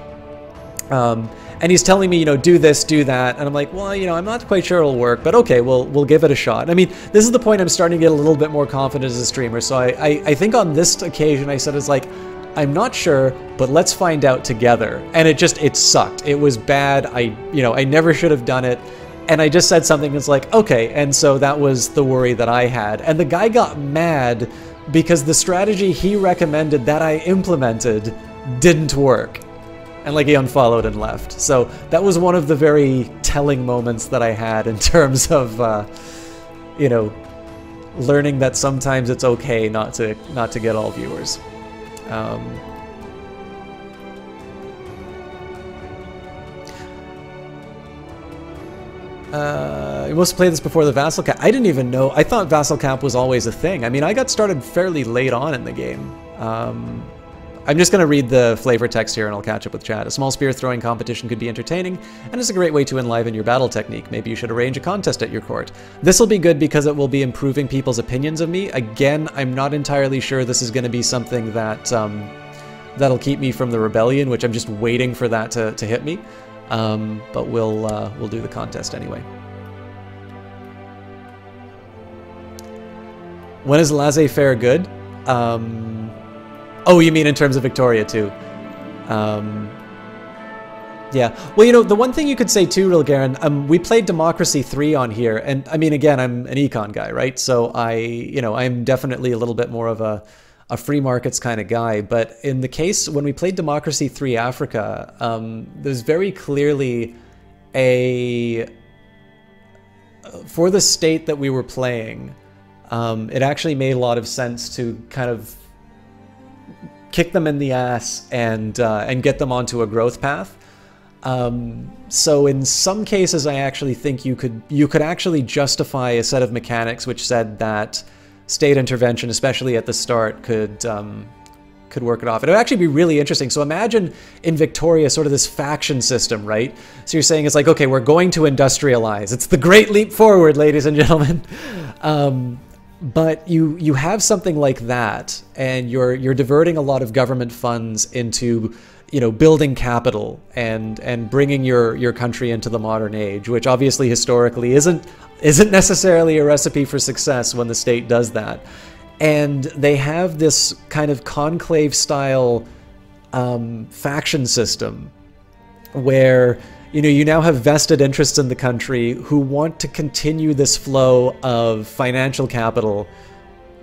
And he's telling me, you know, do this, do that. And I'm like, well, you know, I'm not quite sure it'll work, but okay, we'll give it a shot. I mean, this is the point I'm starting to get a little bit more confident as a streamer. So I think on this occasion I said, it's like, I'm not sure, but let's find out together. And it sucked. It was bad. I never should have done it. And I just said something that's like, okay. And so that was the worry that I had. And the guy got mad because the strategy he recommended that I implemented didn't work. And like he unfollowed and left. So that was one of the very telling moments that I had in terms of, you know, learning that sometimes it's okay not to get all viewers. You must play this before the Vassal Camp. I didn't even know. I thought Vassal Camp was always a thing. I mean, I got started fairly late on in the game. I'm just going to read the flavor text here and I'll catch up with chat. A small spear throwing competition could be entertaining and is a great way to enliven your battle technique. Maybe you should arrange a contest at your court. This will be good because it will be improving people's opinions of me. Again, I'm not entirely sure this is going to be something that that'll keep me from the rebellion, which I'm just waiting for that to hit me. But we'll do the contest anyway. When is laissez-faire good? Oh, you mean in terms of Victoria too? Yeah. Well, you know, the one thing you could say too, Real Garen, we played Democracy 3 on here, and I mean, again, I'm an econ guy, right? So I'm definitely a little bit more of a free markets kind of guy. But in the case when we played Democracy 3 Africa, there's very clearly for the state that we were playing, it actually made a lot of sense to kind of kick them in the ass and get them onto a growth path. So in some cases, I actually think you could actually justify a set of mechanics which said that state intervention, especially at the start, could work it off. It would actually be really interesting. So imagine in Victoria sort of this faction system, right? So you're saying it's like, okay, we're going to industrialize. It's the great leap forward, ladies and gentlemen. But you have something like that, and you're diverting a lot of government funds into, you know, building capital and bringing your country into the modern age, which obviously historically isn't necessarily a recipe for success when the state does that. And they have this kind of conclave style faction system where, you know, you now have vested interests in the country who want to continue this flow of financial capital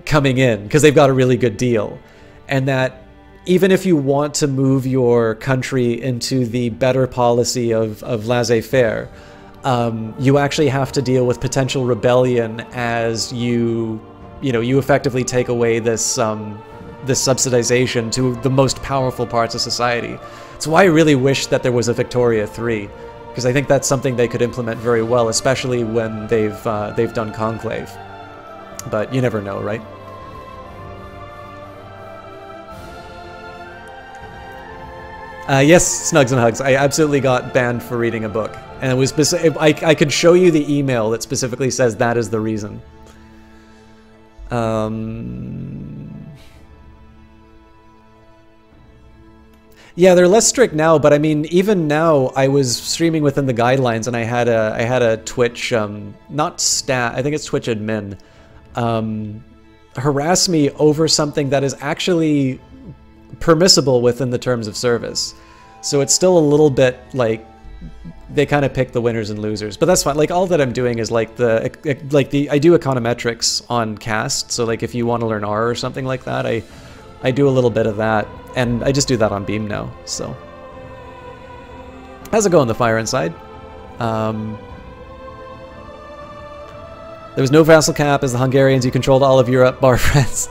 coming in because they've got a really good deal. And that even if you want to move your country into the better policy of laissez-faire, you actually have to deal with potential rebellion as you effectively take away this subsidization to the most powerful parts of society. It's why I really wish that there was a Victoria 3, because I think that's something they could implement very well, especially when they've done Conclave. But you never know, right? Yes, Snugs and Hugs. I absolutely got banned for reading a book, and it was I could show you the email that specifically says that is the reason. Yeah, they're less strict now, but I mean, even now, I was streaming within the guidelines, and I had a Twitch, not stat, I think it's Twitch admin, harass me over something that is actually permissible within the terms of service. So it's still a little bit like they kind of pick the winners and losers, but that's fine. Like, all that I'm doing is I do econometrics on cast. So like if you want to learn R or something like that, I do a little bit of that, and I just do that on Beam now. So how's it going, the fire inside? There was no vassal cap as the Hungarians. You controlled all of Europe, bar France.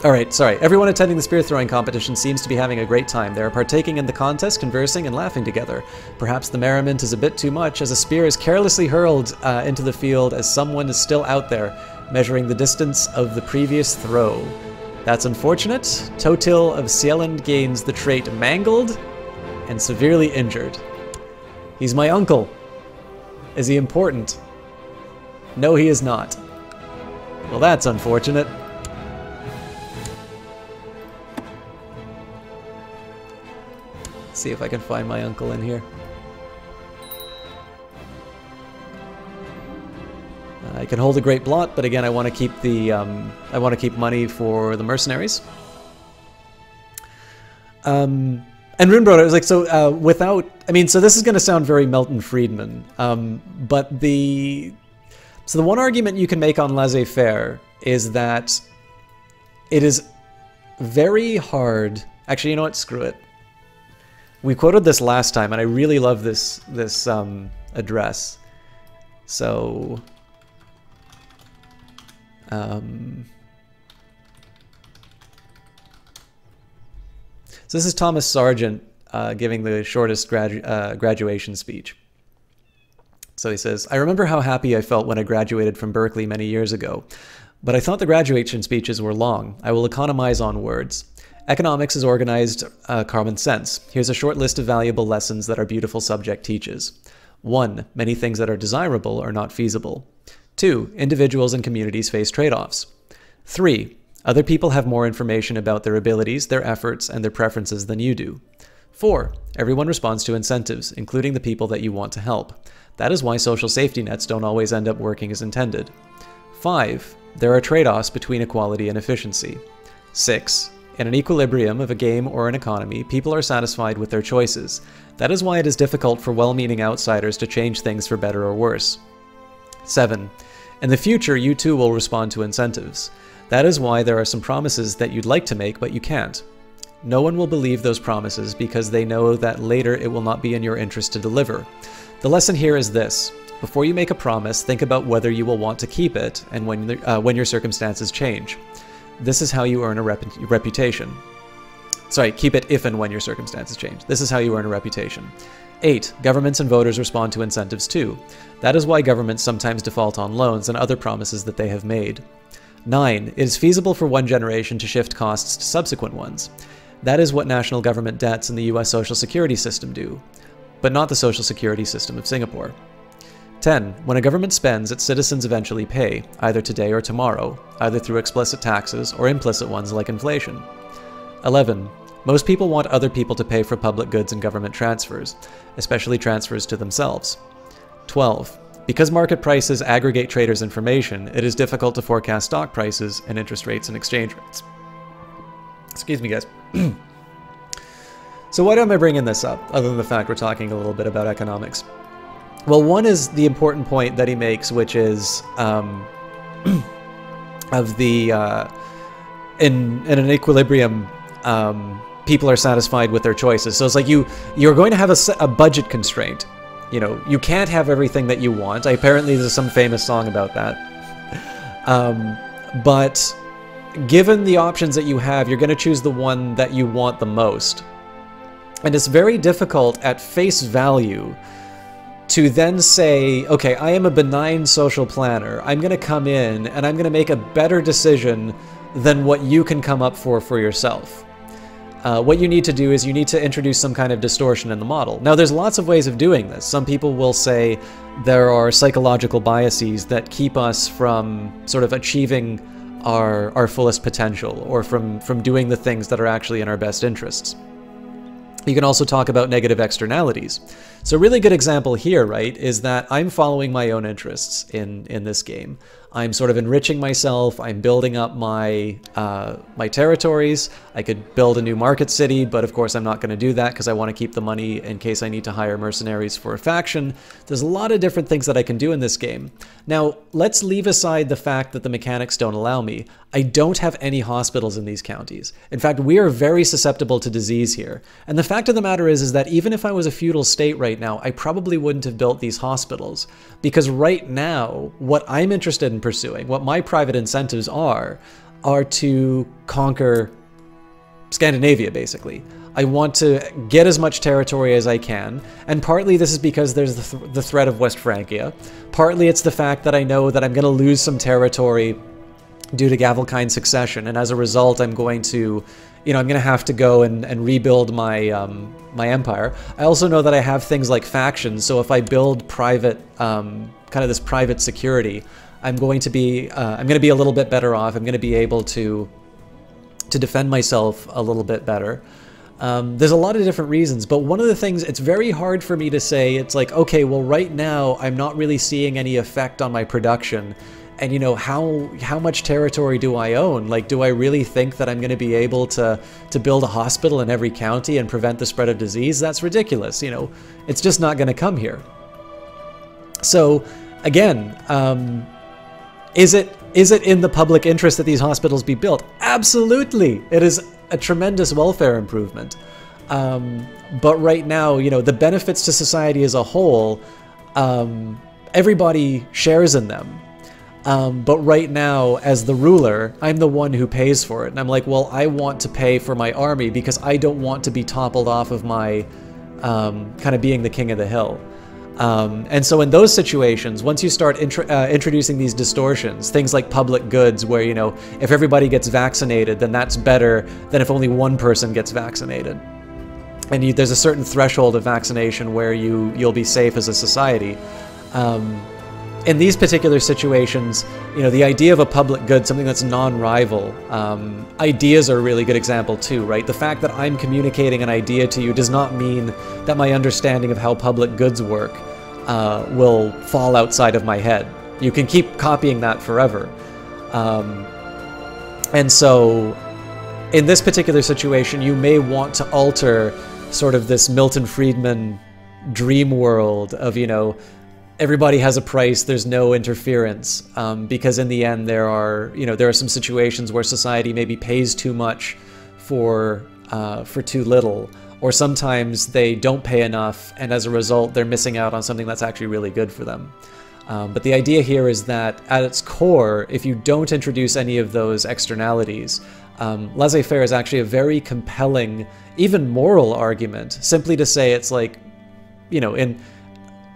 Alright, sorry. Everyone attending the spear throwing competition seems to be having a great time. They are partaking in the contest, conversing, and laughing together. Perhaps the merriment is a bit too much, as a spear is carelessly hurled into the field as someone is still out there, measuring the distance of the previous throw. That's unfortunate. Totil of Sieland gains the trait Mangled and severely injured. He's my uncle. Is he important? No, he is not. Well, that's unfortunate. See if I can find my uncle in here. I can hold a great blot, but again, I want to keep the I want to keep money for the mercenaries. And Runebrother was like, so without, I mean, so this is going to sound very Milton Friedman, but so the one argument you can make on laissez-faire is that it is very hard. Actually, you know what? Screw it. We quoted this last time, and I really love this address. So, so this is Thomas Sargent giving the shortest graduation speech. So he says, "I remember how happy I felt when I graduated from Berkeley many years ago. But I thought the graduation speeches were long. I will economize on words. Economics is organized common sense. Here's a short list of valuable lessons that our beautiful subject teaches. 1. Many things that are desirable are not feasible. 2. Individuals and communities face trade-offs. 3. Other people have more information about their abilities, their efforts, and their preferences than you do. 4. Everyone responds to incentives, including the people that you want to help. That is why social safety nets don't always end up working as intended. 5. There are trade-offs between equality and efficiency. 6. In an equilibrium of a game or an economy, people are satisfied with their choices. That is why it is difficult for well-meaning outsiders to change things for better or worse. 7. In the future, you too will respond to incentives. That is why there are some promises that you'd like to make, but you can't. No one will believe those promises because they know that later it will not be in your interest to deliver. The lesson here is this. Before you make a promise, think about whether you will want to keep it and when your circumstances change. This is how you earn a reputation. Sorry, keep it if and when your circumstances change. This is how you earn a reputation. 8. Governments and voters respond to incentives too. That is why governments sometimes default on loans and other promises that they have made. 9. It is feasible for one generation to shift costs to subsequent ones. That is what national government debts in the US Social Security system do, but not the Social Security system of Singapore. 10. When a government spends, its citizens eventually pay, either today or tomorrow, either through explicit taxes or implicit ones like inflation. 11. Most people want other people to pay for public goods and government transfers, especially transfers to themselves. 12. Because market prices aggregate traders' information, it is difficult to forecast stock prices and interest rates and exchange rates. Excuse me, guys. So why am I bringing this up, other than the fact we're talking a little bit about economics? Well, one is the important point that he makes, which is of the in an equilibrium, people are satisfied with their choices. So it's like you're going to have a budget constraint. You know, you can't have everything that you want. Apparently, there's some famous song about that. But given the options that you have, you're going to choose the one that you want the most. And it's very difficult at face value to then say, okay, I am a benign social planner. I'm going to come in and I'm going to make a better decision than what you can come up for yourself. What you need to do is you need to introduce some kind of distortion in the model. Now, there's lots of ways of doing this. Some people will say there are psychological biases that keep us from sort of achieving our fullest potential, or from doing the things that are actually in our best interests. You can also talk about negative externalities. So a really good example here, right, is that I'm following my own interests in this game. I'm sort of enriching myself. I'm building up my my territories. I could build a new market city, but of course I'm not going to do that because I want to keep the money in case I need to hire mercenaries for a faction. There's a lot of different things that I can do in this game. Now, let's leave aside the fact that the mechanics don't allow me. I don't have any hospitals in these counties. In fact, we are very susceptible to disease here. And the fact of the matter is that even if I was a feudal state right now, I probably wouldn't have built these hospitals. Because right now, what I'm interested in pursuing, what my private incentives are to conquer Scandinavia, basically. I want to get as much territory as I can, and partly this is because there's the threat of West Francia. Partly it's the fact that I know that I'm going to lose some territory due to Gavelkind succession, and as a result I'm going to, I'm going to have to go and rebuild my my empire. I also know that I have things like factions, so if I build private, kind of this private security, I'm going to be a little bit better off. I'm going to be able to defend myself a little bit better. There's a lot of different reasons, but one of the things, it's very hard for me to say, it's like, okay, well, right now I'm not really seeing any effect on my production. And how much territory do I own? Like, do I really think that I'm going to be able to build a hospital in every county and prevent the spread of disease? That's ridiculous. It's just not going to come here. So again, is it in the public interest that these hospitals be built? Absolutely. It is a tremendous welfare improvement. But right now, the benefits to society as a whole, everybody shares in them. But right now, as the ruler, I'm the one who pays for it. And I'm like, well, I want to pay for my army because I don't want to be toppled off of my kind of being the king of the hill. And so in those situations, once you start introducing these distortions, things like public goods, where, you know, if everybody gets vaccinated, then that's better than if only one person gets vaccinated. And there's a certain threshold of vaccination where you'll be safe as a society. In these particular situations, you know, the idea of a public good, something that's non-rival, ideas are a really good example too, right? The fact that I'm communicating an idea to you does not mean that my understanding of how public goods work will fall outside of my head. You can keep copying that forever. And so, in this particular situation, you may want to alter sort of this Milton Friedman dream world of, you know, everybody has a price, there's no interference, because in the end there are some situations where society maybe pays too much for too little, or sometimes they don't pay enough, and as a result they're missing out on something that's actually really good for them. But the idea here is that at its core, if you don't introduce any of those externalities, laissez-faire is actually a very compelling, even moral argument, simply to say it's like, you know,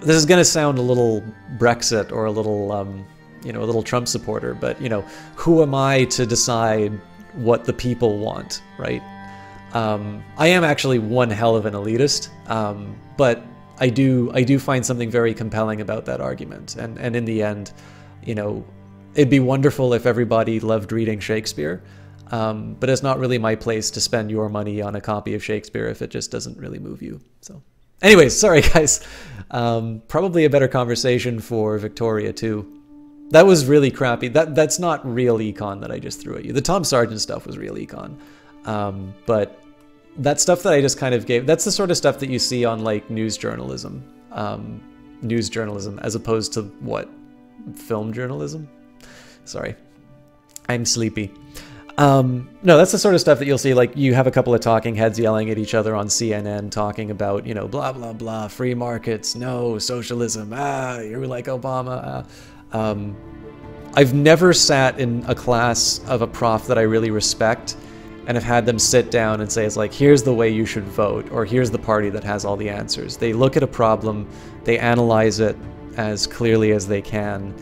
this is going to sound a little Brexit or a little, you know, a little Trump supporter, but, you know, who am I to decide what the people want, right? I am actually one hell of an elitist, but I do find something very compelling about that argument. And in the end, you know, it'd be wonderful if everybody loved reading Shakespeare, but it's not really my place to spend your money on a copy of Shakespeare if it just doesn't really move you. So anyways, sorry guys. Probably a better conversation for Victoria too. That was really crappy. That's not real econ that I just threw at you. The Tom Sargent stuff was real econ. But that stuff that I just kind of gave, that's the sort of stuff that you see on like news journalism. News journalism as opposed to what? Film journalism? Sorry. I'm sleepy. No, that's the sort of stuff that you'll see, like you have a couple of talking heads yelling at each other on CNN talking about, you know, blah, blah, blah, free markets, no, socialism, you're like Obama. I've never sat in a class of a prof that I really respect and have had them sit down and say, it's like, here's the way you should vote, or here's the party that has all the answers. They look at a problem, they analyze it as clearly as they can,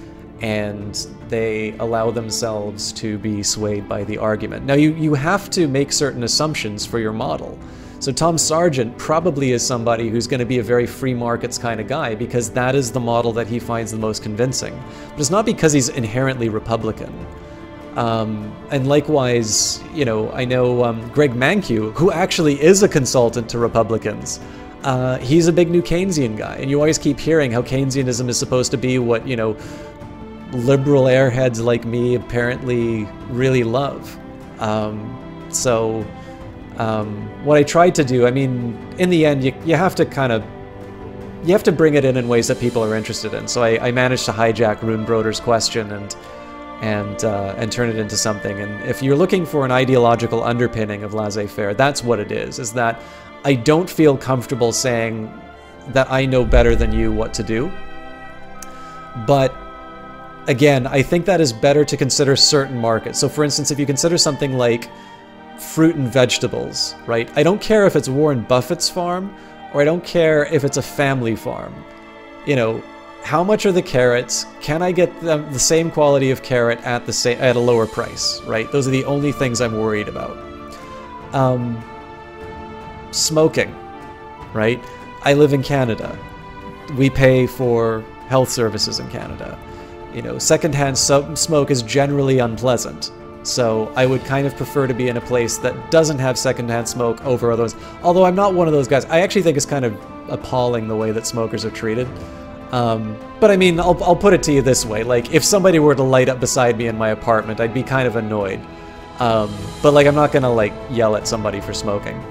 and they allow themselves to be swayed by the argument. Now, you have to make certain assumptions for your model. So Tom Sargent probably is somebody who's going to be a very free markets kind of guy because that is the model that he finds the most convincing. But it's not because he's inherently Republican. And likewise, you know, I know Greg Mankiw, who actually is a consultant to Republicans. He's a big new Keynesian guy, and you always keep hearing how Keynesianism is supposed to be what, you know, liberal airheads like me apparently really love. What I tried to do, I mean, in the end, you have to kind of, you have to bring it in ways that people are interested in. So I managed to hijack Rune Broder's question and turn it into something. And if you're looking for an ideological underpinning of laissez-faire, that's what it is that I don't feel comfortable saying that I know better than you what to do. But again, I think that is better to consider certain markets. So for instance, if you consider something like fruit and vegetables, right? I don't care if it's Warren Buffett's farm, or I don't care if it's a family farm. You know, how much are the carrots? Can I get them the same quality of carrot at a lower price, right? Those are the only things I'm worried about. Smoking, right? I live in Canada. We pay for health services in Canada. You know, secondhand smoke is generally unpleasant. So I would kind of prefer to be in a place that doesn't have secondhand smoke over others. Although I'm not one of those guys. I actually think it's kind of appalling the way that smokers are treated. But I mean, I'll put it to you this way. Like, if somebody were to light up beside me in my apartment, I'd be kind of annoyed. But like, I'm not gonna like yell at somebody for smoking.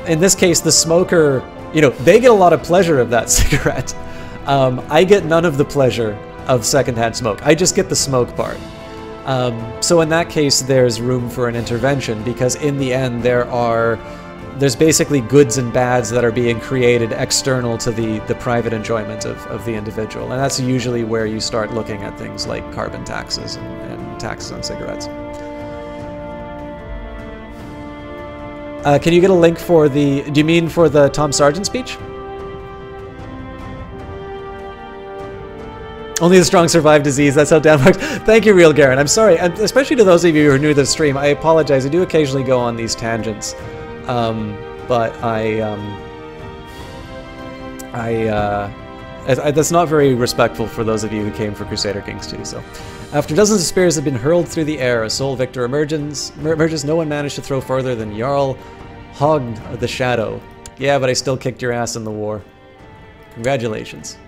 In this case, the smoker, you know, they get a lot of pleasure of that cigarette. I get none of the pleasure of secondhand smoke. I just get the smoke part. So in that case, there's room for an intervention, because in the end, there's basically goods and bads that are being created external to the private enjoyment of the individual. And that's usually where you start looking at things like carbon taxes and taxes on cigarettes. Can you get a link for do you mean for the Tom Sargent speech? Only the strong survive disease. That's how down works. Thank you, Real Garen. I'm sorry, especially to those of you who are new to the stream. I apologize. I do occasionally go on these tangents, but that's not very respectful for those of you who came for Crusader Kings 2. So, after dozens of spears have been hurled through the air, a sole victor emerges. No one managed to throw further than Jarl Hogn the Shadow. Yeah, but I still kicked your ass in the war. Congratulations.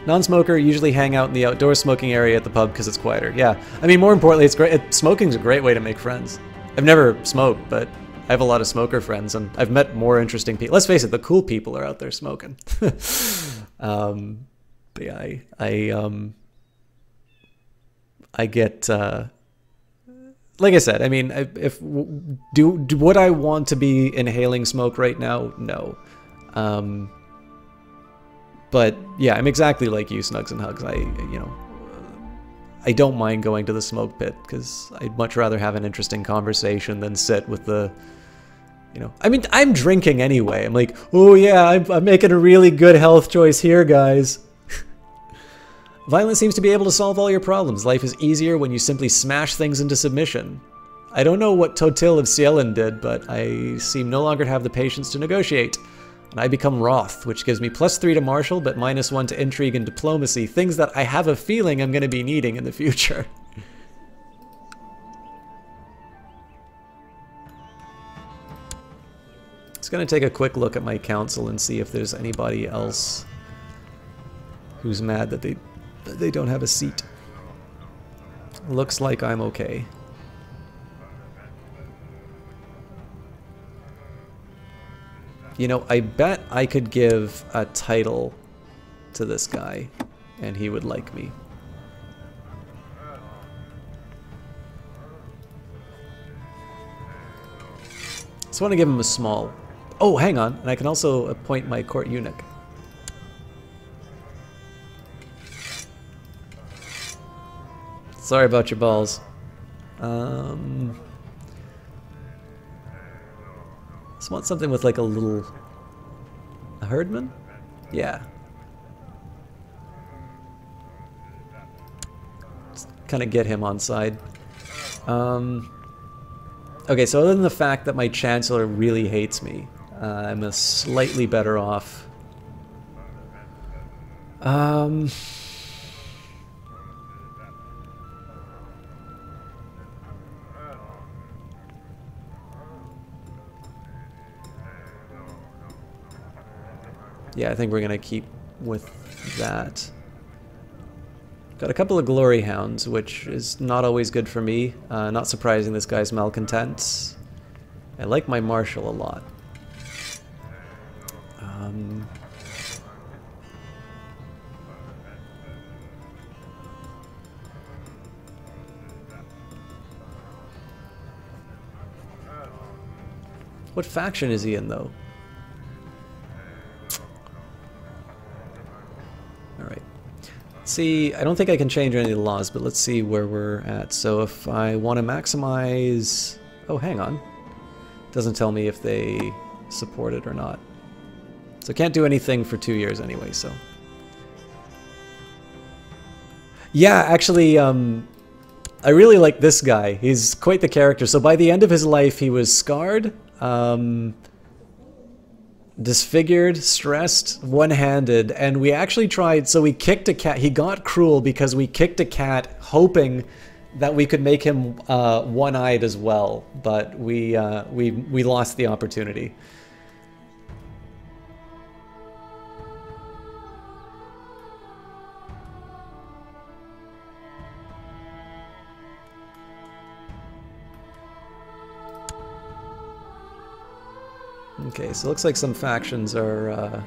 Non-smoker usually hang out in the outdoor smoking area at the pub because it's quieter. Yeah, I mean, more importantly, it's great. Smoking's a great way to make friends. I've never smoked, but I have a lot of smoker friends, and I've met more interesting people. Let's face it, the cool people are out there smoking. But yeah, I get, like I said, I mean, would I want to be inhaling smoke right now? No. But yeah, I'm exactly like you, Snugs and Hugs. I don't mind going to the smoke pit because I'd much rather have an interesting conversation than sit with the, I mean, I'm drinking anyway. I'm like, oh yeah, I'm making a really good health choice here, guys. Violence seems to be able to solve all your problems. Life is easier when you simply smash things into submission. I don't know what Totil of Cielin did, but I seem no longer to have the patience to negotiate. And I become Wroth, which gives me +3 to martial, but -1 to intrigue and diplomacy, things that I have a feeling I'm going to be needing in the future. Just going to take a quick look at my council and see if there's anybody else who's mad that they don't have a seat. Looks like I'm okay. I bet I could give a title to this guy, and he would like me. Just want to give him a small... Oh, hang on, and I can also appoint my court eunuch. Sorry about your balls. Just want something with like a herdman? Yeah. Just kind of get him on side. Okay, so other than the fact that my chancellor really hates me, I'm a slightly better off. Yeah, I think we're gonna keep with that. Got a couple of glory hounds, which is not always good for me. Not surprising, this guy's malcontent. I like my marshal a lot. What faction is he in, though? Alright. See, I don't think I can change any of the laws, but let's see where we're at. So if I want to maximize... Oh, hang on. It doesn't tell me if they support it or not. So can't do anything for 2 years anyway, so... Yeah, actually, I really like this guy. He's quite the character. So by the end of his life, he was scarred, disfigured, stressed, one-handed, and we actually tried, so we kicked a cat. He got cruel because we kicked a cat hoping that we could make him one-eyed as well, but we lost the opportunity. Okay, so it looks like some factions are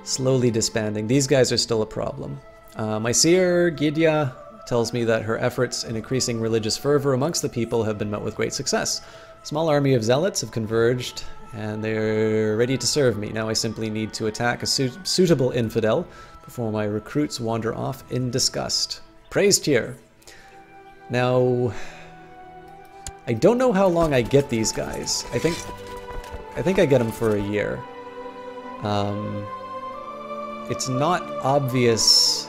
slowly disbanding. These guys are still a problem. My seer, Gidya, tells me that her efforts in increasing religious fervor amongst the people have been met with great success. A small army of zealots have converged, and they're ready to serve me. Now I simply need to attack a suitable infidel before my recruits wander off in disgust. Praise tier. Now, I don't know how long I get these guys. I think I think I get them for a year. It's not obvious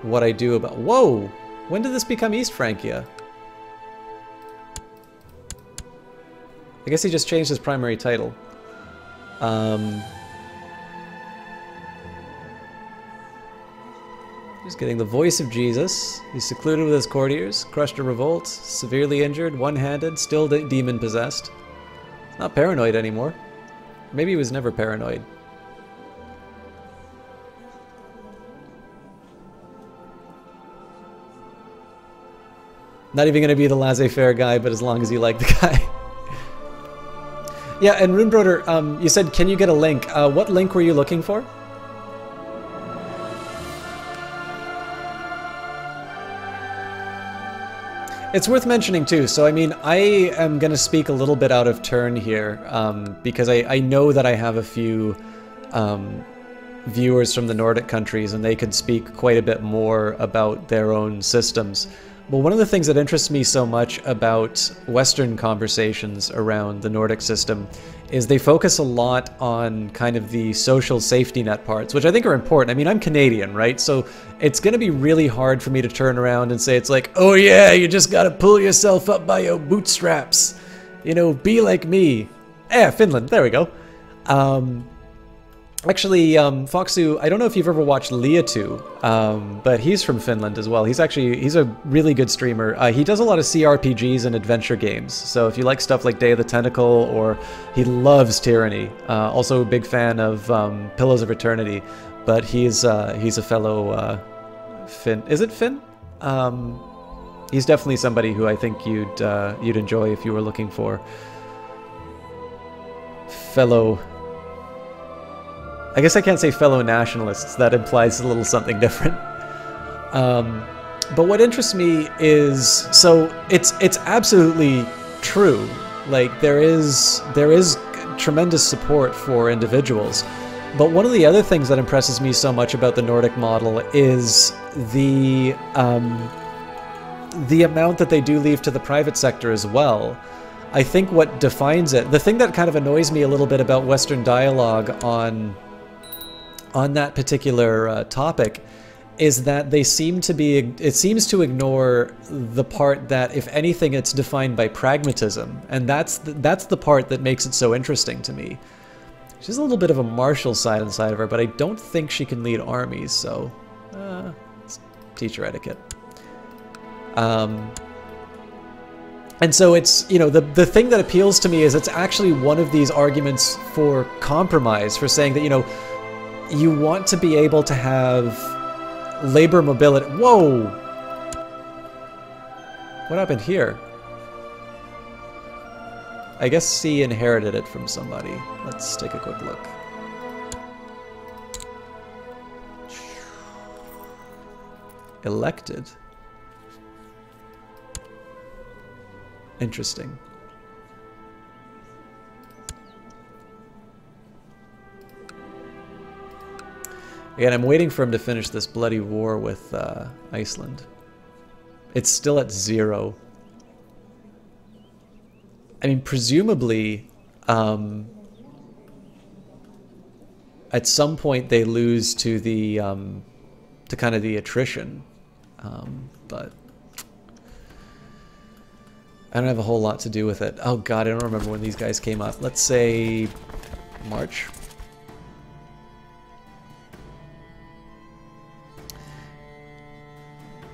what I do about... Whoa! When did this become East Francia? I guess he just changed his primary title. Just getting the voice of Jesus. He's secluded with his courtiers, crushed a revolt, severely injured, one-handed, still demon-possessed. Not paranoid anymore. Maybe he was never paranoid. Not even going to be the laissez-faire guy, but as long as you like the guy. Yeah, and Runebroder, you said, can you get a link? What link were you looking for? It's worth mentioning too, so I mean, I am going to speak a little bit out of turn here, because I know that I have a few viewers from the Nordic countries, and they could speak quite a bit more about their own systems. But one of the things that interests me so much about Western conversations around the Nordic system is they focus a lot on kind of the social safety net parts, which I think are important. I mean, I'm Canadian, right? So it's going to be really hard for me to turn around and say it's like, oh yeah, you just got to pull yourself up by your bootstraps. You know, be like me. Finland, there we go. Actually, Foxu, I don't know if you've ever watched Liatu, but he's from Finland as well. He's a really good streamer. He does a lot of CRPGs and adventure games. So if you like stuff like Day of the Tentacle, or he loves Tyranny. Also a big fan of Pillars of Eternity, but he's a fellow Finn. Is it Finn? He's definitely somebody who I think you'd enjoy if you were looking for fellow. I guess I can't say fellow nationalists, that implies a little something different. But what interests me is, so it's absolutely true. Like there is tremendous support for individuals. But one of the other things that impresses me so much about the Nordic model is the amount that they do leave to the private sector as well. I think what defines it, the thing that kind of annoys me a little bit about Western dialogue on that particular topic is that they seems to ignore the part that, if anything, it's defined by pragmatism, and that's the part that makes it so interesting to me. She's a little bit of a martial side inside of her, but I don't think she can lead armies, so it's teacher etiquette. And so it's, you know, the thing that appeals to me is it's actually one of these arguments for compromise, for saying that, you know, you want to be able to have labor mobility. Whoa! What happened here? I guess C inherited it from somebody. Let's take a quick look. Elected. Interesting. Again, I'm waiting for him to finish this bloody war with Iceland. It's still at 0. I mean, presumably, at some point they lose to the to kind of the attrition, but I don't have a whole lot to do with it. Oh god, I don't remember when these guys came up. Let's say March.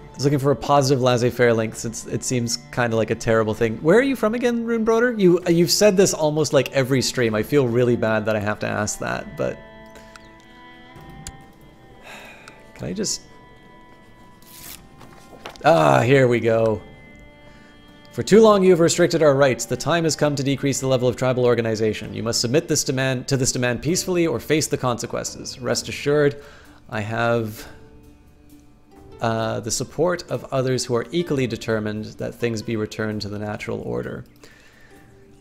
I was looking for a positive laissez-faire link since it seems kind of like a terrible thing. Where are you from again, Runebroder? You've said this almost like every stream. I feel really bad that I have to ask that, but can I just... Ah, here we go. For too long you have restricted our rights. The time has come to decrease the level of tribal organization. You must submit this demand peacefully or face the consequences. Rest assured, I have the support of others who are equally determined that things be returned to the natural order.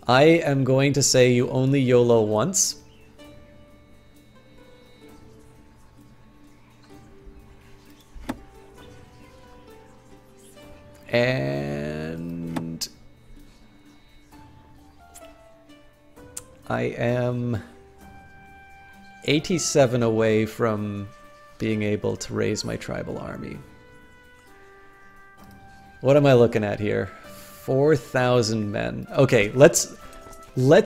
I am going to say you only YOLO once. And I am 87 away from being able to raise my tribal army. What am I looking at here? 4,000 men. Okay, let's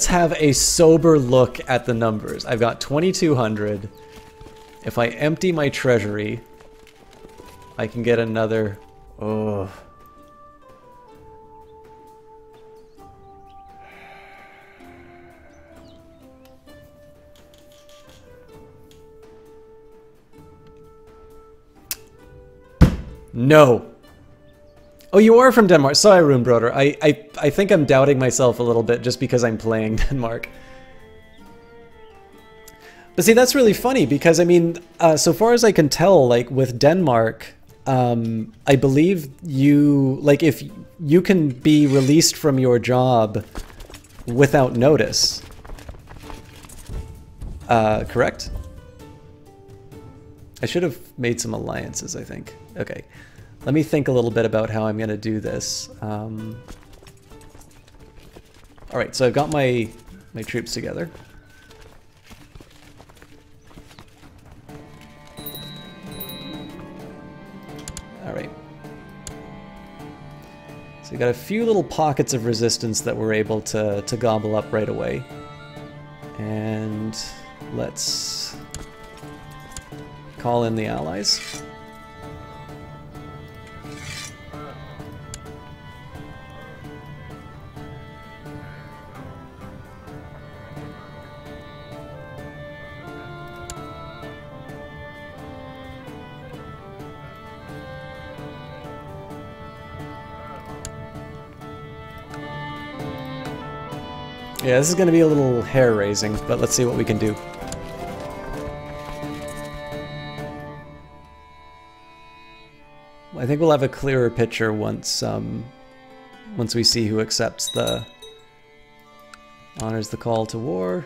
have a sober look at the numbers. I've got 2,200. If I empty my treasury, I can get another... Oh... No. Oh, you are from Denmark. Sorry, Runebroder. I think I'm doubting myself a little bit just because I'm playing Denmark. But see, that's really funny because, I mean, so far as I can tell, like, with Denmark, I believe you, like, if you can be released from your job without notice. Correct? I should have made some alliances, I think. Okay. Let me think a little bit about how I'm going to do this. Alright, so I've got my troops together. Alright. So we got a few little pockets of resistance that we're able to gobble up right away. And let's call in the allies. Yeah, this is going to be a little hair-raising, but let's see what we can do. I think we'll have a clearer picture once we see who accepts honors the call to war.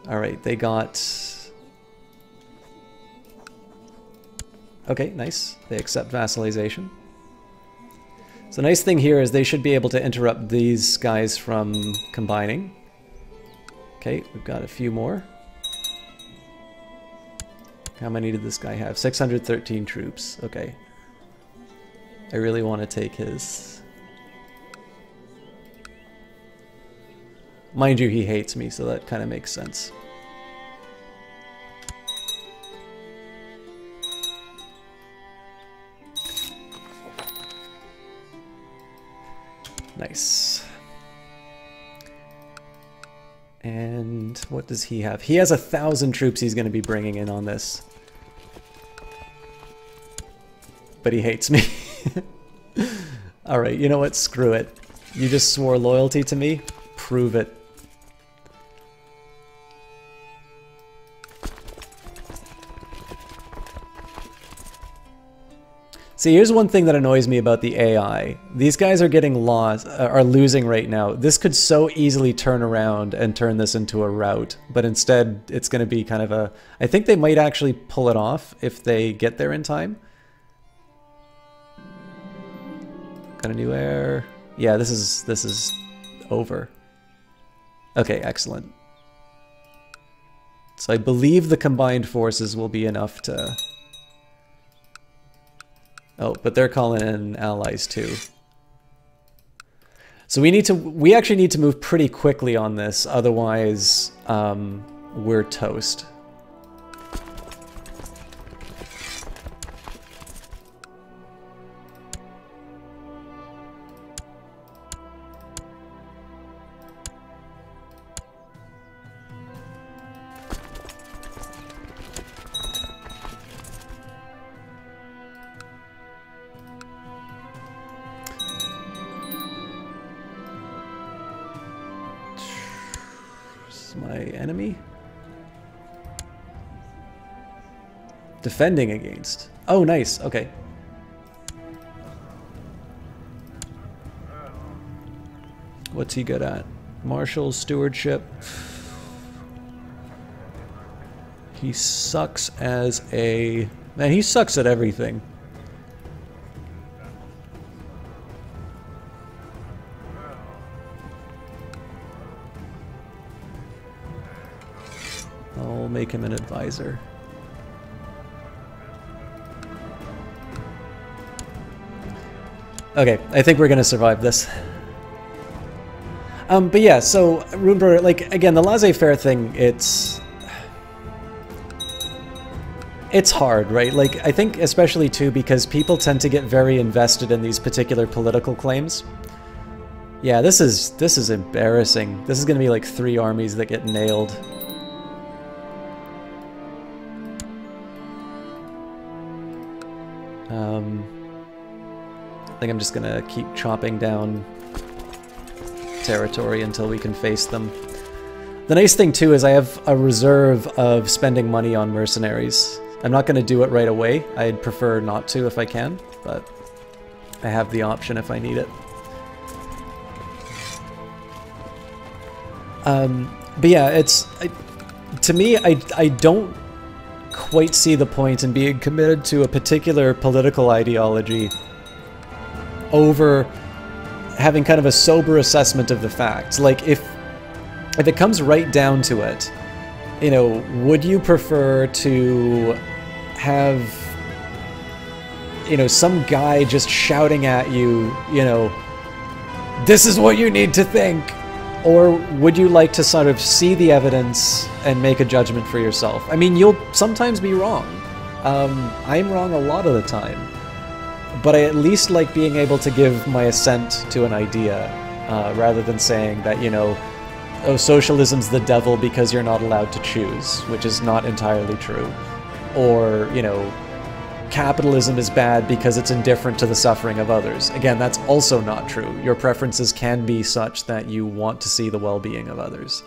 All right, they got... Okay, nice. They accept vassalization. So the nice thing here is they should be able to interrupt these guys from combining. Okay, we've got a few more. How many did this guy have? 613 troops. Okay. I really want to take his... Mind you, he hates me, so that kind of makes sense. Nice. And what does he have? He has 1,000 troops he's going to be bringing in on this. But he hates me. Alright, you know what? Screw it. You just swore loyalty to me? Prove it. See, here's one thing that annoys me about the AI. These guys are getting lost, are losing right now. This could so easily turn around and turn this into a rout, but instead it's going to be kind of a... I think they might actually pull it off if they get there in time. Got a new heir. Yeah, this is over. Okay, excellent. So I believe the combined forces will be enough to... Oh, but they're calling in allies too. So we actually need to move pretty quickly on this, otherwise we're toast. My enemy? Defending against. Oh, nice. Okay. What's he good at? Marshal, stewardship. He sucks as a... Man, he sucks at everything. I'll make him an advisor. Okay, I think we're gonna survive this. But yeah, so Runebroder, like, again, the laissez-faire thing, it's hard, right? Like, I think especially too because people tend to get very invested in these particular political claims. Yeah, this is embarrassing. This is gonna be like 3 armies that get nailed. I think I'm just gonna keep chopping down territory until we can face them. The nice thing too is I have a reserve of spending money on mercenaries. I'm not gonna do it right away. I'd prefer not to if I can, but I have the option if I need it. But yeah, to me, I don't quite see the point in being committed to a particular political ideology over having kind of a sober assessment of the facts. Like, if it comes right down to it, you know, would you prefer to have, you know, some guy just shouting at you, you know, this is what you need to think? Or would you like to sort of see the evidence and make a judgment for yourself? I mean, you'll sometimes be wrong. I'm wrong a lot of the time. But I at least like being able to give my assent to an idea, rather than saying that, you know, oh, socialism's the devil because you're not allowed to choose, which is not entirely true. Or, you know, capitalism is bad because it's indifferent to the suffering of others. Again, that's also not true. Your preferences can be such that you want to see the well-being of others.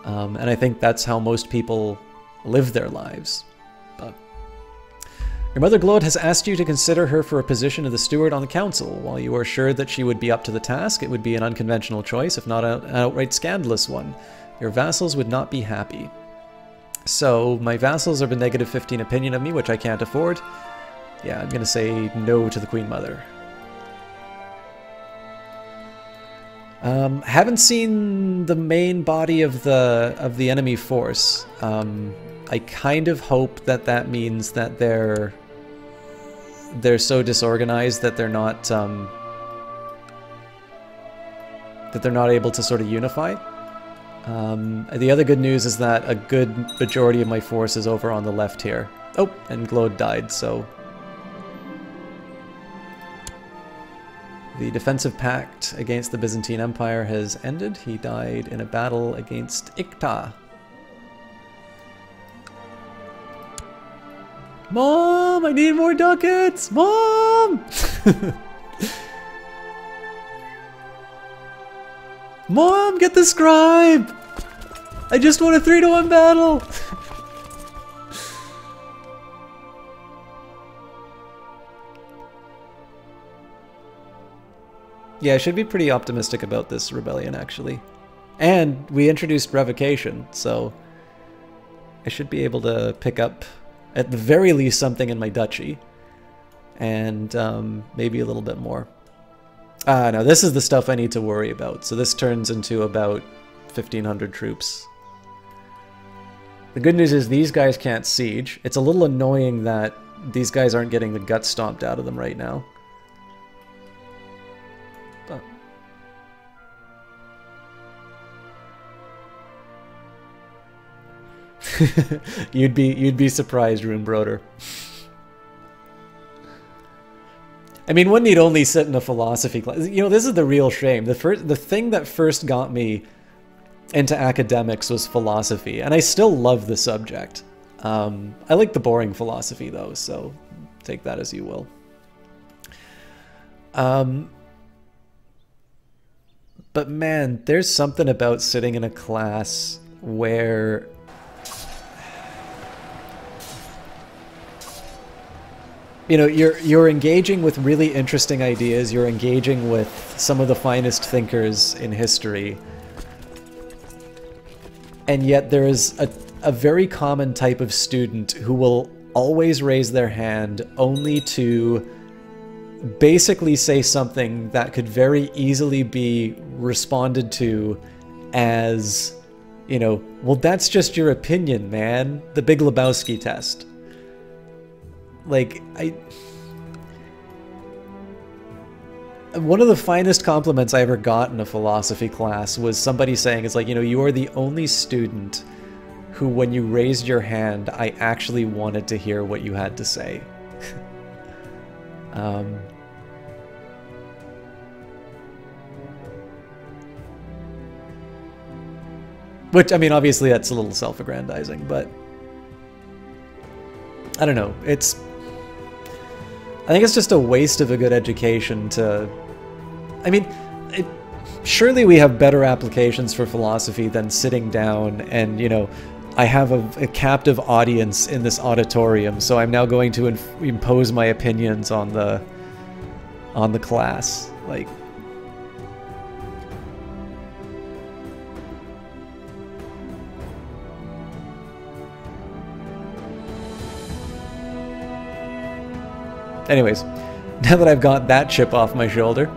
And I think that's how most people live their lives. But your mother, Glode, has asked you to consider her for a position of the steward on the council. While you are sure that she would be up to the task, it would be an unconventional choice, if not an outright scandalous one. Your vassals would not be happy. So, my vassals have a negative 15 opinion of me, which I can't afford. Yeah, I'm gonna say no to the Queen Mother. Haven't seen the main body of the enemy force. I kind of hope that that means that they're so disorganized that they're not able to sort of unify. The other good news is that a good majority of my force is over on the left here. Oh, and Glode died, so... The defensive pact against the Byzantine Empire has ended. He died in a battle against Ikta. Mom, I need more ducats! Mom! Mom, get the scribe! I just won a 3-to-1 battle! Yeah, I should be pretty optimistic about this rebellion, actually. And we introduced revocation, so I should be able to pick up, at the very least, something in my duchy. And maybe a little bit more. No, this is the stuff I need to worry about. So this turns into about 1,500 troops. The good news is these guys can't siege. It's a little annoying that these guys aren't getting the guts stomped out of them right now. But you'd be surprised, Runebroder. I mean, one need only sit in a philosophy class. You know, this is the real shame. The thing that first got me into academics was philosophy, and I still love the subject. I like the boring philosophy, though, so take that as you will. But man, there's something about sitting in a class where... You know, you're engaging with really interesting ideas, you're engaging with some of the finest thinkers in history, and yet there is a very common type of student who will always raise their hand only to basically say something that could very easily be responded to as You know, well, that's just your opinion, man. The Big Lebowski test. Like, one of the finest compliments I ever got in a philosophy class was somebody saying, it's like, you know, you are the only student who, when you raised your hand, I actually wanted to hear what you had to say. Which, I mean, obviously that's a little self-aggrandizing, but I don't know. I think it's just a waste of a good education to... I mean, surely we have better applications for philosophy than sitting down and, you know, I have a captive audience in this auditorium, so I'm now going to impose my opinions on the class. Like... Anyways, now that I've got that chip off my shoulder,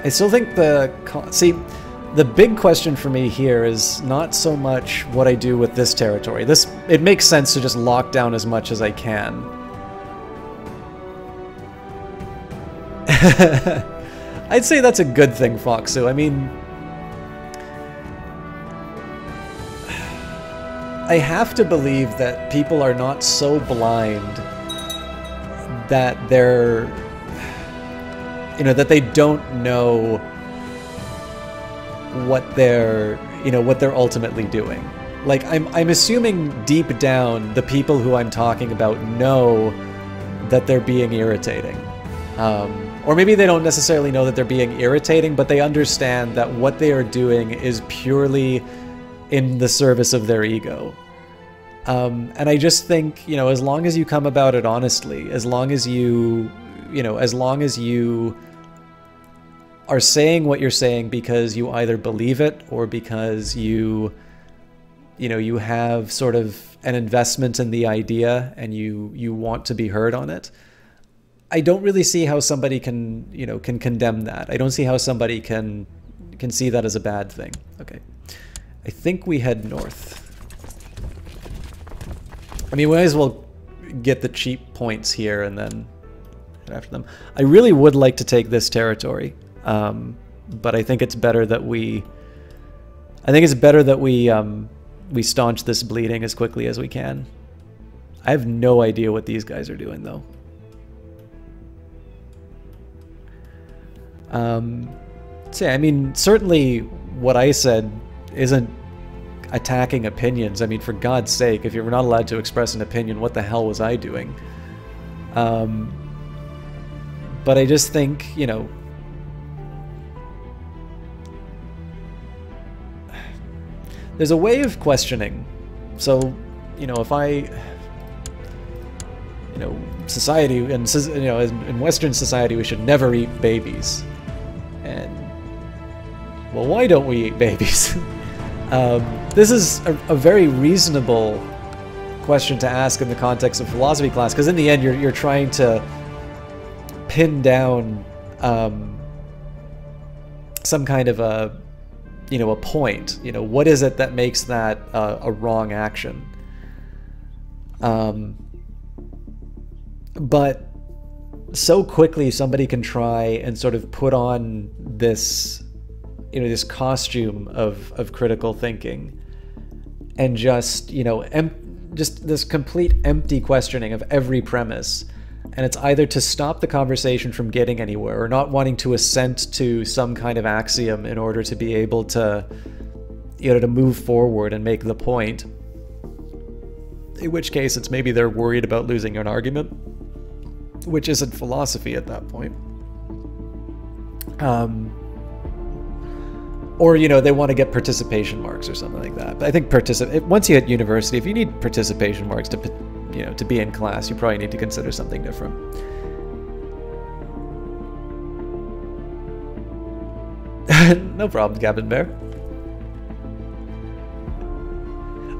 I still think the big question for me here is not so much what I do with this territory. It makes sense to just lock down as much as I can. I'd say that's a good thing, Foxu. I mean, I have to believe that people are not so blind that they're, you know, that they don't know what they're ultimately doing. Like, I'm assuming deep down the people who I'm talking about know that they're being irritating. Or maybe they don't necessarily know that they're being irritating, but they understand that what they are doing is purely in the service of their ego. And I just think, you know, as long as you come about it honestly, as long as you are saying what you're saying because you either believe it or because you have sort of an investment in the idea and you want to be heard on it, I don't really see how somebody can condemn that. I don't see how somebody can see that as a bad thing. Okay. I think we head north. I mean, we might as well get the cheap points here and then head after them. I really would like to take this territory, but I think it's better that we staunch this bleeding as quickly as we can. I have no idea what these guys are doing, though. So yeah, I mean, certainly what I said isn't attacking opinions. I mean, for God's sake, if you're not allowed to express an opinion, what the hell was I doing? But I just think, you know, there's a way of questioning. So, you know, if society, and, you know, in Western society, we should never eat babies. And, well, why don't we eat babies? This is a very reasonable question to ask in the context of philosophy class, because in the end, you're trying to pin down some kind of a point. You know, what is it that makes that a wrong action? But so quickly somebody can try and sort of put on this, you know, this costume of critical thinking, and just, you know, just this complete empty questioning of every premise. And it's either to stop the conversation from getting anywhere, or not wanting to assent to some kind of axiom in order to be able to, you know, to move forward and make the point. In which case, it's maybe they're worried about losing an argument, which isn't philosophy at that point. Or, you know, they want to get participation marks or something like that. But I think once you hit university, if you need participation marks to, you know, to be in class, you probably need to consider something different. No problem, Captain Bear.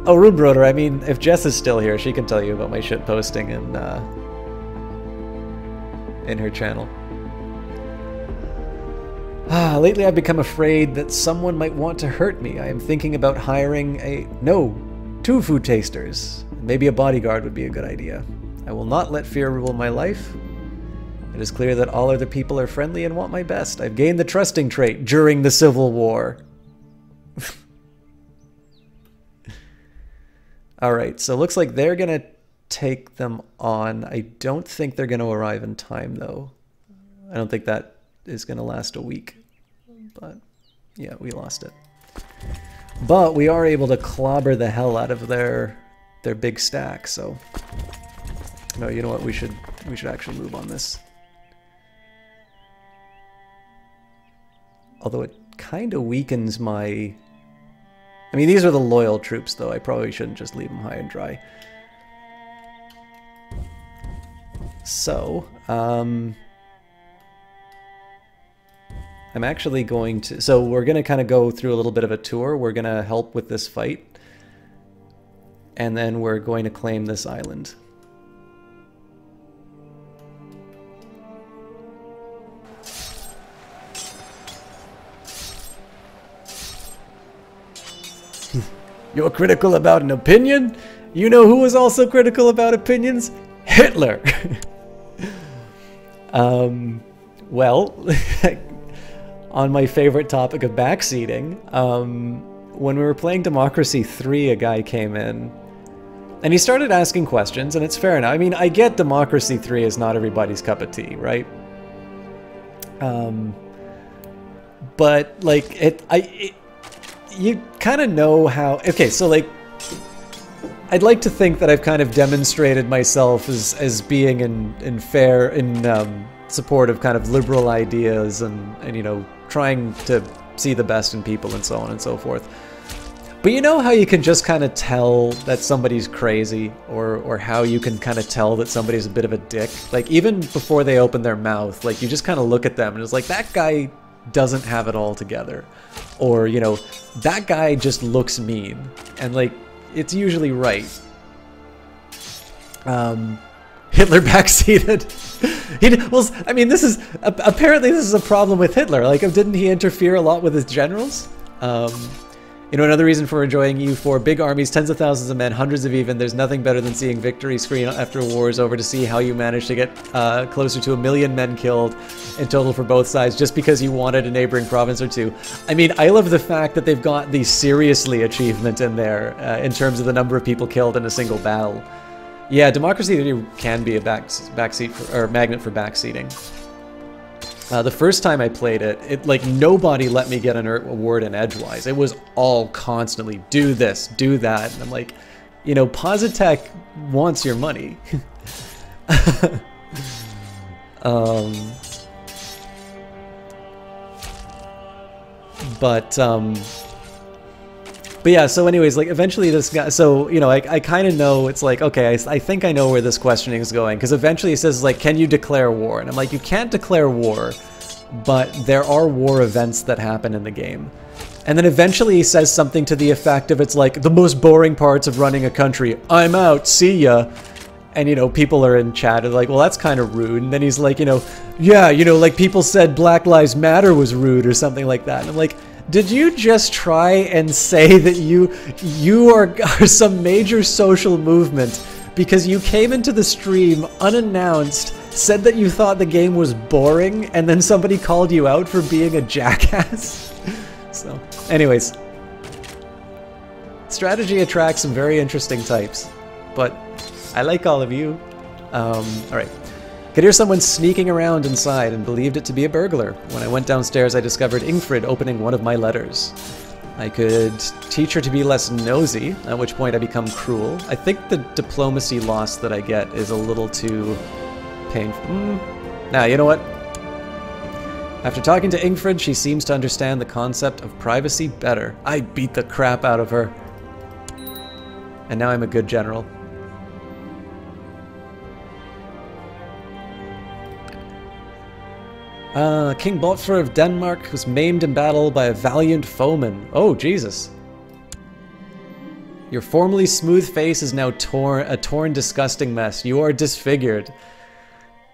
Oh, Runebroder, I mean, if Jess is still here, she can tell you about my shit posting in her channel. Lately I've become afraid that someone might want to hurt me. I am thinking about hiring two food tasters. Maybe a bodyguard would be a good idea. I will not let fear rule my life. It is clear that all other people are friendly and want my best. I've gained the trusting trait during the Civil War. Alright, so it looks like they're gonna take them on. I don't think they're gonna arrive in time, though. I don't think that is gonna last a week. But, yeah, we lost it. But we are able to clobber the hell out of their big stack, so... No, you know what? We should actually move on this. Although it kind of weakens my... I mean, these are the loyal troops, though. I probably shouldn't just leave them high and dry. So, I'm actually going to... So we're going to kind of go through a little bit of a tour. We're going to help with this fight. And then we're going to claim this island. You're critical about an opinion? You know who was also critical about opinions? Hitler! Well, on my favorite topic of backseating, when we were playing Democracy 3, a guy came in, and he started asking questions, and it's fair enough. I mean, I get Democracy 3 is not everybody's cup of tea, right? But, like, you kind of know how... Okay, so, like, I'd like to think that I've kind of demonstrated myself as being in support of kind of liberal ideas and, you know, trying to see the best in people and so on and so forth. But you know how you can just kind of tell that somebody's crazy, or how you can kind of tell that somebody's a bit of a dick? Like, even before they open their mouth, like, you just kind of look at them and it's like, that guy doesn't have it all together. Or, you know, that guy just looks mean. And, like, it's usually right. Hitler backseated. Well, I mean, this is... Apparently this is a problem with Hitler. Like, didn't he interfere a lot with his generals? You know, another reason for enjoying EU4, big armies, tens of thousands of men, hundreds of even. There's nothing better than seeing victory screen after a war is over to see how you managed to get closer to 1 million men killed in total for both sides just because you wanted a neighboring province or two. I mean, I love the fact that they've got the seriously achievement in there in terms of the number of people killed in a single battle. Yeah, Democracy can be a backseat or magnet for backseating. The first time I played it, like, nobody let me get a word in edgewise. It was all constantly, do this, do that. And I'm like, you know, Positech wants your money. But yeah, so anyways, like, eventually this guy, so, you know, I kind of know, it's like, okay, I think I know where this questioning is going, because eventually he says, like, can you declare war? And I'm like, you can't declare war, but there are war events that happen in the game. And then eventually he says something to the effect of, it's like, the most boring parts of running a country, I'm out, see ya. And, you know, people are in chat, are like, well, that's kind of rude. And then he's like, you know, yeah, you know, like, people said Black Lives Matter was rude or something like that. And I'm like, did you just try and say that you are some major social movement because you came into the stream unannounced, said that you thought the game was boring, and then somebody called you out for being a jackass? So, anyways. Strategy attracts some very interesting types, but I like all of you. Alright. Could hear someone sneaking around inside and believed it to be a burglar. When I went downstairs, I discovered Ingfrid opening one of my letters. I could teach her to be less nosy, at which point I become cruel. I think the diplomacy loss that I get is a little too painful. Nah, you know what? After talking to Ingfrid, she seems to understand the concept of privacy better. I beat the crap out of her. And now I'm a good general. King Botfur of Denmark was maimed in battle by a valiant foeman. Oh, Jesus. Your formerly smooth face is now a torn, disgusting mess. You are disfigured.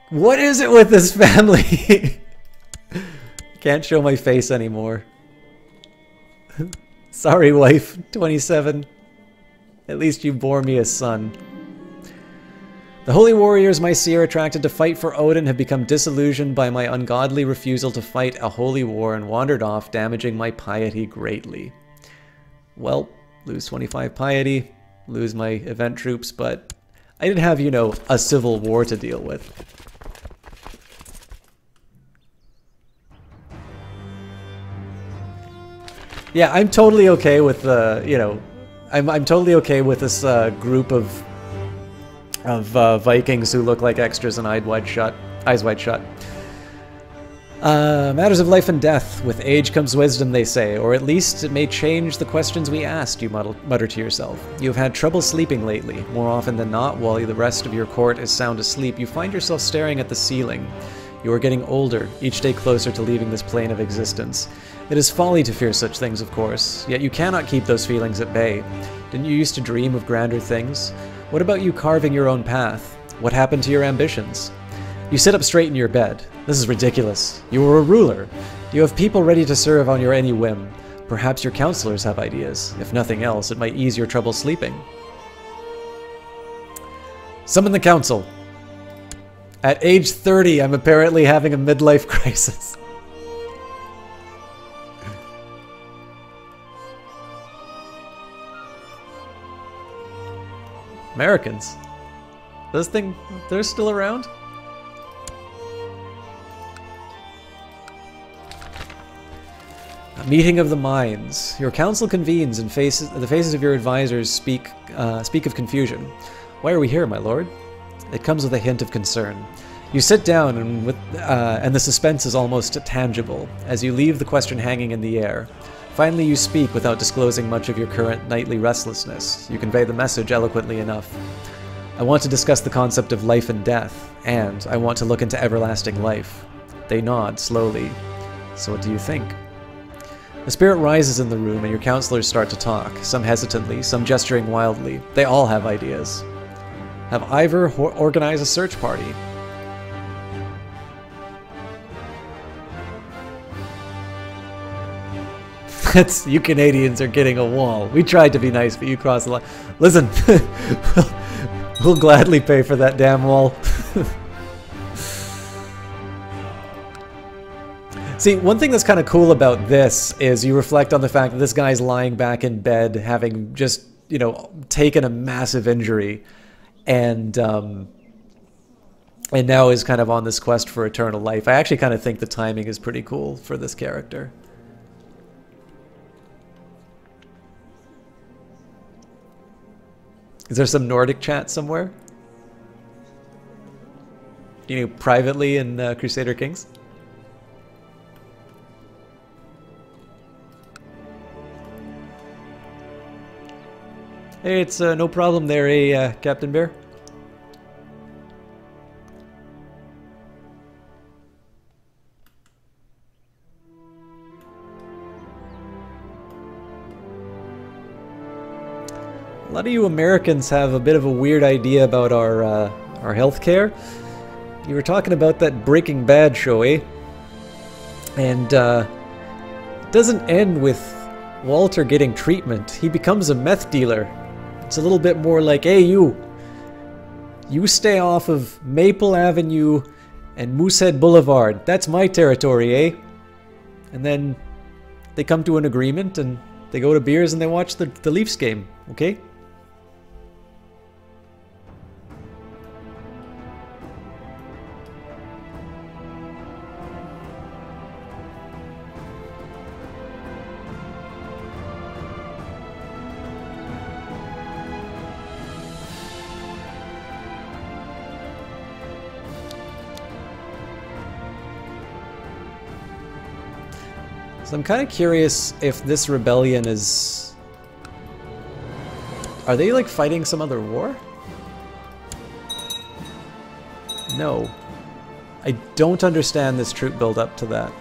What is it with this family? Can't show my face anymore. Sorry, wife. 27. At least you bore me a son. The holy warriors my seer attracted to fight for Odin have become disillusioned by my ungodly refusal to fight a holy war and wandered off, damaging my piety greatly. Well, lose 25 piety, lose my event troops, but I didn't have, you know, a civil war to deal with. Yeah, I'm totally okay with the, you know, I'm totally okay with this group of Vikings who look like extras and eyes wide shut. Matters of life and death. With age comes wisdom, they say, or at least it may change the questions we asked, you mutter to yourself. You have had trouble sleeping lately. More often than not, while the rest of your court is sound asleep, you find yourself staring at the ceiling. You are getting older, each day closer to leaving this plane of existence. It is folly to fear such things, of course, yet you cannot keep those feelings at bay. Didn't you used to dream of grander things? What about you carving your own path? What happened to your ambitions? You sit up straight in your bed. This is ridiculous. You are a ruler. You have people ready to serve on your any whim. Perhaps your counselors have ideas. If nothing else, it might ease your trouble sleeping. Summon the council. At age 30, I'm apparently having a midlife crisis. Americans. This thing, they're still around? A meeting of the minds. Your council convenes and the faces of your advisors speak of confusion. Why are we here, my lord? It comes with a hint of concern. You sit down and the suspense is almost tangible as you leave the question hanging in the air. Finally, you speak without disclosing much of your current nightly restlessness. You convey the message eloquently enough. I want to discuss the concept of life and death, and I want to look into everlasting life. They nod slowly. So what do you think? The spirit rises in the room and your counselors start to talk, some hesitantly, some gesturing wildly. They all have ideas. Have Ivor organize a search party. You Canadians are getting a wall. We tried to be nice, but you crossed the line. Listen, we'll gladly pay for that damn wall. See, one thing that's kind of cool about this is you reflect on the fact that this guy's lying back in bed, having just, you know, taken a massive injury, and now is kind of on this quest for eternal life. I actually kind of think the timing is pretty cool for this character. Is there some Nordic chat somewhere? You know, privately in Crusader Kings? Hey, it's no problem there, eh, Captain Bear? A lot of you Americans have a bit of a weird idea about our healthcare. You were talking about that Breaking Bad show, eh? And it doesn't end with Walter getting treatment. He becomes a meth dealer. It's a little bit more like, hey, you stay off of Maple Avenue and Moosehead Boulevard. That's my territory, eh? And then they come to an agreement and they go to beers and they watch the Leafs game, okay? So I'm kind of curious if this rebellion is... Are they like fighting some other war? No. I don't understand this troop build up to that.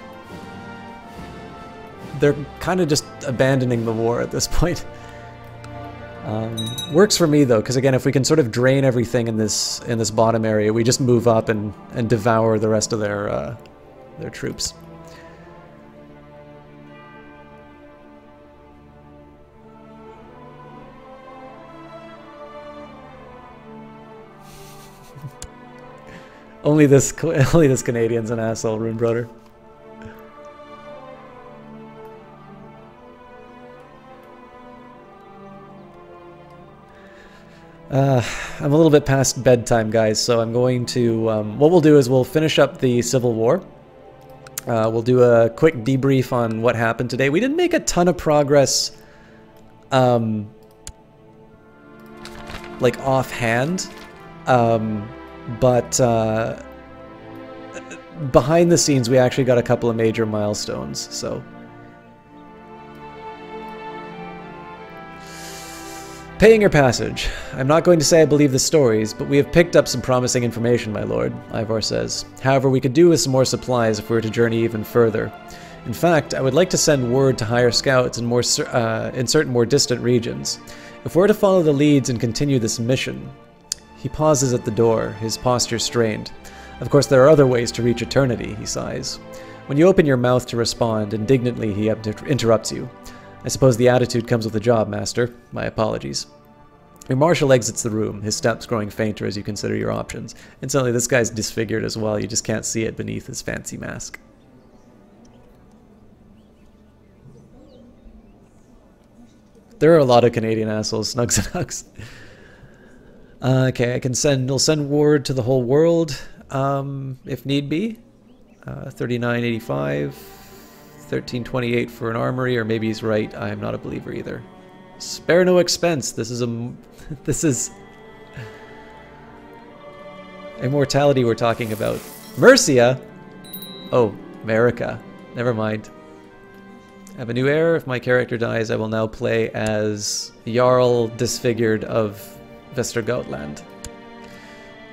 They're kind of just abandoning the war at this point. Works for me though, because again, if we can sort of drain everything in this bottom area, we just move up and devour the rest of their troops. Only this Canadian's an asshole, Rune Brother. I'm a little bit past bedtime, guys, so I'm going to... what we'll do is we'll finish up the Civil War. We'll do a quick debrief on what happened today. We didn't make a ton of progress, like, offhand, but behind the scenes we actually got a couple of major milestones, so... Paying your passage. I'm not going to say I believe the stories, but we have picked up some promising information, my lord, Ivor says. However, we could do with some more supplies if we were to journey even further. In fact, I would like to send word to hire scouts in certain more distant regions. If we're to follow the leads and continue this mission... He pauses at the door, his posture strained. Of course, there are other ways to reach eternity, he sighs. When you open your mouth to respond, indignantly he interrupts you. I suppose the attitude comes with the job, master. My apologies. Your marshal exits the room, his steps growing fainter as you consider your options. Incidentally, this guy's disfigured as well. You just can't see it beneath his fancy mask. There are a lot of Canadian assholes, Snugs and Hugs. Okay, we'll send word to the whole world, if need be. 3985, 1328 for an armory, or maybe he's right. I am not a believer either. Spare no expense. This is immortality we're talking about. Mercia? Oh, America. Never mind. I have a new heir. If my character dies, I will now play as Jarl Disfigured of Vestergotland.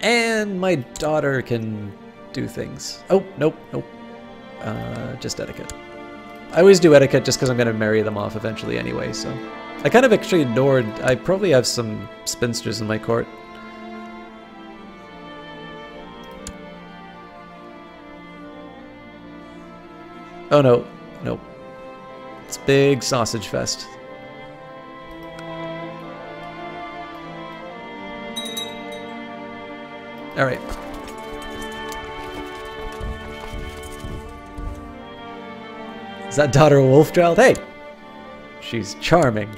And my daughter can do things. Oh, nope. Just etiquette. I always do etiquette just because I'm going to marry them off eventually anyway, so... I kind of actually ignored... I probably have some spinsters in my court. Oh no. Nope. It's big sausage fest. Alright. Is that daughter a wolf child? Hey! She's charming.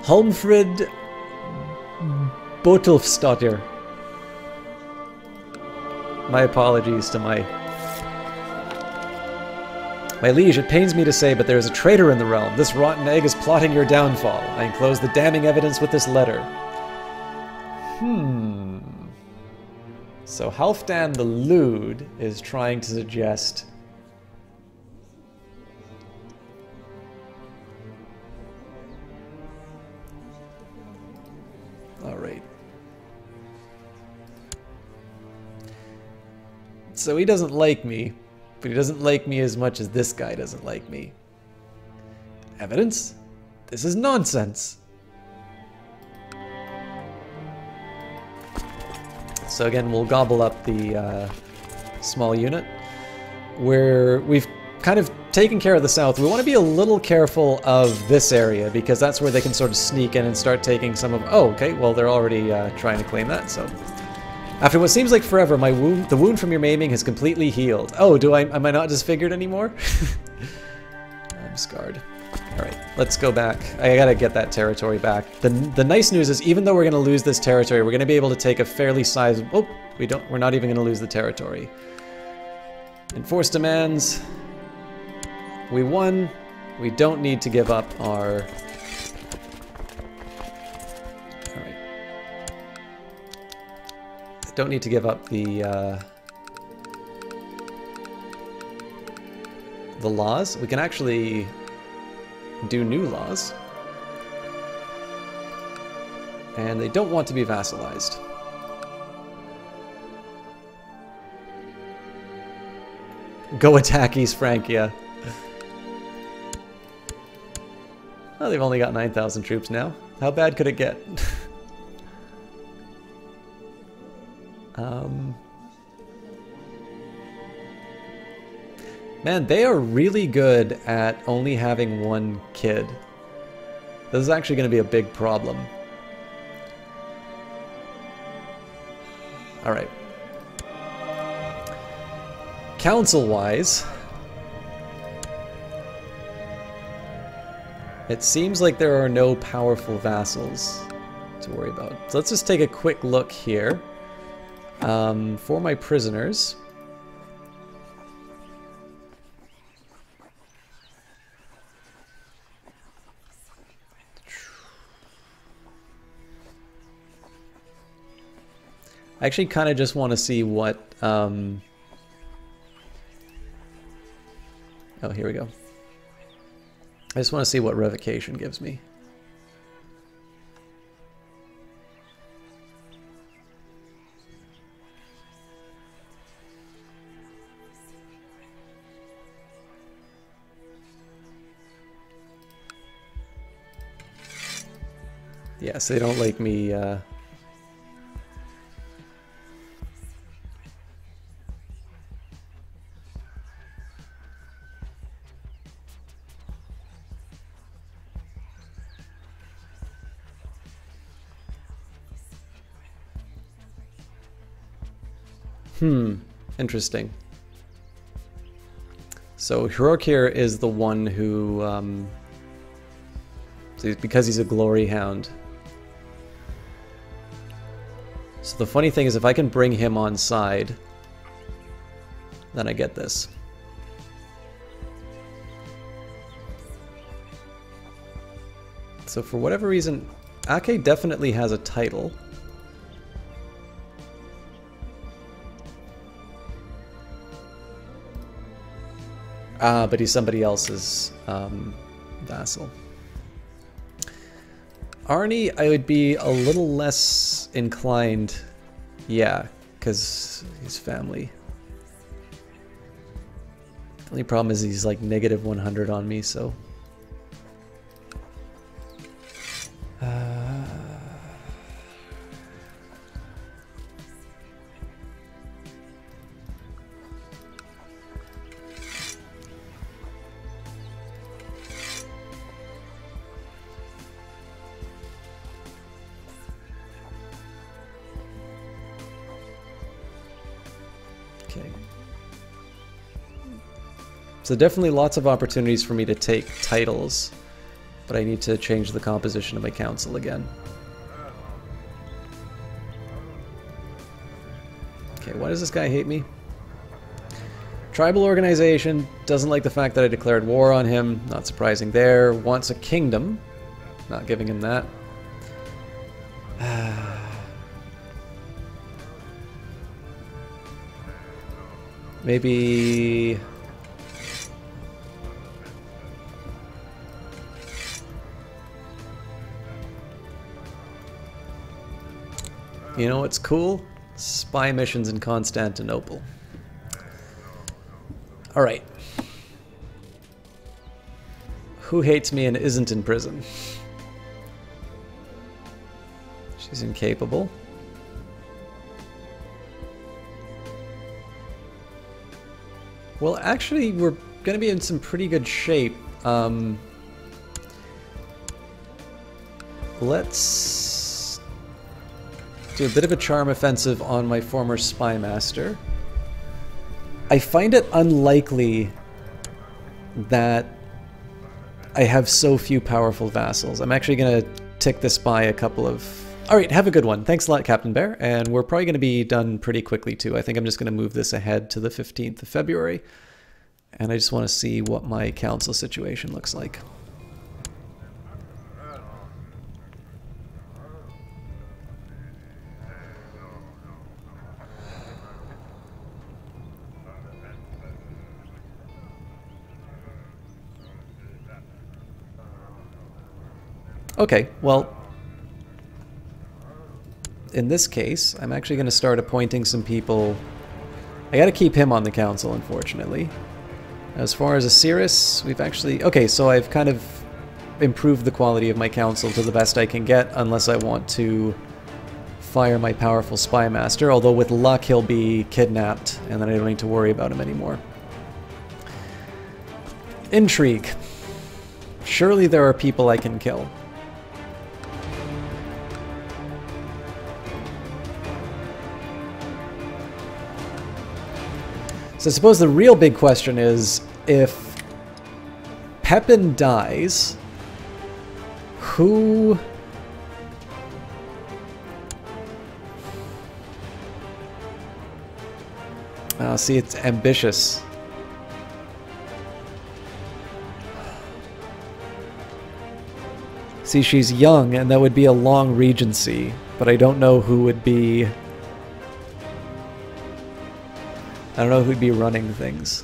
Holmfrid Botulfsdottir. My apologies to my liege. It pains me to say, but there is a traitor in the realm. This rotten egg is plotting your downfall. I enclose the damning evidence with this letter. So Halfdan the Lewd is trying to suggest... Alright. So he doesn't like me, but he doesn't like me as much as this guy doesn't like me. Evidence? This is nonsense. So again, we'll gobble up the small unit, where we've kind of taken care of the south. We want to be a little careful of this area, because that's where they can sort of sneak in and start taking some of... Oh, okay, well, they're already trying to claim that, so... After what seems like forever, the wound from your maiming has completely healed. Oh, am I not disfigured anymore? I'm scarred. Alright, let's go back. I gotta get that territory back. The nice news is, even though we're gonna lose this territory, we're gonna be able to take a fairly sizable... Oh, we're not even gonna lose the territory. Enforce demands. We won. We don't need to give up our... Alright. Don't need to give up the laws. We can actually do new laws. And they don't want to be vassalized. Go attack East Francia. Oh, they've only got 9,000 troops now. How bad could it get? Man, they are really good at only having one kid. This is actually going to be a big problem. Alright. Council-wise, it seems like there are no powerful vassals to worry about. So let's just take a quick look here. For my prisoners. I actually kind of just want to see what... Oh, here we go. I just want to see what revocation gives me. Yes, they don't like me... Interesting. So Hirokir is the one who, because he's a glory hound. So the funny thing is, if I can bring him on side, then I get this. So for whatever reason, Ake definitely has a title. But he's somebody else's vassal. Arnie, I would be a little less inclined. Yeah, because he's family. The only problem is he's like negative 100 on me, so... So definitely lots of opportunities for me to take titles, but I need to change the composition of my council again. Okay, why does this guy hate me? Tribal organization, doesn't like the fact that I declared war on him, not surprising there. Wants a kingdom, not giving him that. Maybe... You know what's cool? Spy missions in Constantinople. Alright. Who hates me and isn't in prison? She's incapable. Well, actually, we're going to be in some pretty good shape. Let's do a bit of a charm offensive on my former spy master. I find it unlikely that I have so few powerful vassals. I'm actually going to tick this by a couple of... Alright, have a good one. Thanks a lot, Captain Bear. And we're probably going to be done pretty quickly, too. I think I'm just going to move this ahead to the 15th of February. And I just want to see what my council situation looks like. Okay, well, in this case, I'm actually going to start appointing some people. I got to keep him on the council, unfortunately. As far as Osiris, we've actually... Okay, so I've kind of improved the quality of my council to the best I can get, unless I want to fire my powerful spy master, although with luck he'll be kidnapped, and then I don't need to worry about him anymore. Intrigue. Surely there are people I can kill. So I suppose the real big question is, if Pepin dies, who... see, it's ambitious. See, she's young, and that would be a long regency, but I don't know who would be... I don't know who'd be running things.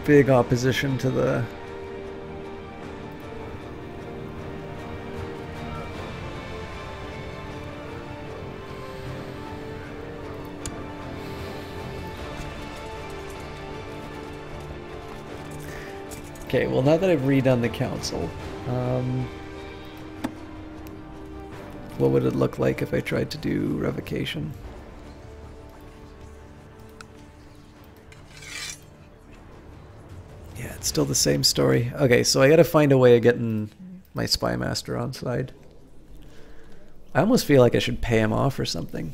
Big opposition to the... Okay, well, now that I've redone the council, what would it look like if I tried to do revocation? Yeah, it's still the same story. Okay, so I gotta find a way of getting my spy master on side. I almost feel like I should pay him off or something.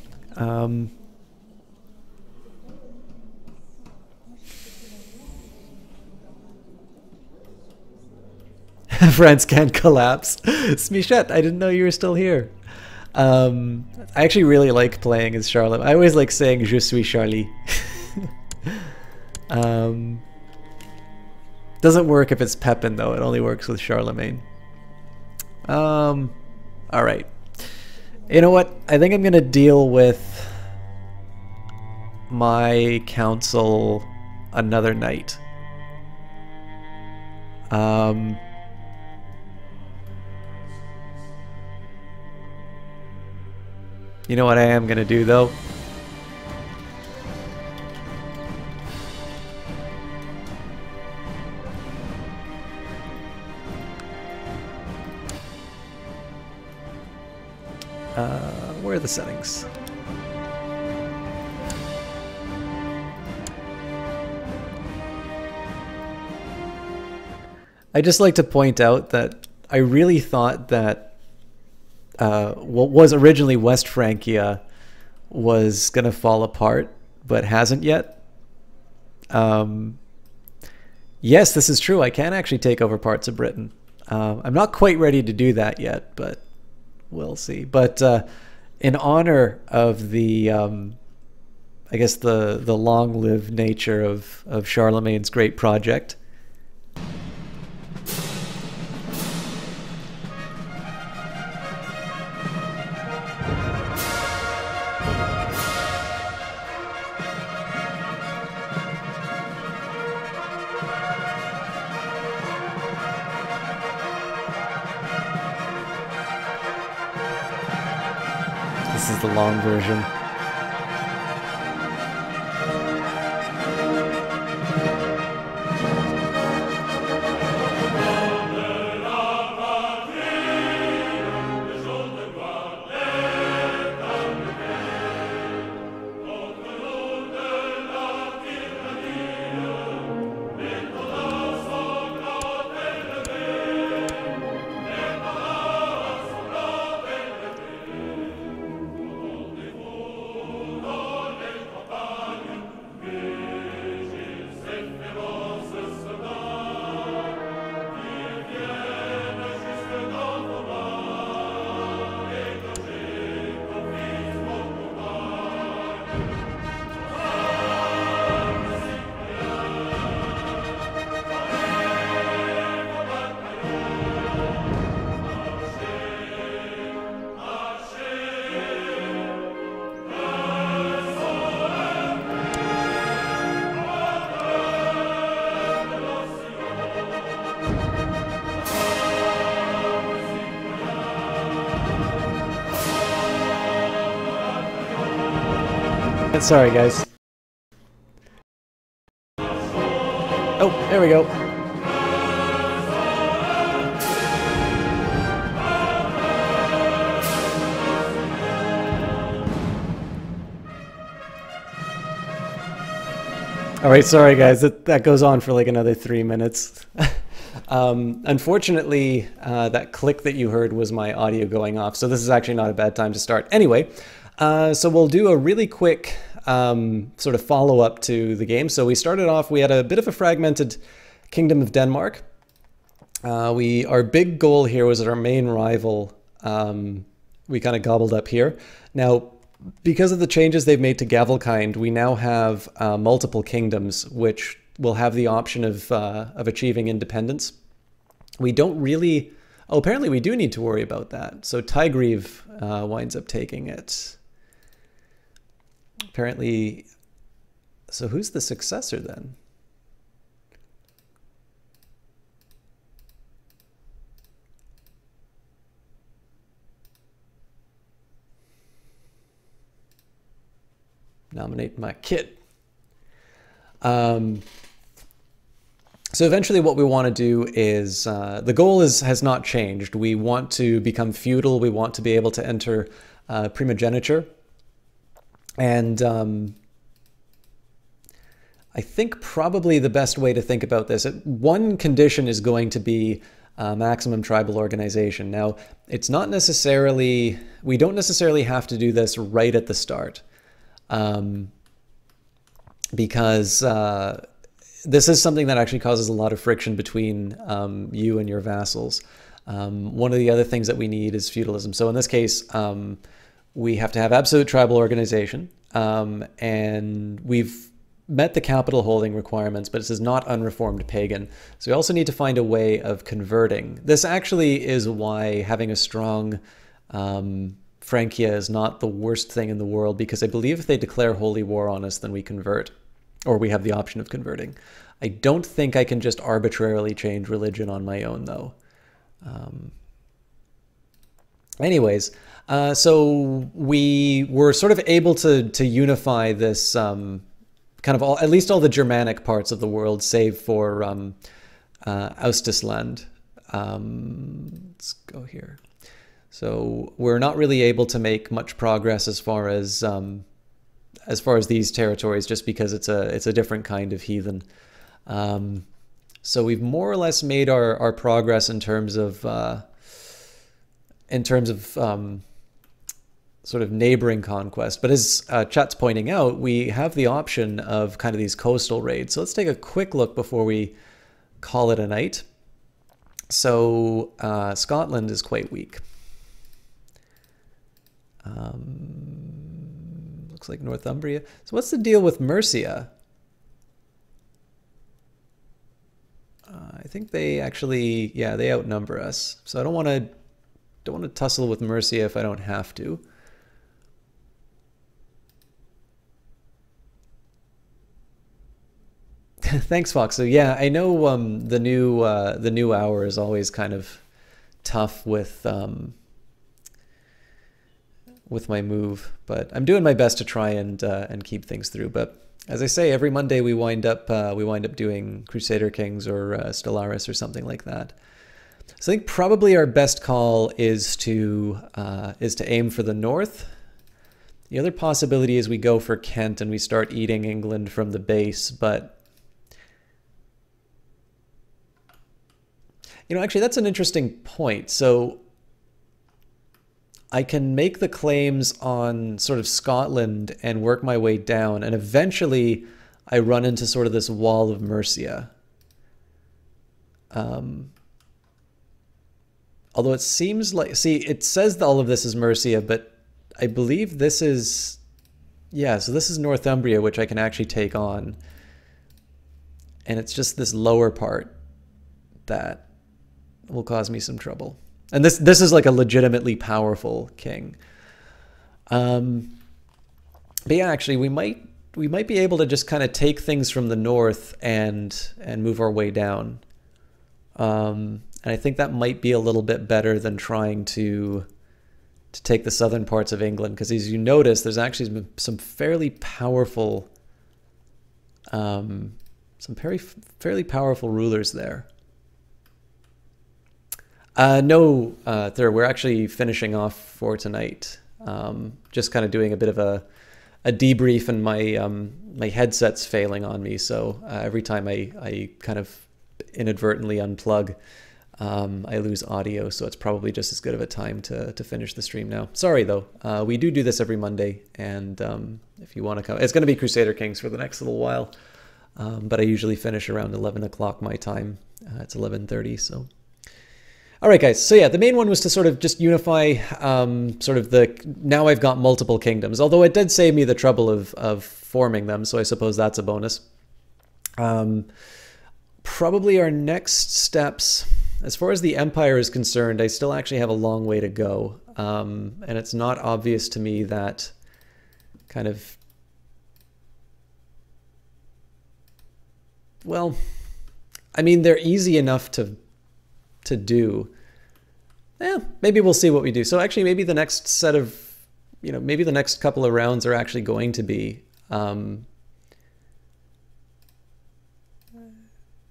France can't collapse. Smichet, I didn't know you were still here. I actually really like playing as Charlotte. I always like saying Je suis Charlie. Doesn't work if it's Pepin though, it only works with Charlemagne. Alright. You know what? I think I'm gonna deal with my council another night. You know what I am gonna do though? Where are the settings? I just like to point out that I really thought that what was originally West Francia was going to fall apart, but hasn't yet. Yes, this is true. I can actually take over parts of Britain. I'm not quite ready to do that yet, but we'll see. But in honor of the, I guess the long-lived nature of Charlemagne's great project, this is the long version. Sorry, guys. Oh, there we go. All right, sorry guys, that goes on for like another 3 minutes. Unfortunately, that click that you heard was my audio going off, so this is actually not a bad time to start. Anyway, so we'll do a really quick sort of follow-up to the game. So we started off, we had a bit of a fragmented Kingdom of Denmark. Our big goal here was that our main rival, we kind of gobbled up here. Now, because of the changes they've made to Gavelkind, we now have multiple kingdoms, which will have the option of achieving independence. We don't really... Oh, apparently we do need to worry about that. So Tigreeve winds up taking it. Apparently... So who's the successor then? Nominate my kid. So eventually what we want to do is, the goal has not changed. We want to become feudal. We want to be able to enter primogeniture. And I think probably the best way to think about this, one condition is going to be maximum tribal organization. Now, it's not necessarily, we don't necessarily have to do this right at the start. Because this is something that actually causes a lot of friction between you and your vassals. One of the other things that we need is feudalism. So in this case, we have to have absolute tribal organization, and we've met the capital holding requirements, but this is not unreformed pagan. So we also need to find a way of converting. This actually is why having a strong Francia is not the worst thing in the world, because I believe if they declare holy war on us, then we convert, or we have the option of converting. I don't think I can just arbitrarily change religion on my own, though. Anyways, so we were sort of able to unify this kind of at least all the Germanic parts of the world, save for Austisland. Let's go here. So we're not really able to make much progress as far as these territories, just because it's a different kind of heathen. So we've more or less made our progress in terms of sort of neighboring conquest. But as chat's pointing out, we have the option of kind of these coastal raids. So let's take a quick look before we call it a night. So Scotland is quite weak. Looks like Northumbria. So what's the deal with Mercia? I think they actually, yeah, they outnumber us. So I don't want to tussle with Mercia if I don't have to. Thanks, Fox. So yeah, I know the new hour is always kind of tough with my move, but I'm doing my best to try and keep things through. But as I say, every Monday we wind up doing Crusader Kings or Stellaris or something like that. So I think probably our best call is to aim for the north. The other possibility is we go for Kent and we start eating England from the base, but you know, actually that's an interesting point. So I can make the claims on sort of Scotland and work my way down, and eventually I run into sort of this wall of Mercia. Although it seems like, see, it says that all of this is Mercia, but I believe this is, yeah, so this is Northumbria, which I can actually take on. And it's just this lower part that will cause me some trouble. And this is like a legitimately powerful king. But yeah, actually, we might be able to just kind of take things from the north and move our way down. And I think that might be a little bit better than trying to to take the southern parts of England, because as you notice, there's actually some fairly powerful, fairly powerful rulers there. No, Thur, we're actually finishing off for tonight. Just kind of doing a bit of a debrief, and my headset's failing on me, so every time I kind of inadvertently unplug, I lose audio, so it's probably just as good of a time to finish the stream now. Sorry though, we do this every Monday, and if you want to come, it's going to be Crusader Kings for the next little while, but I usually finish around 11 o'clock my time. It's 11:30, so. All right, guys. So yeah, the main one was to sort of just unify sort of now I've got multiple kingdoms, although it did save me the trouble of forming them, so I suppose that's a bonus. Probably our next steps, as far as the empire is concerned, I still actually have a long way to go. And it's not obvious to me that kind of, well, I mean, they're easy enough to do. Yeah, maybe we'll see what we do. So actually, maybe the next set of, maybe the next couple of rounds are actually going to be,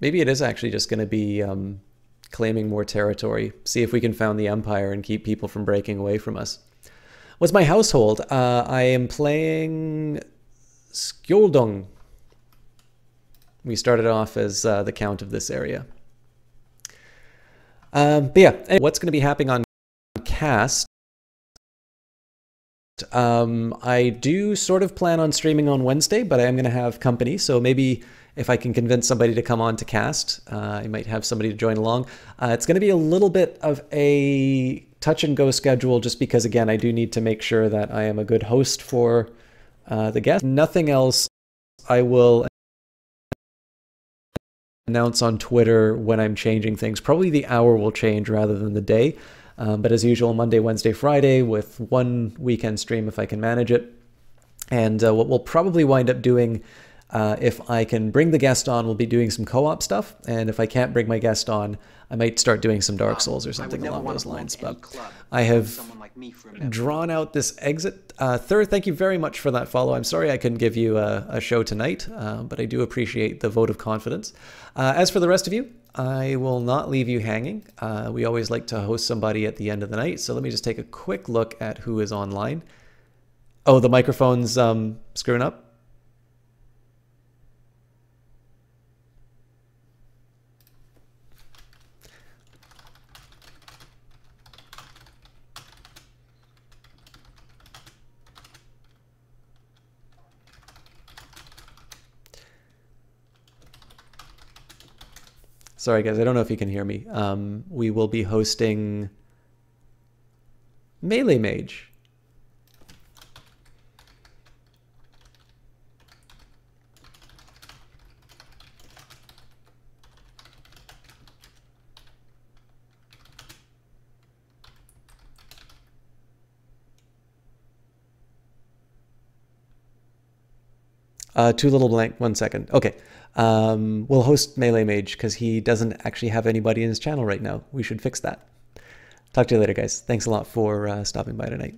maybe it is actually just going to be claiming more territory. See if we can found the empire and keep people from breaking away from us. What's my household? I am playing Skjoldung. We started off as the count of this area. But yeah, what's going to be happening on cast? I do sort of plan on streaming on Wednesday, but I am going to have company. So maybe if I can convince somebody to come on to cast, I might have somebody to join along. It's going to be a little bit of a touch and go schedule, just because, again, I do need to make sure that I am a good host for the guests. Nothing else. I will announce on Twitter when I'm changing things. Probably the hour will change rather than the day. But as usual, Monday, Wednesday, Friday, with one weekend stream if I can manage it. And what we'll probably wind up doing, if I can bring the guest on, we'll be doing some co-op stuff. And if I can't bring my guest on, I might start doing some Dark Souls or something along those lines. But I have drawn out this exit. Thur, thank you very much for that follow. I'm sorry I couldn't give you a show tonight, but I do appreciate the vote of confidence. As for the rest of you, I will not leave you hanging. We always like to host somebody at the end of the night. So let me just take a quick look at who is online. Oh, the microphone's screwing up. Sorry, guys, I don't know if you can hear me. We will be hosting Melee Mage. Too little blank, 1 second. Okay. We'll host Melee Mage because he doesn't actually have anybody in his channel right now. We should fix that. Talk to you later, guys. Thanks a lot for stopping by tonight.